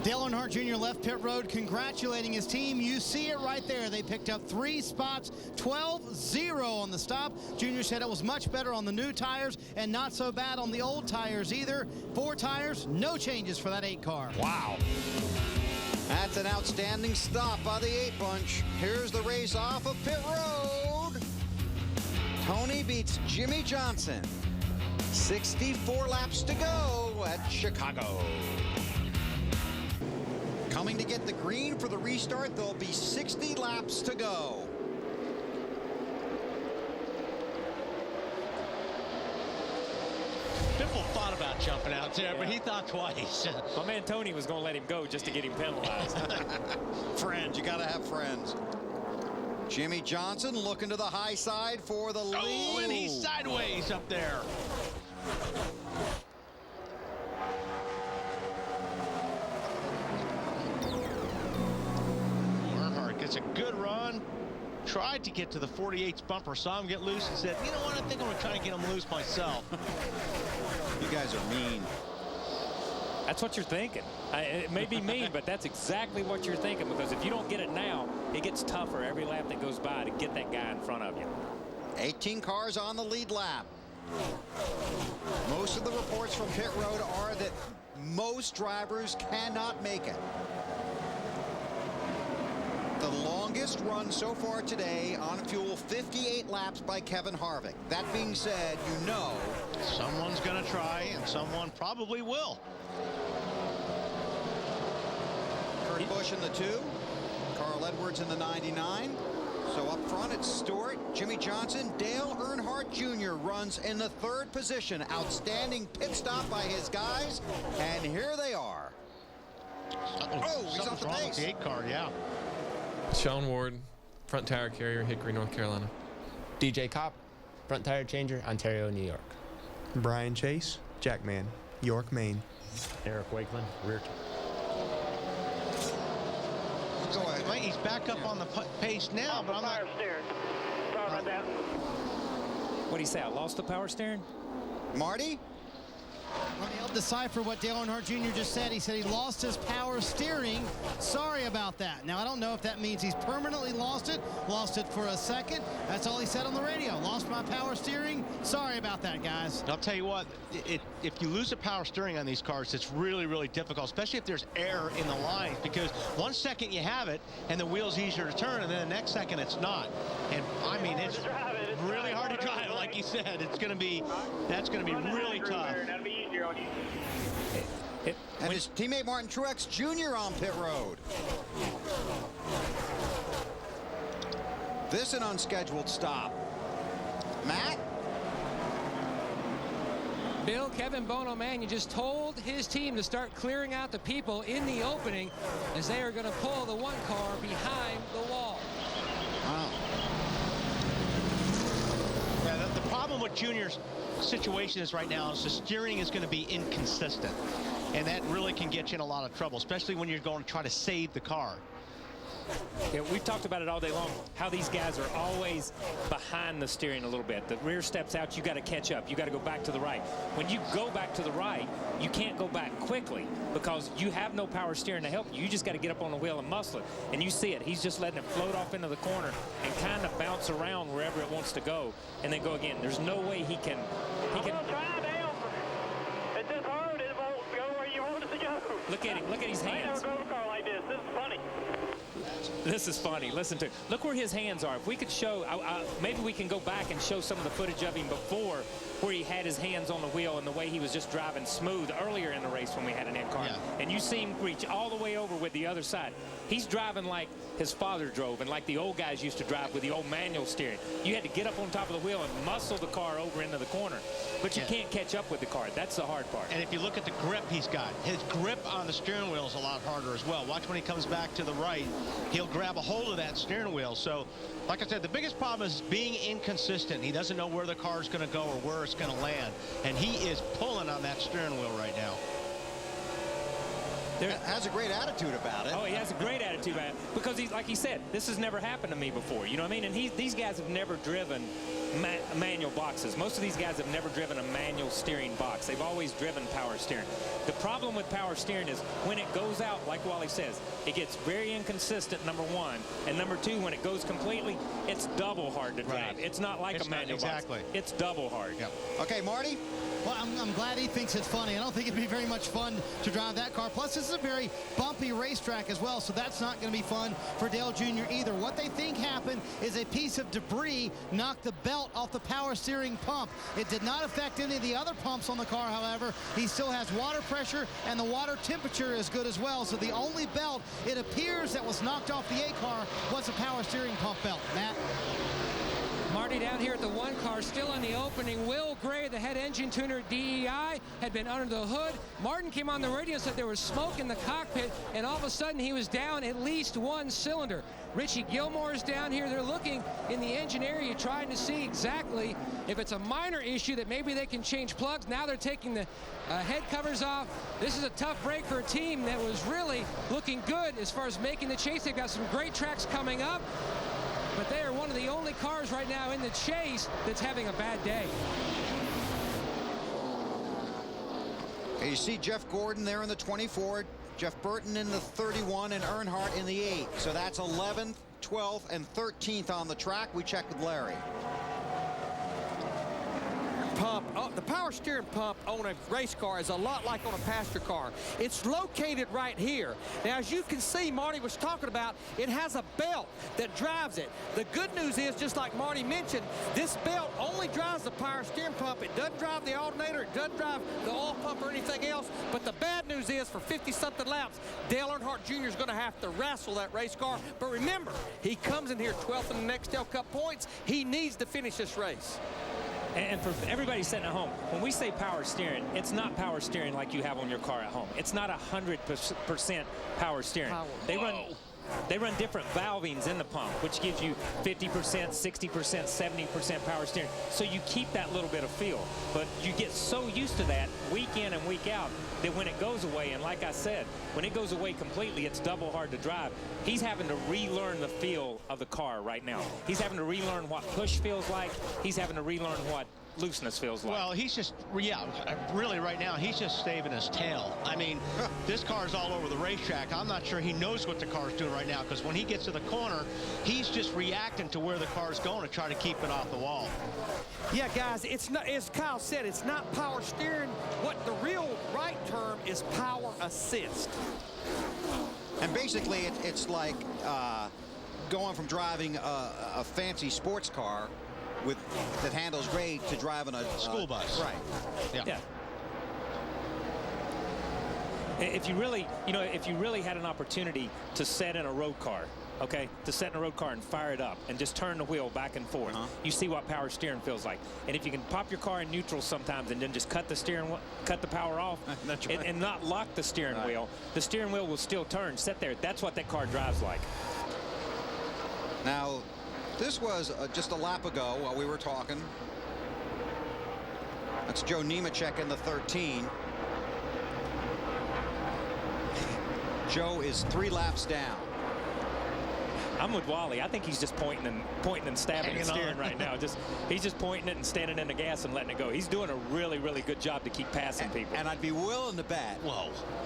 Dale Earnhardt Jr. left pit road congratulating his team. You see it right there. They picked up 3 spots, 12-0 on the stop. Jr. said it was much better on the new tires and not so bad on the old tires either. 4 tires, no changes for that 8 car. Wow. That's an outstanding stop by the 8 bunch. Here's the race off of pit road. Tony beats Jimmy Johnson. 64 laps to go at Chicago. Coming to get the green for the restart. There'll be 60 laps to go. Biffle thought about jumping out there, but he thought twice. My man Tony was going to let him go just to get him penalized. Friends, you got to have friends. Jimmy Johnson looking to the high side for the lead. Oh, and he's sideways up there. Earnhardt gets a good run. Tried to get to the 48's bumper, saw him get loose and said, you know what, I think I'm going to try to get him loose myself. You guys are mean. That's what you're thinking. It may be mean, but that's exactly what you're thinking, because if you don't get it now, it gets tougher every lap that goes by to get that guy in front of you. 18 cars on the lead lap. Most of the reports from pit road are that most drivers cannot make it. The longest run so far today on fuel, 58 laps by Kevin Harvick. That being said, you know someone's going to try, and someone probably will. Kurt Busch in the 2, Carl Edwards in the 99. So up front, it's Stewart, Jimmy Johnson, Dale Earnhardt Jr. runs in the 3rd position. Outstanding pit stop by his guys, and here they are. He's off the pace. With the 8 car, yeah. Sean Ward, front tire carrier, Hickory, North Carolina. DJ Kopp, front tire changer, Ontario, New York. Brian Chase, Jackman, York, Maine. Eric Wakeland, rear. He's back up on the pace now, but I'm not. Sorry about that. What do you say? I lost the power steering? Marty? Let me help decipher what Dale Earnhardt Jr. just said. He said he lost his power steering. Sorry about that. Now, I don't know if that means he's permanently lost it for a second. That's all he said on the radio. Lost my power steering. Sorry about that, guys. I'll tell you what, if you lose the power steering on these cars, it's really, really difficult, especially if there's air in the lines, because 1 second you have it and the wheel's easier to turn, and then the next second it's not. And I mean, it's really hard to drive, like you said. That's going to be really tough. And his teammate Martin Truex Jr. on pit road. This an unscheduled stop. Matt? Bill, Kevin Bono, man, you just told his team to start clearing out the people in the opening as they are going to pull the 1 car behind the wall. Wow. Yeah, the problem with Junior's situation is right now is the steering is going to be inconsistent, and that really can get you in a lot of trouble, especially when you're going to try to save the car. Yeah, we've talked about it all day long, how these guys are always behind the steering a little bit. The rear steps out, you got to catch up. You got to go back to the right. When you go back to the right, you can't go back quickly because you have no power steering to help you. You just got to get up on the wheel and muscle it. And you see it. He's just letting it float off into the corner and kind of bounce around wherever it wants to go and then go again. There's no way he can. Try down. It's just hard. It won't go where you want it to go. Look at him. Look at his hands. I never drove a car like this. This is funny. This is funny. Listen to it. Look where his hands are. If we could show, maybe we can go back and show some of the footage of him before where he had his hands on the wheel and the way he was just driving smooth earlier in the race when we had an in-car. Yeah. And you see him reach all the way over with the other side. He's driving like his father drove and like the old guys used to drive with the old manual steering. You had to get up on top of the wheel and muscle the car over into the corner. But you can't catch up with the car. That's the hard part. And if you look at the grip he's got, his grip on the steering wheel is a lot harder as well. Watch when he comes back to the right, he'll grab a hold of that steering wheel. So, like I said, the biggest problem is being inconsistent. He doesn't know where the car is going to go or where it's going to land. And he is pulling on that steering wheel right now. Has a great attitude about it. Oh, he has a great attitude about it because he's like he said, this has never happened to me before. You know what I mean? And these guys have never driven manual boxes. Most of these guys have never driven a manual steering box. They've always driven power steering. The problem with power steering is when it goes out, like Wally says, it gets very inconsistent, number one. And number two, when it goes completely, it's double hard to drive. Right. It's not like a manual box. It's double hard. Yep. Okay, Marty? Well, I'm glad he thinks it's funny. I don't think it'd be very much fun to drive that car. Plus, this is a very bumpy racetrack as well, so that's not going to be fun for Dale Jr. either. What they think happened is a piece of debris knocked the belt off the power steering pump. It did not affect any of the other pumps on the car, however. He still has water pressure, and the water temperature is good as well. So the only belt, it appears, that was knocked off the A car was a power steering pump belt. Matt? Marty down here at the 1 car, still in the opening. Will Gray, the head engine tuner at DEI, had been under the hood. Martin came on the radio and said there was smoke in the cockpit, and all of a sudden he was down at least 1 cylinder. Richie Gilmore's down here. They're looking in the engine area, trying to see exactly if it's a minor issue that maybe they can change plugs. Now they're taking the head covers off. This is a tough break for a team that was really looking good as far as making the chase. They've got some great tracks coming up, but they are one of the only cars right now in the chase that's having a bad day. You see Jeff Gordon there in the 24, Jeff Burton in the 31, and Earnhardt in the 8. So that's 11th, 12th, and 13th on the track. We check with Larry. The power steering pump on a race car is a lot like on a passenger car. It's located right here. Now, as you can see, Marty was talking about, it has a belt that drives it. The good news is, just like Marty mentioned, this belt only drives the power steering pump. It doesn't drive the alternator. It doesn't drive the oil pump or anything else. But the bad news is, for 50-something laps, Dale Earnhardt Jr. is going to have to wrestle that race car. But remember, he comes in here 12th in the Nextel Cup points. He needs to finish this race. And for everybody sitting at home, when we say power steering, it's not power steering like you have on your car at home. It's not 100% power steering. They run different valvings in the pump, which gives you 50%, 60%, 70% power steering. So you keep that little bit of feel. But you get so used to that week in and week out that when it goes away, and like I said, when it goes away completely, it's double hard to drive. He's having to relearn the feel of the car right now. He's having to relearn what push feels like. He's having to relearn what looseness feels like. Well, he's just, really right now, he's just saving his tail. I mean, this car's all over the racetrack. I'm not sure he knows what the car's doing right now, because when he gets to the corner, he's just reacting to where the car's going to try to keep it off the wall. Yeah, guys, it's not, as Kyle said, it's not power steering. What the real right term is power assist. And basically, it's like going from driving a fancy sports car that handles great to driving a school bus. Right. Yeah. If you really, if you really had an opportunity to set in a road car, okay, to set in a road car and fire it up and just turn the wheel back and forth, you see what power steering feels like. And if you can pop your car in neutral sometimes and then just cut the power off That's right. and not lock the steering wheel, the steering wheel will still turn, sit there. That's what that car drives like. Now, this was just a lap ago while we were talking. That's Joe Nemechek in the 13. Joe is 3 laps down. I'm with Wally. I think he's just pointing and stabbing and steering right now. He's just pointing it and standing in the gas and letting it go. He's doing a really, really good job to keep passing people. And I'd be willing to bet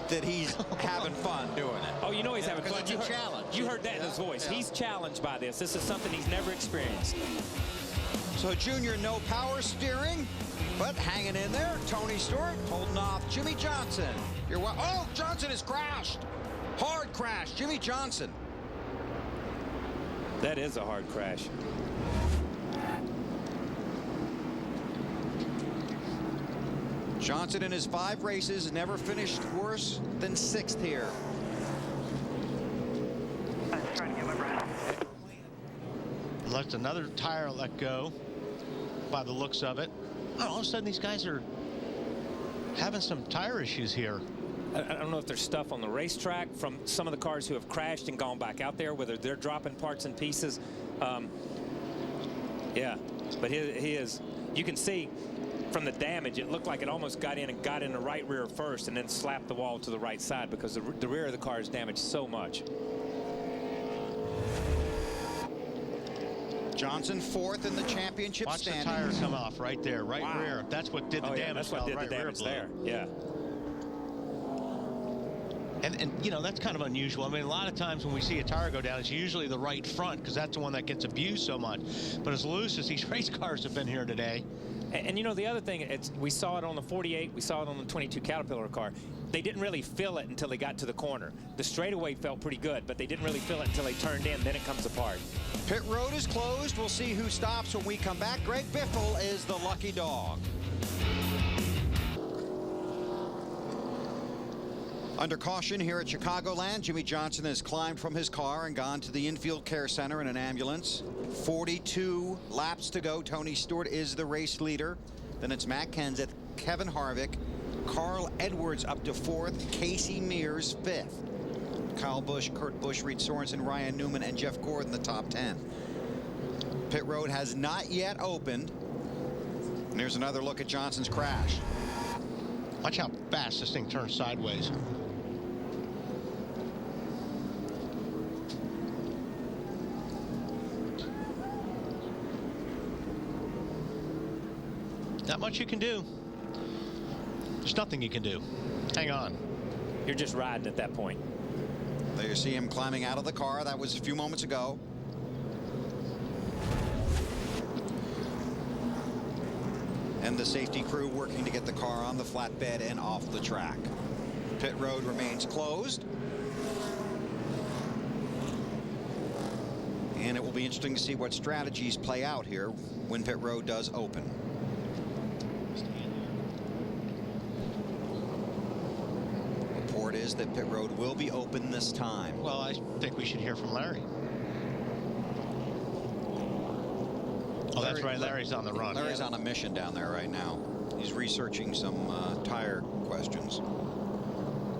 that he's having fun doing it. Oh, you know he's having fun. It's a challenge. You heard that in his voice. He's challenged by this. This is something he's never experienced. So Junior, no power steering, but hanging in there. Tony Stewart holding off Jimmy Johnson. Oh, Johnson has crashed. Hard crash. Jimmy Johnson. That is a hard crash. Johnson in his 5 races never finished worse than 6th here. Let another tire let go by the looks of it. All of a sudden these guys are having some tire issues here. I don't know if there's stuff on the racetrack from some of the cars who have crashed and gone back out there, whether they're dropping parts and pieces. Yeah, but he is, you can see from the damage, it looked like it almost got in the right rear first and then slapped the wall to the right side because the rear of the car is damaged so much. Johnson 4th in the championship standings. Watch the tire come off right there, right rear. That's what did the damage. That's what did the damage there. Yeah. And that's kind of unusual. I mean, a lot of times when we see a tire go down, it's usually the right front because that's the one that gets abused so much. But as loose as these race cars have been here today. And the other thing, we saw it on the 48, we saw it on the 22 Caterpillar car. They didn't really feel it until they got to the corner. The straightaway felt pretty good, but they didn't really feel it until they turned in. Then it comes apart. Pit road is closed. We'll see who stops when we come back. Greg Biffle is the lucky dog. Under caution here at Chicagoland, Jimmy Johnson has climbed from his car and gone to the infield care center in an ambulance. 42 laps to go. Tony Stewart is the race leader. Then it's Matt Kenseth, Kevin Harvick, Carl Edwards up to 4th, Casey Mears 5th. Kyle Busch, Kurt Busch, Reed Sorensen, Ryan Newman, and Jeff Gordon the top 10. Pit road has not yet opened. And here's another look at Johnson's crash. Watch how fast this thing turns sideways. Not much you can do. There's nothing you can do. Hang on. You're just riding at that point. There you see him climbing out of the car. That was a few moments ago. And the safety crew working to get the car on the flatbed and off the track. Pit road remains closed. And it will be interesting to see what strategies play out here when pit road does open. Report is that pit road will be open this time. Well, I think we should hear from Larry. Oh, that's right. Larry's on the run. Larry's on a mission down there right now. He's researching some tire questions.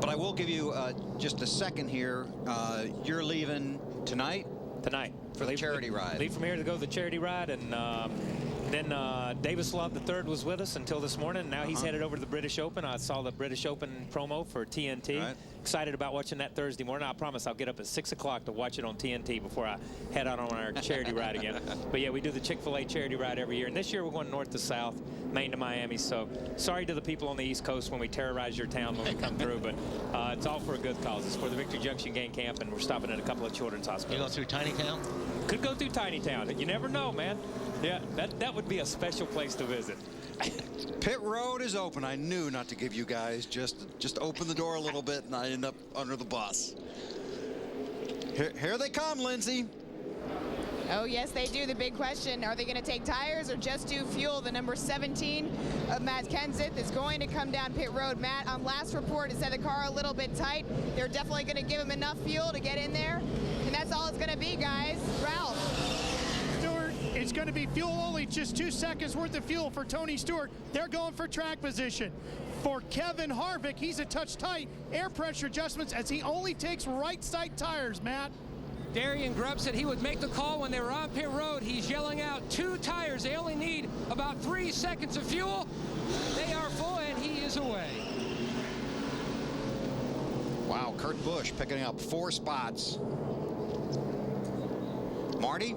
But I will give you just a second here. You're leaving tonight? Tonight. For the charity ride. Leave from here to go to the charity ride, and then Davis Love III was with us until this morning. Now he's headed over to the British Open. I saw the British Open promo for TNT. Right. Excited about watching that Thursday morning. I promise I'll get up at 6 o'clock to watch it on TNT before I head out on our charity ride again. But yeah, we do the Chick-fil-A charity ride every year. And this year we're going north to south, Maine to Miami. So sorry to the people on the East Coast when we terrorize your town when we come through. But it's all for a good cause. It's for the Victory Junction Gang Camp, and we're stopping at a couple of children's hospitals. You go through Tiny Town? Could go through Tiny Town. You never know, man. Yeah, that would be a special place to visit. Pit road is open. I knew not to give you guys just open the door a little bit and I end up under the bus. Here they come, Lindsay. Oh, yes, they do. The big question, are they going to take tires or just do fuel? The number 17 of Matt Kenseth is going to come down pit road. Matt, on last report, it said the car a little bit tight. They're definitely going to give him enough fuel to get in there. And that's all it's going to be, guys. Ralph. Stewart, it's going to be fuel only, just 2 seconds worth of fuel for Tony Stewart. They're going for track position. For Kevin Harvick, he's a touch tight. Air pressure adjustments as he only takes right side tires, Matt. Darian Grubb said he would make the call when they were on pit road. He's yelling out 2 tires. They only need about 3 seconds of fuel. They are full, and he is away. Wow, Kurt Busch picking up 4 spots. Marty?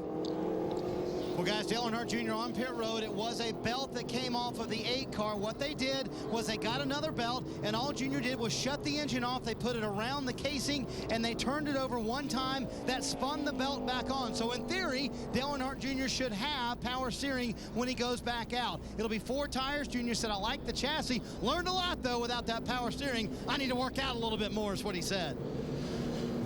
Well, guys, Dale Earnhardt Jr. on pit road. It was a belt that came off of the 8 car. What they did was they got another belt, and all Junior did was shut the engine off. They put it around the casing, and they turned it over one time. That spun the belt back on. So in theory, Dale Earnhardt Jr. should have power steering when he goes back out. It'll be 4 tires. Junior said, I like the chassis. Learned a lot, though, without that power steering. I need to work out a little bit more is what he said.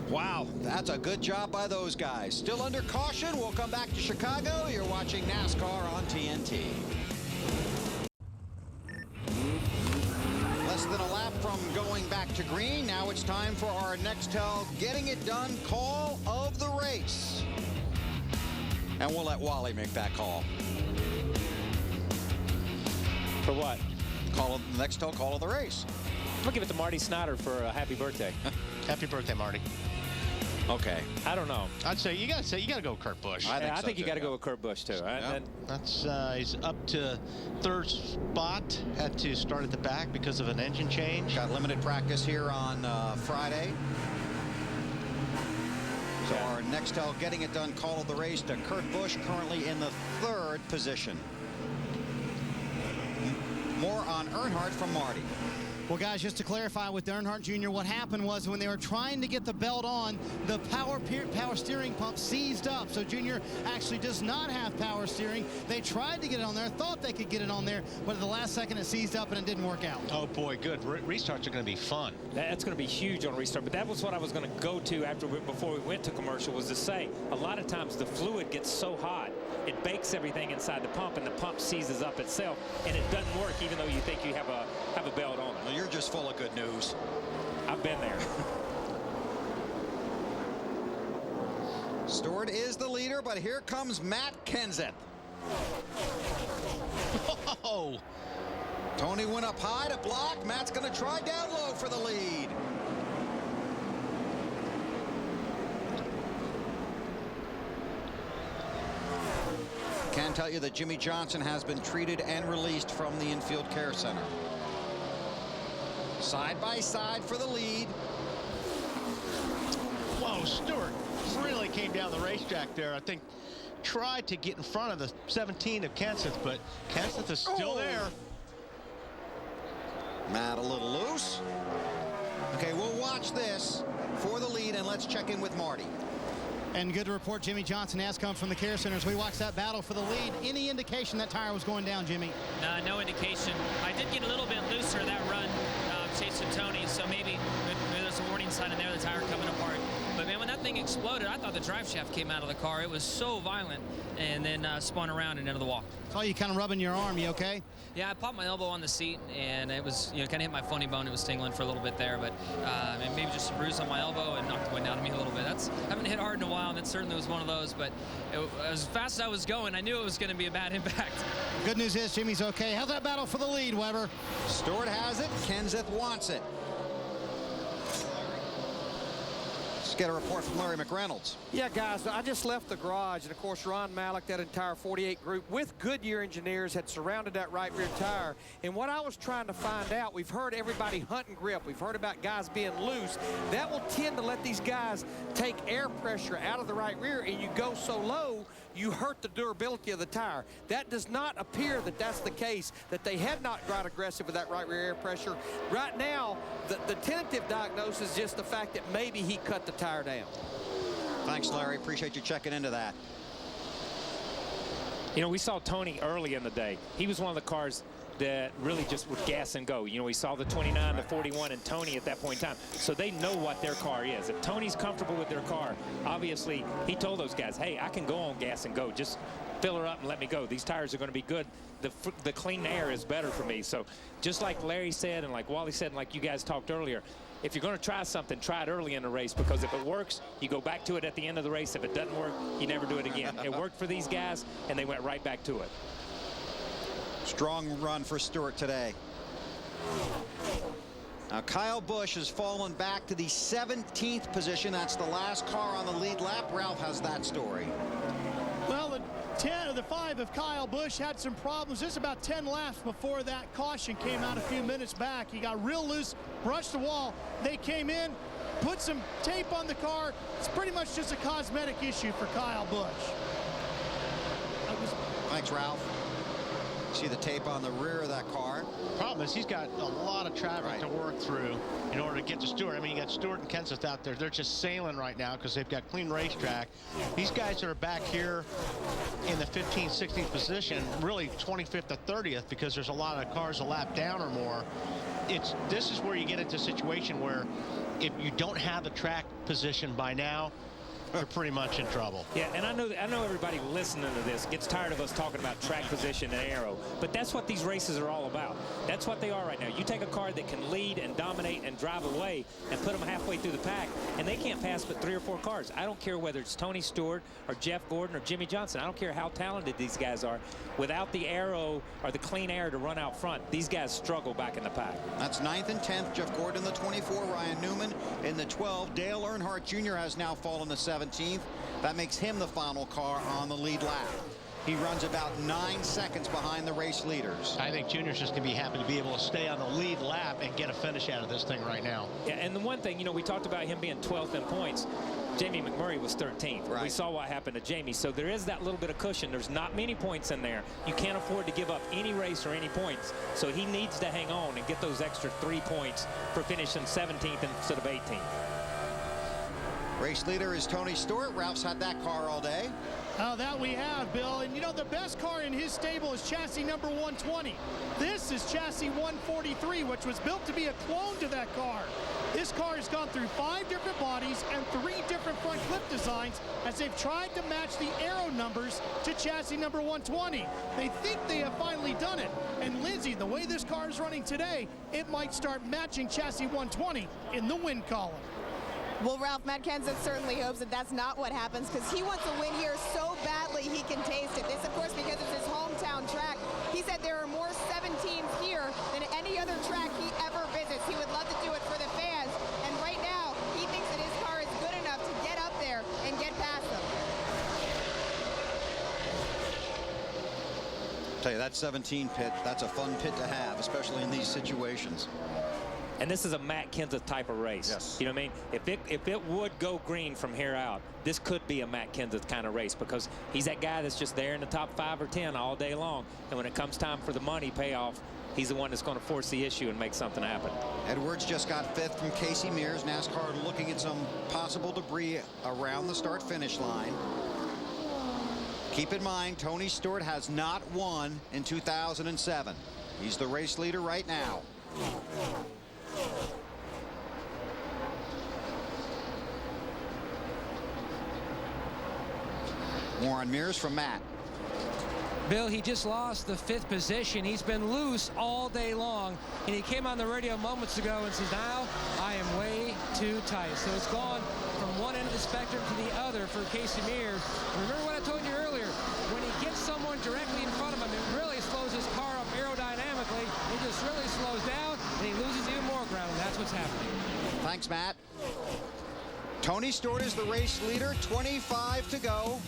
Wow, that's a good job by those guys. Still under caution. We'll come back to Chicago. You're watching NASCAR on TNT. Less than a lap from going back to green. Now it's time for our Nextel Getting It Done call of the race. And we'll let Wally make that call. For what? Call of the Nextel call of the race. I'm gonna give it to Marty Snyder for a happy birthday. Happy birthday, Marty. Okay. I don't know. I'd say you gotta go with Kurt Busch. I think you got to go with Kurt Busch too. Yep. That's he's up to 3rd spot. Had to start at the back because of an engine change. Got limited practice here on Friday. So our Nextel Getting It Done call of the race to Kurt Busch, currently in the 3rd position. More on Earnhardt from Marty. Well, guys, just to clarify with Earnhardt Jr., what happened was when they were trying to get the belt on, the power steering pump seized up. So Junior actually does not have power steering. They tried to get it on there, thought they could get it on there, but at the last second it seized up and it didn't work out. Oh, boy, good. Restarts are going to be fun. That's going to be huge on restart, but that was what I was going to go to before we went to commercial, was to say a lot of times the fluid gets so hot, it bakes everything inside the pump, and the pump seizes up itself, and it doesn't work even though you think you have a belt on it. Well, you're just full of good news. been there. Stewart is the leader, but here comes Matt Kenseth. Oh! Tony went up high to block. Matt's going to try down low for the lead. Can tell you that Jimmy Johnson has been treated and released from the infield care center. Side by side for the lead. Whoa, Stewart really came down the racetrack there. I think tried to get in front of the 17 of Kenseth, but Kenseth is still there. Matt a little loose. Okay, we'll watch this for the lead, and let's check in with Marty. And good to report Jimmy Johnson has come from the care center as we watch that battle for the lead. Any indication that tire was going down, Jimmy? No indication. I did get a little bit looser that run chasing Tony, so maybe there's a warning sign in there, the tire coming apart. But man, when that thing exploded, I thought the drive shaft came out of the car. It was so violent, and then spun around and into the wall. Saw you kind of rubbing your arm. You okay? Yeah, I popped my elbow on the seat, and it was, kind of hit my funny bone. It was tingling for a little bit there, but maybe just a bruise on my elbow and knocked the wind out of me a little bit. I haven't hit hard in a while, and that certainly was one of those. But as fast as I was going, I knew it was going to be a bad impact. Good news is Jimmy's okay. How's that battle for the lead, Weber? Stewart has it. Kenseth wants it. Let's get a report from Larry McReynolds. Yeah, guys, I just left the garage, and of course Ron Malik, that entire 48 group with Goodyear engineers had surrounded that right rear tire. And what I was trying to find out, we've heard everybody hunting grip. We've heard about guys being loose. That will tend to let these guys take air pressure out of the right rear, and you go so low, you hurt the durability of the tire. That does not appear that that's the case, that they had not got aggressive with that right rear air pressure. Right now, the tentative diagnosis is just the fact that maybe he cut the tire down. Thanks, Larry. Appreciate you checking into that. We saw Tony early in the day. He was one of the cars that really just would gas and go. We saw the 29, the 41, and Tony at that point in time. So they know what their car is. If Tony's comfortable with their car, obviously he told those guys, hey, I can go on gas and go. Just fill her up and let me go. These tires are going to be good. The clean air is better for me. So just like Larry said and like Wally said and like you guys talked earlier, if you're going to try something, try it early in the race, because if it works, you go back to it at the end of the race. If it doesn't work, you never do it again. It worked for these guys, and they went right back to it. Strong run for Stewart today. Now Kyle Busch has fallen back to the 17th position. That's the last car on the lead lap. Ralph has that story. Well, the 10 of the 5 of Kyle Busch had some problems. Just about 10 laps before that caution came out a few minutes back. He got real loose, brushed the wall. They came in, put some tape on the car. It's pretty much just a cosmetic issue for Kyle Busch. Thanks, Ralph. See the tape on the rear of that car. Problem is he's got a lot of traffic to work through in order to get to Stewart. I mean, you got Stewart and Kenseth out there. They're just sailing right now because they've got clean racetrack. These guys that are back here in the 15th, 16th position, really 25th to 30th, because there's a lot of cars a lap down or more. This is where you get into a situation where if you don't have the track position by now, you're pretty much in trouble. Yeah, and I know everybody listening to this gets tired of us talking about track position and aero, but that's what these races are all about. That's what they are right now. You take a car that can lead and dominate and drive away and put them halfway through the pack, and they can't pass but 3 or 4 cars. I don't care whether it's Tony Stewart or Jeff Gordon or Jimmy Johnson. I don't care how talented these guys are. Without the aero or the clean air to run out front, these guys struggle back in the pack. That's 9th and 10th. Jeff Gordon in the 24, Ryan Newman in the 12. Dale Earnhardt Jr. has now fallen to 17th. That makes him the final car on the lead lap. He runs about 9 seconds behind the race leaders. I think Junior's just going to be happy to be able to stay on the lead lap and get a finish out of this thing right now. Yeah, and the one thing, we talked about him being 12th in points. Jamie McMurray was 13th. Right. We saw what happened to Jamie. So there is that little bit of cushion. There's not many points in there. You can't afford to give up any race or any points. So he needs to hang on and get those extra 3 points for finishing 17th instead of 18th. Race leader is Tony Stewart. Ralph's had that car all day. Oh, that we have, Bill. And the best car in his stable is chassis number 120. This is chassis 143, which was built to be a clone to that car. This car has gone through 5 different bodies and 3 different front clip designs as they've tried to match the aero numbers to chassis number 120. They think they have finally done it. And Lindsay, the way this car is running today, it might start matching chassis 120 in the win column. Well, Ralph, Matt Kenseth certainly hopes that that's not what happens because he wants a win here so badly he can taste it. This, of course, because it's his hometown track. He said there are more 17s here than any other track he ever visits. He would love to do it for the fans. And right now, he thinks that his car is good enough to get up there and get past them. Tell you, that 17 pit, that's a fun pit to have, especially in these situations. And this is a Matt Kenseth type of race. Yes. You know what I mean? If it would go green from here out, this could be a Matt Kenseth kind of race because he's that guy that's just there in the top 5 or 10 all day long. And when it comes time for the money payoff, he's the one that's going to force the issue and make something happen. Edwards just got 5th from Casey Mears. NASCAR looking at some possible debris around the start-finish line. Keep in mind, Tony Stewart has not won in 2007. He's the race leader right now. More on Mears from Matt. Bill, he just lost the 5th position. He's been loose all day long, and he came on the radio moments ago and says, now I am way too tight. So it's gone from one end of the spectrum to the other for Casey Mears. Remember what I told you earlier? When he gets someone directly in front of him, it really slows his car up aerodynamically. He just really slows down, and he loses even more ground, and that's what's happening. Thanks, Matt. Tony Stewart is the race leader, 25 to go.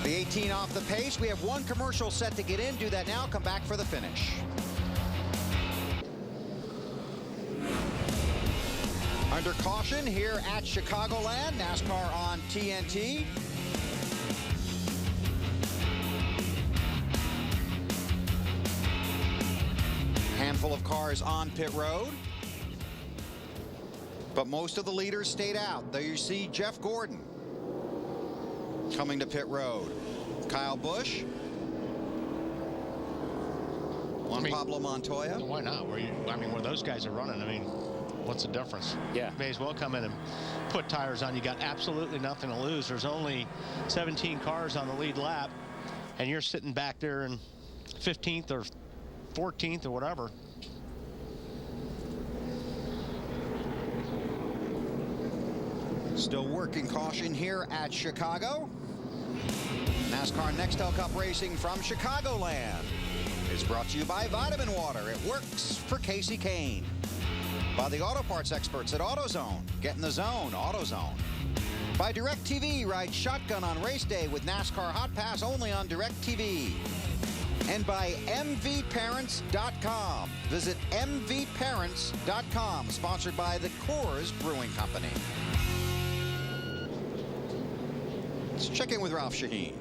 The 18 off the pace. We have one commercial set to get in. Do that now. Come back for the finish. Under caution here at Chicagoland. NASCAR on TNT. Handful of cars on pit road. But most of the leaders stayed out. There you see Jeff Gordon coming to pit road. Kyle Busch. Pablo Montoya. Why not? Where those guys are running, what's the difference? Yeah. May as well come in and put tires on. You got absolutely nothing to lose. There's only 17 cars on the lead lap, and you're sitting back there in 15th or 14th or whatever. Still working caution here at Chicago. NASCAR Nextel Cup Racing from Chicagoland is brought to you by Vitamin Water. It works for Casey Kane. By the auto parts experts at AutoZone. Get in the zone, AutoZone. By DirecTV, ride shotgun on race day with NASCAR Hot Pass only on DirecTV. And by MVParents.com. Visit MVParents.com, sponsored by the Coors Brewing Company. Let's check in with Ralph Shaheen.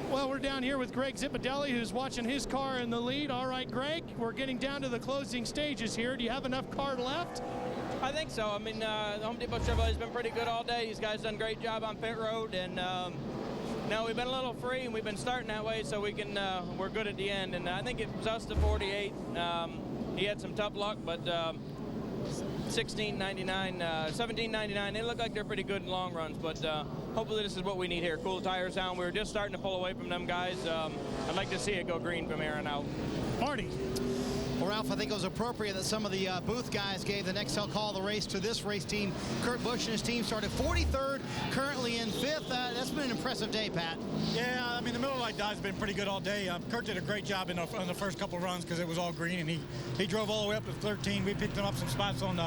Well, we're down here with Greg Zipadelli, who's watching his car in the lead. All right, Greg, we're getting down to the closing stages here. Do you have enough car left? I think so. The Home Depot Chevrolet has been pretty good all day. These guys done a great job on pit road, and we've been a little free, and we've been starting that way so we can we're good at the end. And I think it was us to 48. He had some tough luck, but 16.99, 17.99. They look like they're pretty good in long runs, but hopefully this is what we need here. Cool tires down. We were just starting to pull away from them guys. I'd like to see it go green from here on out. Marty. Well, Ralph, I think it was appropriate that some of the booth guys gave the Nextel call the race to this race team. Kurt Busch and his team started 43rd, currently in 5th. That's been an impressive day, Pat. Yeah, the Miller Lite dive's been pretty good all day. Kurt did a great job in the first couple of runs because it was all green, and he drove all the way up to 13. We picked him up some spots on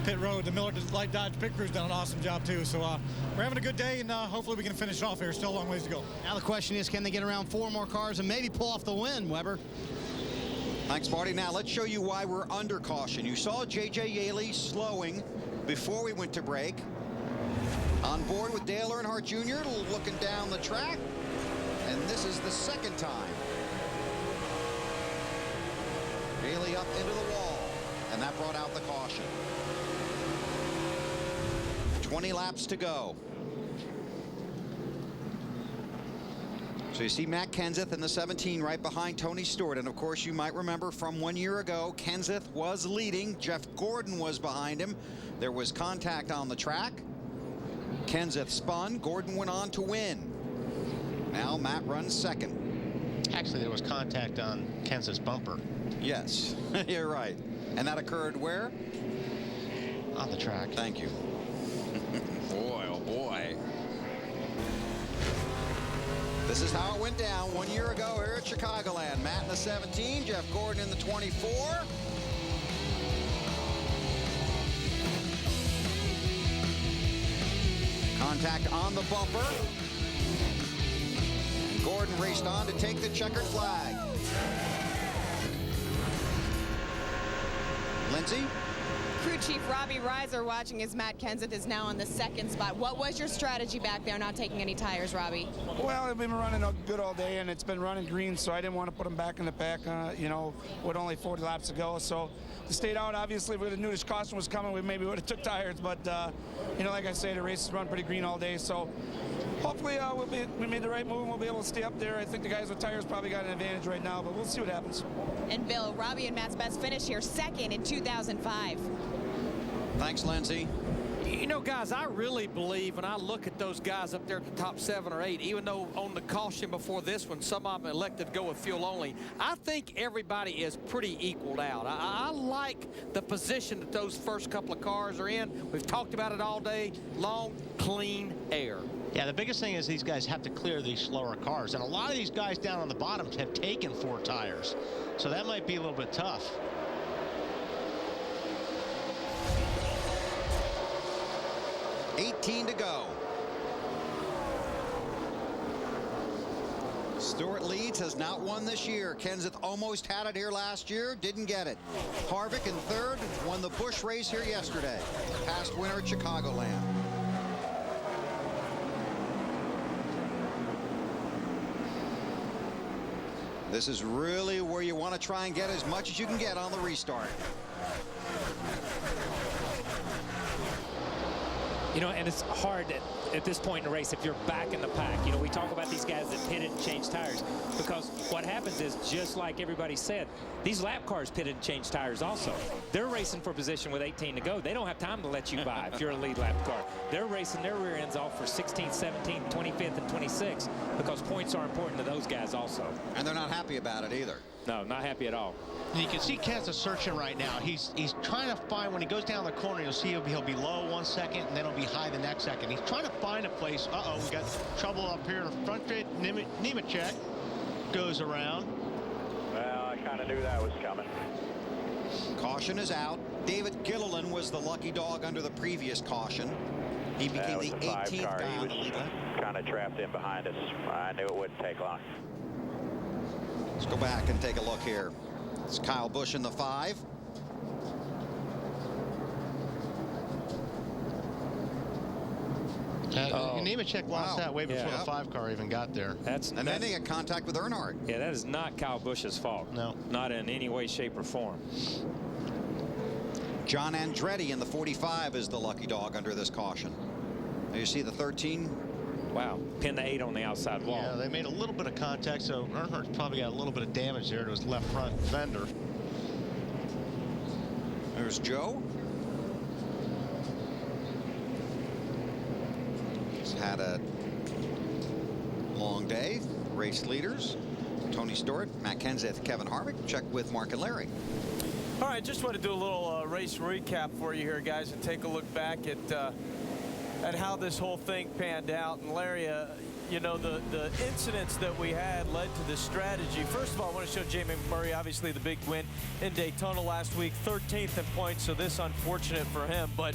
pit road. The Miller Lite Dodge pit crew's done an awesome job, too. So we're having a good day, and hopefully we can finish off here. Still a long ways to go. Now the question is, can they get around 4 more cars and maybe pull off the win, Weber? Thanks, Marty. Now let's show you why we're under caution. You saw J.J. Yaley slowing before we went to break. On board with Dale Earnhardt Jr. looking down the track. And this is the second time. Yaley up into the wall. And that brought out the caution. 20 laps to go. So you see Matt Kenseth in the 17 right behind Tony Stewart. And of course, you might remember from 1 year ago, Kenseth was leading. Jeff Gordon was behind him. There was contact on the track. Kenseth spun. Gordon went on to win. Now Matt runs second. Actually, there was contact on Kenseth's bumper. Yes, you're right. And that occurred where? On the track. Thank you. Boy, oh boy. This is how it went down 1 year ago here at Chicagoland. Matt in the 17, Jeff Gordon in the 24. Contact on the bumper. And Gordon raced on to take the checkered flag. Lindsay? Crew Chief Robbie Reiser watching as Matt Kenseth is now on the second spot. What was your strategy back there, not taking any tires, Robbie? Well, we've been running good all day, and it's been running green, so I didn't want to put them back in the pack, you know, with only 40 laps to go. So to stay out, obviously, if we knew this caution was coming, we maybe would have took tires. But, you know, like I say, the race has run pretty green all day. So hopefully we made the right move and we'll be able to stay up there. I think the guys with tires probably got an advantage right now, but we'll see what happens. And Bill, Robbie and Matt's best finish here, second in 2005. Thanks, Lindsay. You know, guys, I really believe when I look at those guys up there at the top 7 or 8, even though on the caution before this one, some of them elected to go with fuel only, I think everybody is pretty equaled out. I like the position that those first couple of cars are in. We've talked about it all day. Long, clean air. Yeah, the biggest thing is these guys have to clear these slower cars. And a lot of these guys down on the bottom have taken 4 tires. So that might be a little bit tough. $18 to go. Stewart leads, has not won this year. Kenseth almost had it here last year, didn't get it. Harvick in third, won the Busch race here yesterday. Past winner at Chicagoland. This is really where you want to try and get as much as you can get on the restart. You know, and it's hard at this point in the race if you're back in the pack. You know, we talk about these guys that pitted and changed tires because what happens is, just like everybody said, these lap cars pitted and changed tires also. They're racing for position with 18 to go. They don't have time to let you by if you're a lead lap car. They're racing their rear ends off for 16th, 17th, 25th, and 26th because points are important to those guys also. And they're not happy about it either. No, not happy at all. And you can see Kenseth searching right now. He's trying to find, when he goes down the corner, you'll see he'll be low 1 second, and then he'll be high the next second. He's trying to find a place. Uh-oh, we got trouble up here in the front straight. Nemechek goes around. Well, I kind of knew that was coming. Caution is out. David Gilliland was the lucky dog under the previous caution. He became the 18th guy on the lead lap. Kind of trapped in behind us. I knew it wouldn't take long. Let's go back and take a look here. It's Kyle Busch in the 5. Nemechek lost that way before the 5 car even got there. And then they get contact with Earnhardt. Yeah, that is not Kyle Busch's fault. No. Not in any way, shape, or form. John Andretti in the 45 is the lucky dog under this caution. Now you see the 13. Wow, pin the 8 on the outside wall. Yeah, they made a little bit of contact, so Earnhardt's probably got a little bit of damage there to his left front fender. There's Joe. He's had a long day. Race leaders: Tony Stewart, Matt Kenseth, Kevin Harvick. Check with Mark and Larry. All right, just want to do a little race recap for you here, guys, and take a look back at how this whole thing panned out. And Larry, you know, the incidents that we had led to this strategy. First of all, I want to show Jay McMurray, obviously the big win in Daytona last week, 13th in points, so this unfortunate for him. But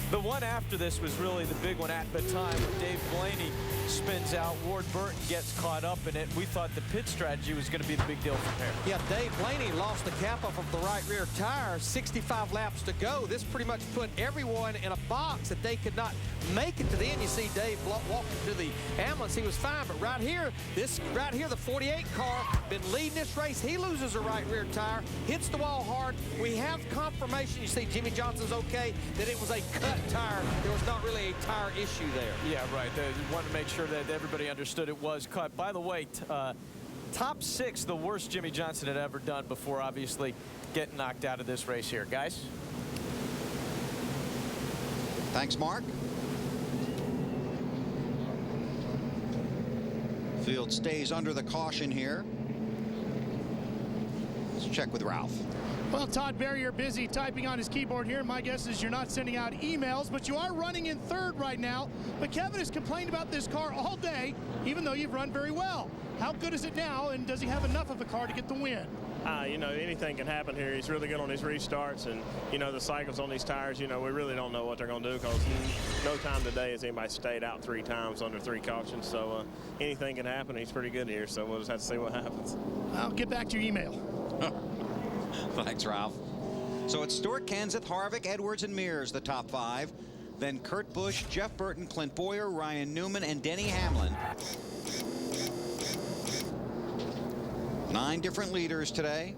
the one after this was really the big one at the time when Dave Blaney spins out. Ward Burton gets caught up in it. We thought the pit strategy was going to be the big deal for him. Yeah, Dave Blaney lost the cap off of the right rear tire, 65 laps to go. This pretty much put everyone in a box that they could not make it to the end. You see Dave walking to the ambulance. He was fine, but right here, the 48 car, been leading this race. He loses a right rear tire, hits the wall hard. We have confirmation, you see Jimmy Johnson's okay, that it was a cut flat tire, there was not really a tire issue there. Yeah, right. They wanted to make sure that everybody understood it was cut. By the way, top 6, the worst Jimmy Johnson had ever done before, obviously, getting knocked out of this race here. Guys? Thanks, Mark. Field stays under the caution here. Let's check with Ralph. Well, Todd Bowyer busy typing on his keyboard here. My guess is you're not sending out emails, but you are running in third right now. But Kevin has complained about this car all day, even though you've run very well. How good is it now, and does he have enough of a car to get the win? You know, anything can happen here. He's really good on his restarts, and, you know, the cycles on these tires, you know, we really don't know what they're going to do because no time today has anybody stayed out 3 times under 3 cautions. So anything can happen. He's pretty good here, so we'll just have to see what happens. I'll get back to your email. Thanks, Ralph. So it's Stewart, Kenseth, Harvick, Edwards, and Mears, the top 5. Then Kurt Busch, Jeff Burton, Clint Bowyer, Ryan Newman, and Denny Hamlin. 9 different leaders today.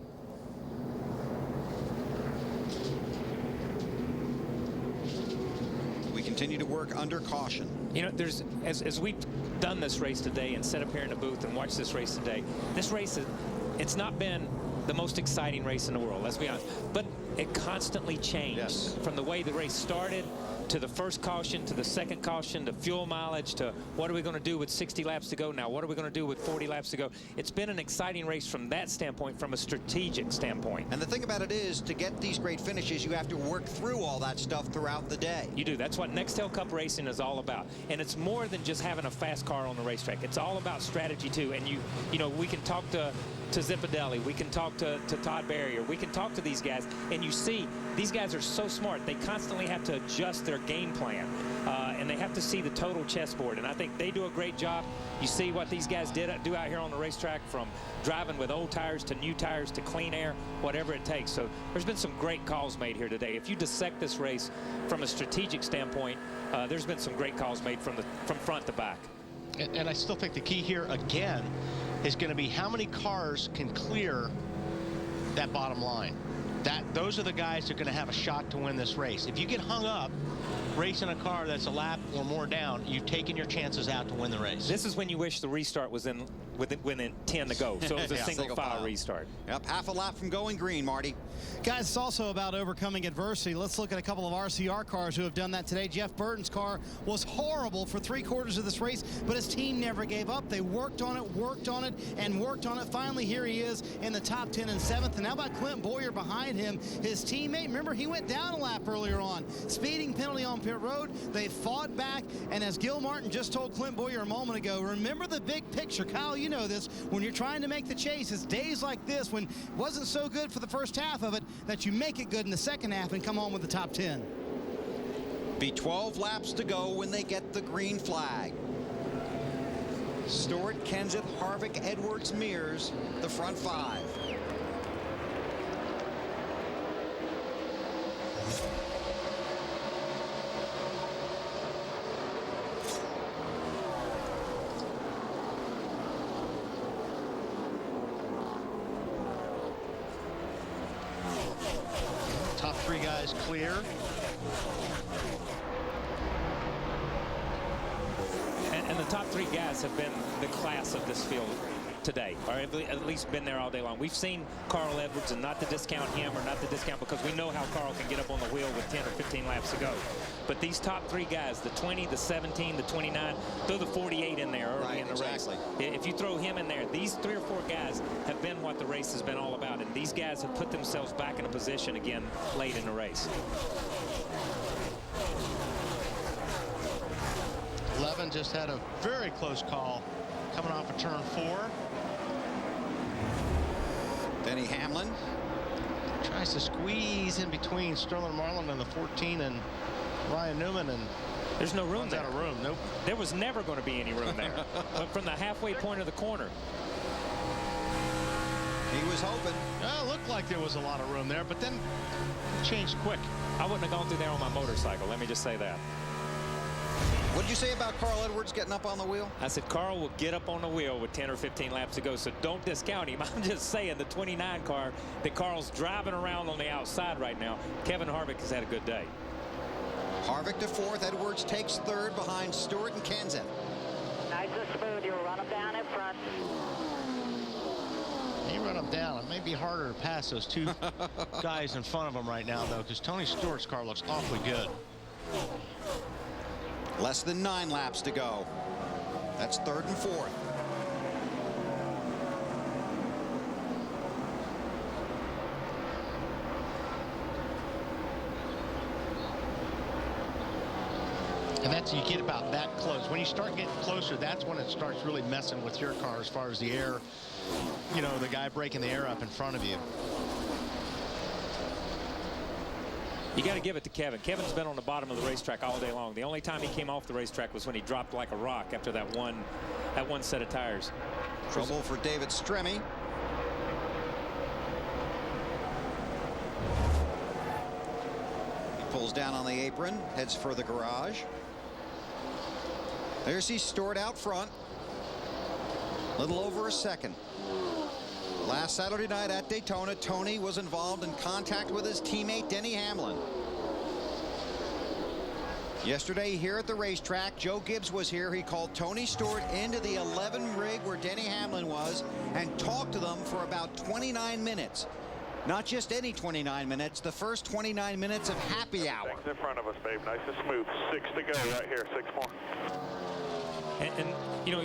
We continue to work under caution. You know, there's as we've done this race today and sat up here in the booth and watched this race today, this race, it's not been the most exciting race in the world, let's be honest. But it constantly changed from the way the race started to the first caution, to the second caution, to fuel mileage, to what are we going to do with 60 laps to go now? What are we going to do with 40 laps to go? It's been an exciting race from that standpoint, from a strategic standpoint. And the thing about it is, to get these great finishes, you have to work through all that stuff throughout the day. You do. That's what Nextel Cup racing is all about. And it's more than just having a fast car on the racetrack. It's all about strategy, too. And you know, we can talk to Zipadelli, we can talk to Todd Bowyer, we can talk to these guys, and you see these guys are so smart. They constantly have to adjust their game plan, and they have to see the total chessboard, and I think they do a great job. You see what these guys do out here on the racetrack, from driving with old tires to new tires to clean air, whatever it takes. So there's been some great calls made here today. If you dissect this race from a strategic standpoint, there's been some great calls made from front to back. And I still think the key here again is going to be how many cars can clear that bottom line. Those are the guys that are going to have a shot to win this race. If you get hung up racing a car that's a lap or more down, you've taken your chances out to win the race. This is when you wish the restart was within 10 to go. So it was a single file restart. Yep, half a lap from going green, Marty. Guys, it's also about overcoming adversity. Let's look at a couple of RCR cars who have done that today. Jeff Burton's car was horrible for 3/4 of this race, but his team never gave up. They worked on it, and worked on it. Finally, here he is in the top 10 and 7th. And how about Clint Bowyer behind him? His teammate, remember, he went down a lap earlier on. Speeding penalty on pit road. They fought back, and as Gil Martin just told Clint Bowyer a moment ago, remember the big picture. Kyle, you know this. When you're trying to make the chase, it's days like this when it wasn't so good for the first half of it that you make it good in the second half and come home with the top 10. Be 12 laps to go when they get the green flag. Stewart, Kenseth, Harvick, Edwards, Mears, the front 5. Top 3 guys clear. And the top 3 guys have been the class of this field today, or at least been there all day long. We've seen Carl Edwards, and not to discount him or not to discount, because we know how Carl can get up on the wheel with 10 or 15 laps to go. But these top 3 guys, the 20, the 17, the 29, throw the 48 in there early in the race. If you throw him in there, these 3 or 4 guys have been what the race has been all about, and these guys have put themselves back in a position again late in the race. Levin just had a very close call coming off of turn 4. Denny Hamlin tries to squeeze in between Sterling Marlin and the 14 and Ryan Newman, and there's no room there. Out of room. Nope. There was never going to be any room there. But from the halfway point of the corner, he was hoping. It looked like there was a lot of room there, but then it changed quick. I wouldn't have gone through there on my motorcycle. Let me just say that. What did you say about Carl Edwards getting up on the wheel? I said Carl will get up on the wheel with 10 or 15 laps to go, so don't discount him. I'm just saying the 29 car that Carl's driving around on the outside right now, Kevin Harvick has had a good day. Harvick to fourth. Edwards takes third behind Stewart and Kenseth. Nice and smooth. You'll run them down in front. You run them down. It may be harder to pass those two guys in front of him right now, though, because Tony Stewart's car looks awfully good. Less than 9 laps to go. That's third and fourth. And that's, you get about that close. When you start getting closer, that's when it starts really messing with your car as far as the air, you know, the guy breaking the air up in front of you. You got to give it to Kevin. Kevin's been on the bottom of the racetrack all day long. The only time he came off the racetrack was when he dropped like a rock after that one set of tires. Trouble for David Stremme. He pulls down on the apron, heads for the garage. There's Stewart out front. Little over a second. Last Saturday night at Daytona, Tony was involved in contact with his teammate Denny Hamlin. Yesterday here at the racetrack, Joe Gibbs was here. He called Tony Stewart into the 11 rig where Denny Hamlin was and talked to them for about 29 minutes. Not just any 29 minutes, the first 29 minutes of happy hour. 6 in front of us, babe. Nice and smooth. 6 to go right here. 6 more. And you know,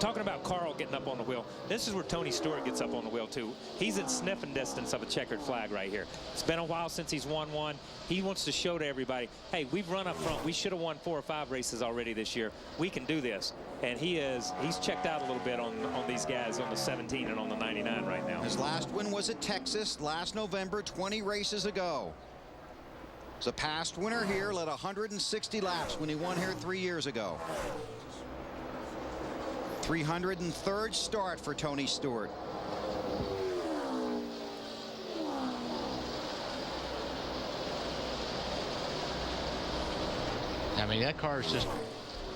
talking about Carl getting up on the wheel, this is where Tony Stewart gets up on the wheel too. He's in sniffing distance of a checkered flag right here. It's been a while since he's won one. He wants to show to everybody, hey, we've run up front. We should have won 4 or 5 races already this year. We can do this. And he's checked out a little bit on these guys on the 17 and on the 99 right now. His last win was at Texas last November, 20 races ago. He's a past winner here, led 160 laps when he won here 3 years ago. 303rd start for Tony Stewart. I mean, that car is just,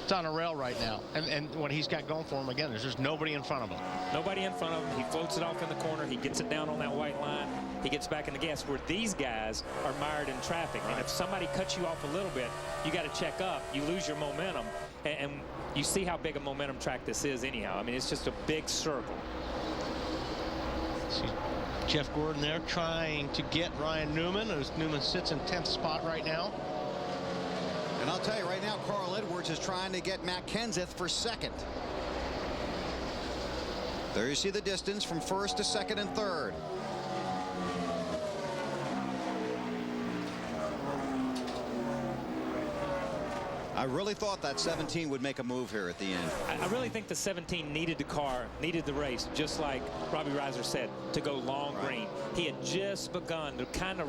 it's on a rail right now. And what he's got going for him, again, there's just nobody in front of him. Nobody in front of him. He floats it off in the corner. He gets it down on that white line. He gets back in the gas, where these guys are mired in traffic. And if somebody cuts you off a little bit, you got to check up. You lose your momentum. And you see how big a momentum track this is anyhow. I mean, it's just a big circle. See Jeff Gordon there trying to get Ryan Newman, as Newman sits in 10th spot right now. And I'll tell you right now, Carl Edwards is trying to get Matt Kenseth for second. There you see the distance from first to second and third. I really thought that 17 would make a move here at the end. I really think the 17 needed the car, needed the race, just like Robbie Reiser said, to go long green. He had just begun to kind of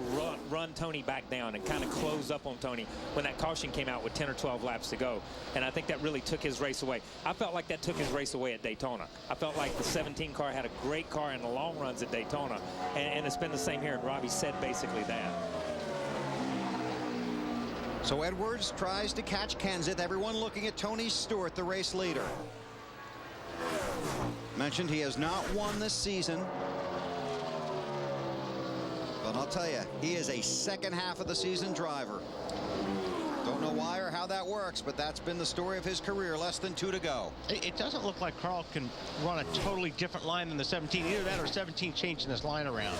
run Tony back down and kind of close up on Tony when that caution came out with 10 or 12 laps to go. And I think that really took his race away. I felt like that took his race away at Daytona. I felt like the 17 car had a great car in the long runs at Daytona. And it's been the same here, and Robbie said basically that. So Edwards tries to catch Kenseth. Everyone looking at Tony Stewart, the race leader. Mentioned he has not won this season. But I'll tell you, he is a second half of the season driver. Don't know why or how that works, but that's been the story of his career. Less than 2 to go. It doesn't look like Carl can run a totally different line than the 17. Either that or 17 changing this line around.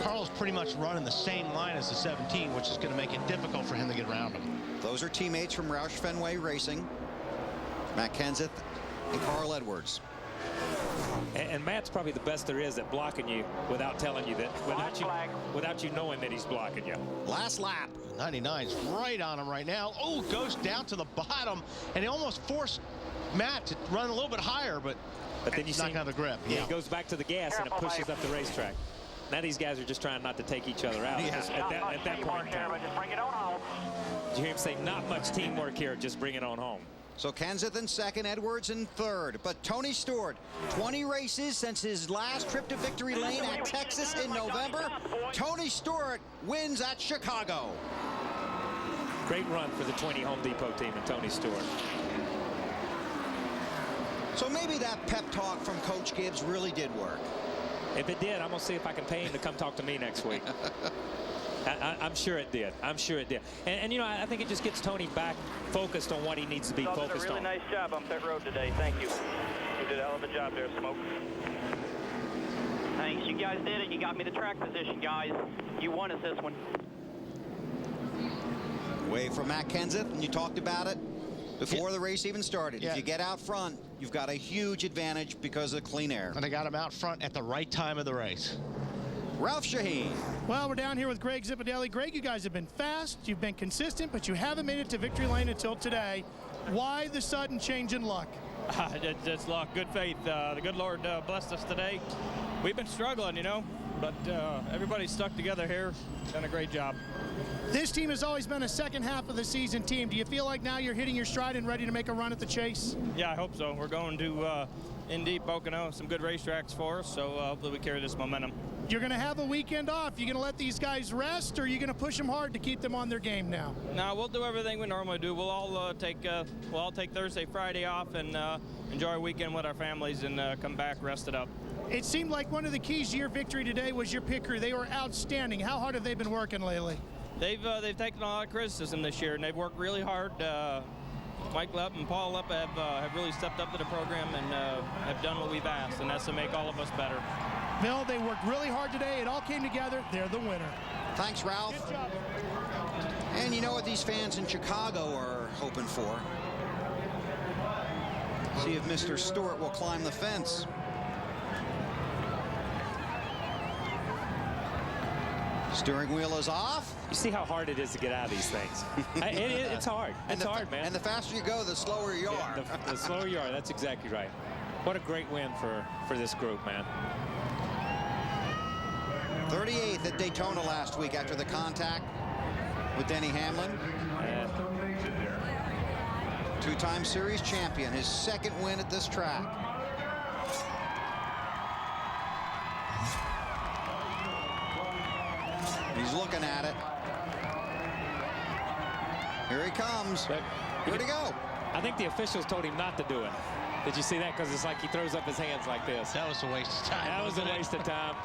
Carl's pretty much running the same line as the 17, which is going to make it difficult for him to get around him. Those are teammates from Roush Fenway Racing. Matt Kenseth and Carl Edwards. And Matt's probably the best there is at blocking you without telling you that, without you knowing that he's blocking you. Last lap. 99's right on him right now. Oh, goes down to the bottom, and he almost forced Matt to run a little bit higher, but then you see not the grip. Yeah, he goes back to the gas and it pushes up the racetrack. Now these guys are just trying not to take each other out. Yeah. At that point in time. Just bring it on home. Did you hear him say not much teamwork here, just bring it on home? So Kenseth in second, Edwards in third. But Tony Stewart, 20 races since his last trip to victory lane at Texas in November. Tony Stewart wins at Chicago. Great run for the 20 Home Depot team and Tony Stewart. So maybe that pep talk from Coach Gibbs really did work. If it did, I'm going to see if I can pay him to come talk to me next week. I'm sure it did. I'm sure it did. And you know, I think it just gets Tony back focused on what he needs to be Y'all did focused a really on. nice job on pit road today. Thank you. You did a hell of a job there, Smoke. Thanks. You guys did it. You got me the track position, guys. You won us this one. Away from Matt Kenseth, and you talked about it before the race even started. Yeah. If you get out front, you've got a huge advantage because of clean air. And they got him out front at the right time of the race. Ralph Shaheen. Well, we're down here with Greg Zipadelli. Greg, you guys have been fast, you've been consistent, but you haven't made it to victory lane until today. Why the sudden change in luck? Just luck, good faith. The good Lord blessed us today. We've been struggling, you know, but everybody's stuck together here. Done a great job. This team has always been a second half of the season team. Do you feel like now you're hitting your stride and ready to make a run at the chase? Yeah, I hope so. We're going to Indy, Pocono, some good racetracks for us, so hopefully we carry this momentum. You're going to have a weekend off. You going to let these guys rest, or are you going to push them hard to keep them on their game now? No, we'll do everything we normally do. We'll all take Thursday, Friday off and enjoy our weekend with our families and come back rested up. It seemed like one of the keys to your victory today was your pit crew. They were outstanding. How hard have they been working lately? They've taken a lot of criticism this year, and they've worked really hard. Mike Lepp and Paul Lepp have really stepped up to the program and have done what we've asked, and that's to make all of us better. Bill, they worked really hard today. It all came together. They're the winner. Thanks, Ralph. Good job. And you know what these fans in Chicago are hoping for? See if Mr. Stewart will climb the fence. Steering wheel is off. You see how hard it is to get out of these things. It's hard. It's hard, man. And the faster you go, the slower you are. The slower you are. That's exactly right. What a great win for this group, man. 38th at Daytona last week after the contact with Denny Hamlin. Two-time series champion, his second win at this track. He's looking at it. Here he comes. Where'd he go? I think the officials told him not to do it. Did you see that? Because it's like he throws up his hands like this. That was a waste of time. That was a waste of time.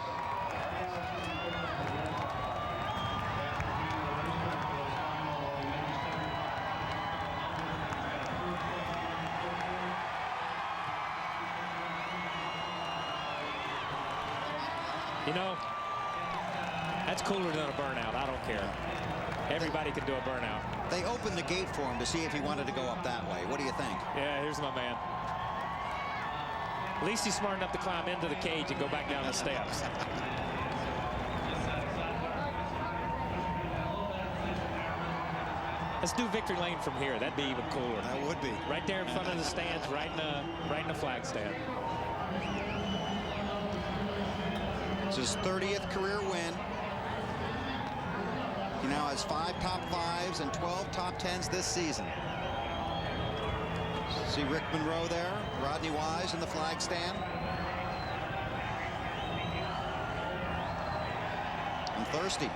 You know, that's cooler than a burnout. I don't care. Everybody can do a burnout. They opened the gate for him to see if he wanted to go up that way. What do you think? Yeah, here's my man. At least he's smart enough to climb into the cage and go back down the steps. Let's do victory lane from here. That'd be even cooler. That would be. Right there in front of the stands, right in the flag stand. It's his 30th career win. He now has 5 top 5s and 12 top 10s this season. See Rick Monroe there, Rodney Wise in the flag stand. I'm thirsty.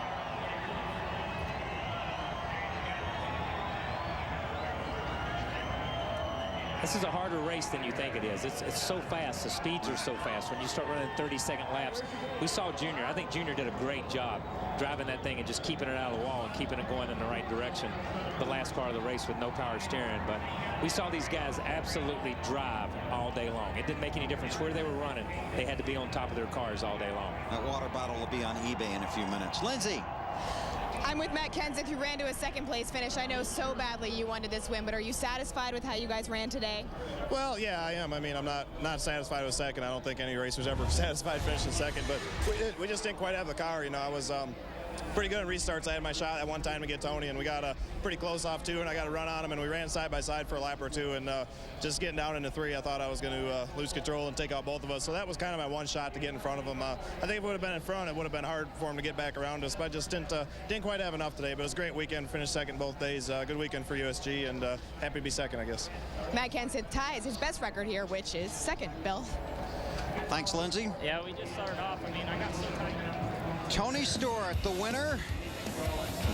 This is a harder race than you think it is. It's so fast. The speeds are so fast. When you start running 30-second laps, we saw Junior. I think Junior did a great job driving that thing and just keeping it out of the wall and keeping it going in the right direction the last part of the race with no power steering. But we saw these guys absolutely drive all day long. It didn't make any difference where they were running. They had to be on top of their cars all day long. That water bottle will be on eBay in a few minutes. Lindsay. I'm with Matt Kenseth, who ran to a second place finish. I know so badly you wanted this win, but are you satisfied with how you guys ran today? Well, yeah, I am. I mean, I'm not satisfied with second. I don't think any racer's ever satisfied finishing second, but we just didn't quite have the car. You know, I was pretty good in restarts. I had my shot at one time to get Tony, and we got pretty close off 2, and I got a run on him, and we ran side by side for a lap or 2, and just getting down into 3, I thought I was going to lose control and take out both of us. So that was kind of my one shot to get in front of him. I think if it would have been in front, it would have been hard for him to get back around us, but I just didn't quite have enough today. But it was a great weekend. Finished second both days. Good weekend for USG, and happy to be second, I guess. Matt Kenseth ties his best record here, which is second. Bill. Thanks, Lindsay. Yeah, we just started off. I mean, I got so tight. Tony Stewart, the winner,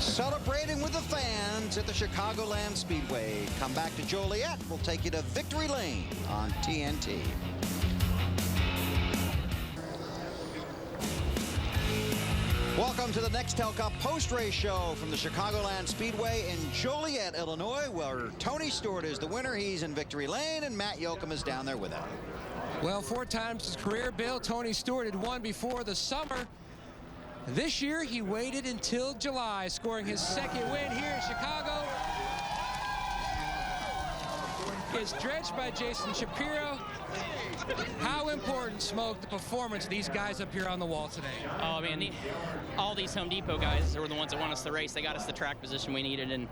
celebrating with the fans at the Chicagoland Speedway. Come back to Joliet. We'll take you to Victory Lane on TNT. Welcome to the Nextel Cup post-race show from the Chicagoland Speedway in Joliet, Illinois, where Tony Stewart is the winner. He's in victory lane, and Matt Yoakum is down there with him. Well, 4 times his career, Bill. Tony Stewart had won before the summer. This year, he waited until July, scoring his 2nd win here in Chicago. Is dredged by Jason Shapiro. How important, Smoke, the performance of these guys up here on the wall today? Oh, man, all these Home Depot guys were the ones that won us the race. They got us the track position we needed, and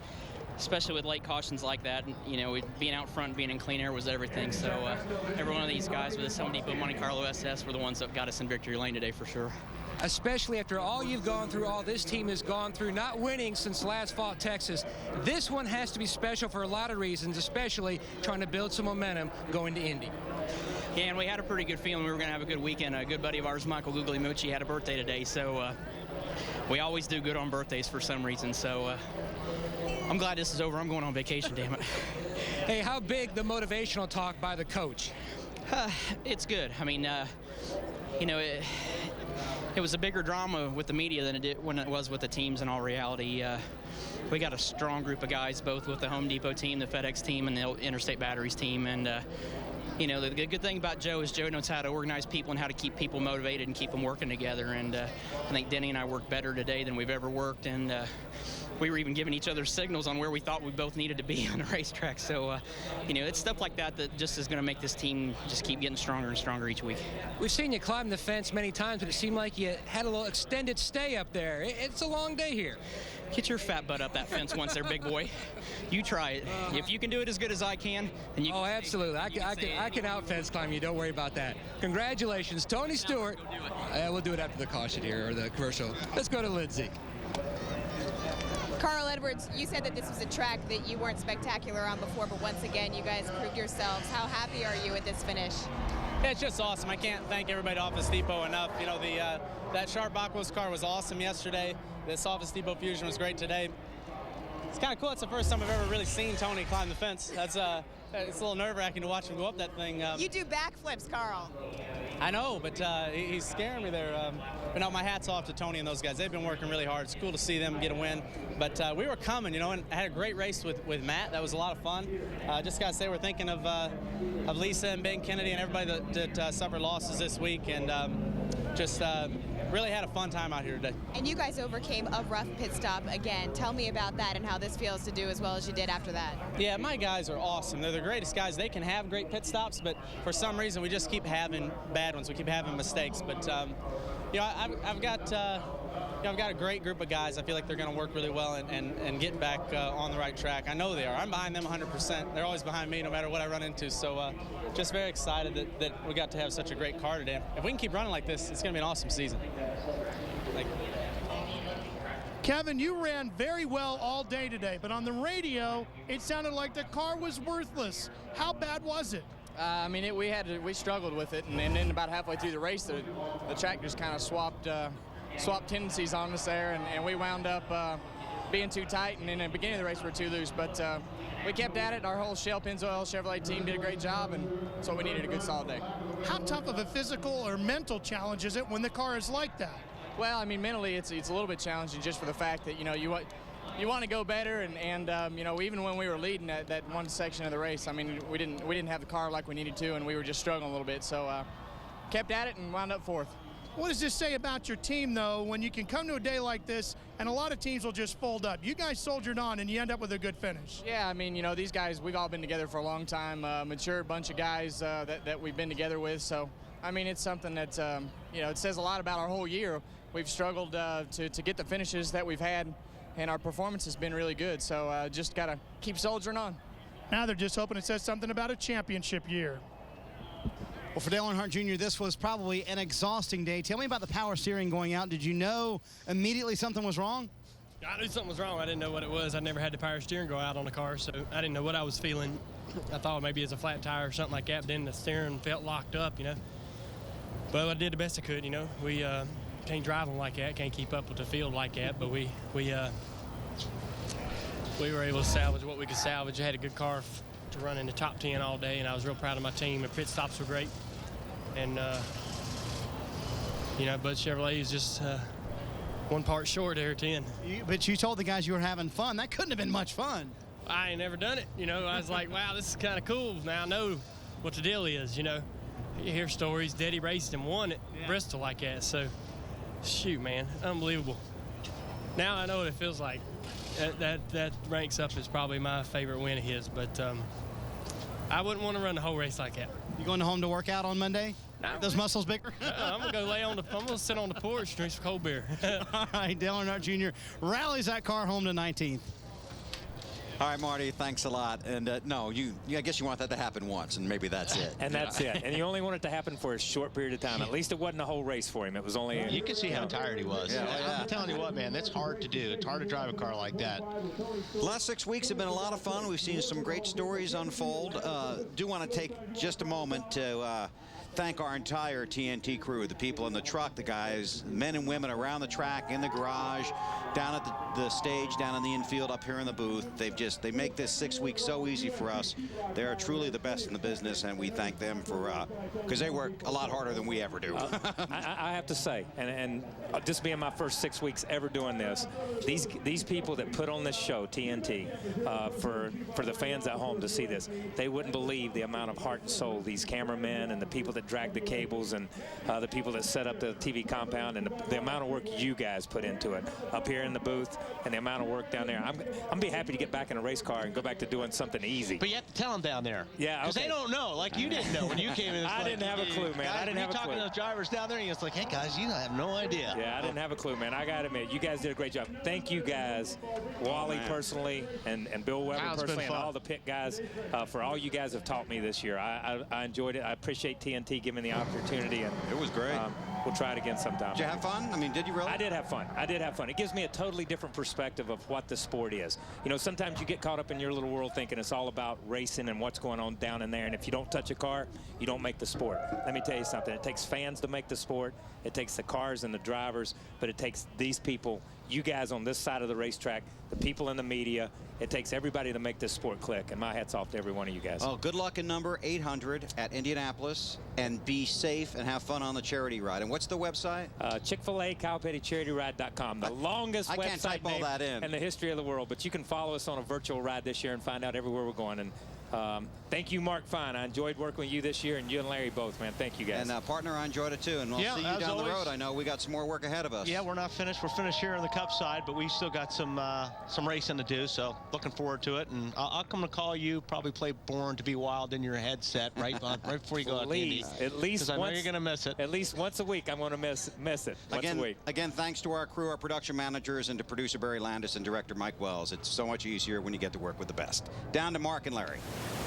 especially with late cautions like that, you know, being out front, being in clean air was everything. So every one of these guys with this Home Depot Monte Carlo SS were the ones that got us in victory lane today for sure. Especially after all you've gone through, all this team has gone through, not winning since last fall at Texas. This one has to be special for a lot of reasons, especially trying to build some momentum going to Indy. Yeah, and we had a pretty good feeling we were going to have a good weekend. A good buddy of ours, Michael Guglielmucci, had a birthday today, so we always do good on birthdays for some reason. So I'm glad this is over. I'm going on vacation, damn it. Hey, how big the motivational talk by the coach? It's good. I mean, you know, it was a bigger drama with the media than it was with the teams in all reality. We got a strong group of guys, both with the Home Depot team, the FedEx team, and the Interstate Batteries team. And, you know, the good thing about Joe is Joe knows how to organize people and how to keep people motivated and keep them working together. And I think Denny and I worked better today than we've ever worked. And we were even giving each other signals on where we thought we both needed to be on the racetrack. So, you know, it's stuff like that that just is going to make this team just keep getting stronger and stronger each week. We've seen you climb the fence many times, but it seemed like you had a little extended stay up there. It's a long day here. Get your fat butt up that fence once there, big boy. You try it. If you can do it as good as I can, then you can. Oh, absolutely. I can out-fence climb you. Don't worry about that. Congratulations, Tony Stewart. We'll do it after the caution here, or the commercial. Let's go to Lindsay. Carl Edwards, you said that this was a track that you weren't spectacular on before, but once again, you guys proved yourselves. How happy are you with this finish? Yeah, it's just awesome. I can't thank everybody off Office Depot enough. You know, that Sharp Aquos car was awesome yesterday. This Office Depot Fusion was great today. It's kind of cool. It's the first time I've ever really seen Tony climb the fence. It's a little nerve-wracking to watch him go up that thing. You do backflips, Carl. I know, but he's scaring me there. But no, my hat's off to Tony and those guys. They've been working really hard. It's cool to see them get a win. But we were coming, you know, and I had a great race with Matt. That was a lot of fun. Just got to say, we're thinking of Lisa and Ben Kennedy and everybody that suffered losses this week. And just really had a fun time out here today. And you guys overcame a rough pit stop again. Tell me about that and how this feels to do as well as you did after that. Yeah, my guys are awesome. They're the greatest guys. They can have great pit stops, but for some reason we just keep having bad ones. We keep having mistakes. But you know, I've got a great group of guys. I feel like they're going to work really well and get back on the right track. I know they are. I'm behind them 100%. They're always behind me no matter what I run into. So just very excited that we got to have such a great car today. If we can keep running like this, it's going to be an awesome season. Kevin, you ran very well all day today, but on the radio, it sounded like the car was worthless. How bad was it? I mean, we struggled with it, and then about halfway through the race, the track just kind of swapped tendencies on us there, and we wound up being too tight, and in the beginning of the race we were too loose. But we kept at it. Our whole Shell Pennzoil Chevrolet team did a great job, and so we needed a good solid day. How tough of a physical or mental challenge is it when the car is like that? Well, I mean, mentally it's a little bit challenging just for the fact that, you know, you want to go better, and you know, even when we were leading that one section of the race, I mean, we didn't have the car like we needed to, and we were just struggling a little bit. So kept at it and wound up fourth. What does this say about your team, though, when you can come to a day like this and a lot of teams will just fold up? You guys soldiered on and you end up with a good finish. Yeah, I mean, you know, these guys, we've all been together for a long time, mature bunch of guys that we've been together with. So, I mean, it's something that, you know, it says a lot about our whole year. We've struggled to get the finishes that we've had, and our performance has been really good. So just got to keep soldiering on. Now they're just hoping it says something about a championship year. Well, for Dale Earnhardt Jr., this was probably an exhausting day. Tell me about the power steering going out. Did you know immediately something was wrong? I knew something was wrong. I didn't know what it was. I never had the power steering go out on the car, so I didn't know what I was feeling. I thought maybe it was a flat tire or something like that, but then the steering felt locked up, you know. But I did the best I could, you know. We can't drive them like that, can't keep up with the field like that, but we were able to salvage what we could salvage. I had a good car to run in the top 10 all day, and I was real proud of my team. The pit stops were great. And, you know, Bud Chevrolet is just one part short there, 10. But you told the guys you were having fun. That couldn't have been much fun. I ain't never done it, you know. I was like, wow, this is kind of cool. Now I know what the deal is, you know. You hear stories, Daddy raced and won at Bristol like that, so shoot, man, unbelievable. Now I know what it feels like. That ranks up as probably my favorite win of his, but I wouldn't want to run the whole race like that. You going home to work out on Monday? No. Those muscles bigger? I'm gonna go I'm gonna sit on the porch, drink some cold beer. All right, Dale Earnhardt Jr. rallies that car home to 19th. All right, Marty, thanks a lot. And no, I guess you want that to happen once, and maybe that's it. And that's it. And you only want it to happen for a short period of time. At least it wasn't a whole race for him. It was only... You can see how tired he was. Yeah, I'm telling you what, man, that's hard to do. It's hard to drive a car like that. The last 6 weeks have been a lot of fun. We've seen some great stories unfold. Do want to take just a moment to thank our entire TNT crew, the people in the truck, the guys, men and women around the track, in the garage, down at the stage, down in the infield, up here in the booth. They make this 6 weeks so easy for us. They are truly the best in the business, and we thank them for because they work a lot harder than we ever do. I have to say, and just being my first 6 weeks ever doing this, these people that put on this show, TNT, for the fans at home to see this, they wouldn't believe the amount of heart and soul these cameramen and the people that drag the cables and the people that set up the TV compound and the amount of work you guys put into it up here in the booth and the amount of work down there. I'm be happy to get back in a race car and go back to doing something easy. But you have to tell them down there. Yeah, because they don't know. Like you didn't know when you came in. I didn't have a clue, man. I didn't have a clue. You're talking to the drivers down there, and it's like, hey guys, you have no idea. Yeah, I didn't have a clue, man. I got to admit, you guys did a great job. Thank you guys, Wally personally, and Bill Weber personally, and all the pit guys for all you guys have taught me this year. I enjoyed it. I appreciate TNT giving me the opportunity, and it was great. We'll try it again sometime. Did you have fun? I mean, did you really? I did have fun. I did have fun. It gives me a totally different perspective of what the sport is. You know, sometimes you get caught up in your little world thinking it's all about racing and what's going on down in there, and if you don't touch a car, you don't make the sport. Let me tell you something. It takes fans to make the sport. It takes the cars and the drivers, but it takes these people, you guys on this side of the racetrack, the people in the media. It takes everybody to make this sport click, and my hat's off to every one of you guys. Oh, good luck in number 800 at Indianapolis, and be safe and have fun on the charity ride. And what's the website? Chick-fil-A, CowPettyCharityRide.com. The longest I can't website type all that in the history of the world, but you can follow us on a virtual ride this year and find out everywhere we're going. And thank you, Mark Fine. I enjoyed working with you this year, and you and Larry both, man. Thank you, guys. And partner, I enjoyed it too. And we'll see you down the road. I know we got some more work ahead of us. Yeah, we're not finished. We're finished here on the Cup side, but we still got some racing to do. So looking forward to it. And I'll come to call you. Probably play "Born to Be Wild" in your headset right before you go out to Indy. At least I know you're gonna miss it. At least once a week, I'm gonna miss it. Once a week. Again, thanks to our crew, our production managers, and to producer Barry Landis and director Mike Wells. It's so much easier when you get to work with the best. Down to Mark and Larry.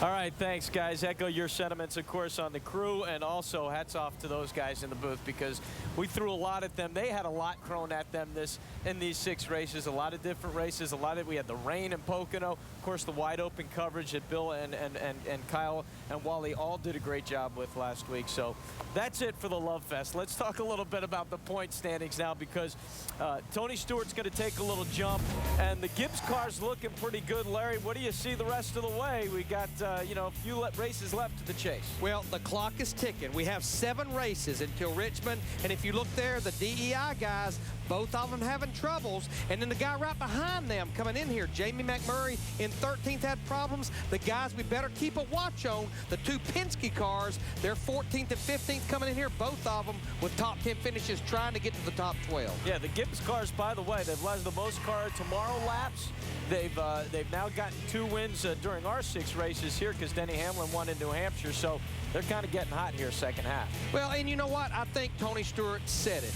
All right, thanks, guys. Echo your sentiments, of course, on the crew, and also hats off to those guys in the booth because we threw a lot at them. They had a lot thrown at them in these 6 races, a lot of different races. We had the rain in Pocono, of course, the wide open coverage that Bill and Kyle and Wally all did a great job with last week. So that's it for the Love Fest. Let's talk a little bit about the point standings now because Tony Stewart's going to take a little jump, and the Gibbs car's looking pretty good. Larry, what do you see the rest of the way? We got a few races left to the chase. Well, the clock is ticking. We have 7 races until Richmond, and if you look there, the DEI guys, both of them having troubles, and then the guy right behind them coming in here, Jamie McMurray in 13th had problems. The guys we better keep a watch on, the 2 Penske cars, they're 14th and 15th coming in here, both of them with top 10 finishes trying to get to the top 12. Yeah, the Gibbs cars, by the way, they've led the most car tomorrow laps. They've now gotten 2 wins during our 6 races here because Denny Hamlin won in New Hampshire, so they're kind of getting hot here second half. Well, and you know what? I think Tony Stewart said it.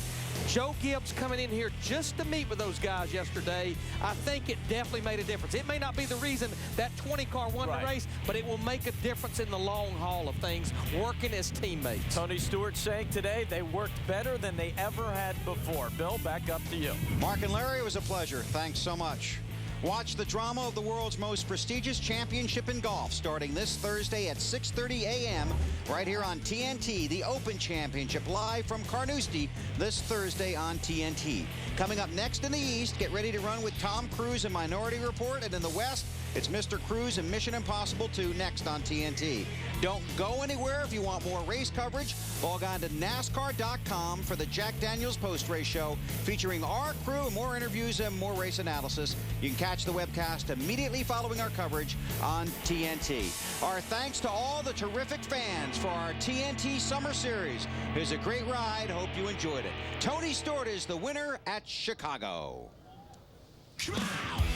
Joe Gibbs coming in here just to meet with those guys yesterday, I think it definitely made a difference. It may not be the reason that 20 car won the race, but it will make a difference in the long haul of things, working as teammates. Tony Stewart saying today they worked better than they ever had before. Bill, back up to you. Mark and Larry, it was a pleasure. Thanks so much. Watch the drama of the world's most prestigious championship in golf starting this Thursday at 6:30 a.m. right here on TNT. The Open Championship live from Carnoustie this Thursday on TNT. Coming up next in the East, get ready to run with Tom Cruise and Minority Report. And in the West, It's Mr. Cruz and Mission Impossible 2 next on TNT. Don't go anywhere if you want more race coverage. Log on to NASCAR.com for the Jack Daniels post-race show featuring our crew, more interviews and more race analysis. You can catch the webcast immediately following our coverage on TNT. Our thanks to all the terrific fans for our TNT Summer Series. It was a great ride. Hope you enjoyed it. Tony Stewart is the winner at Chicago. Come on!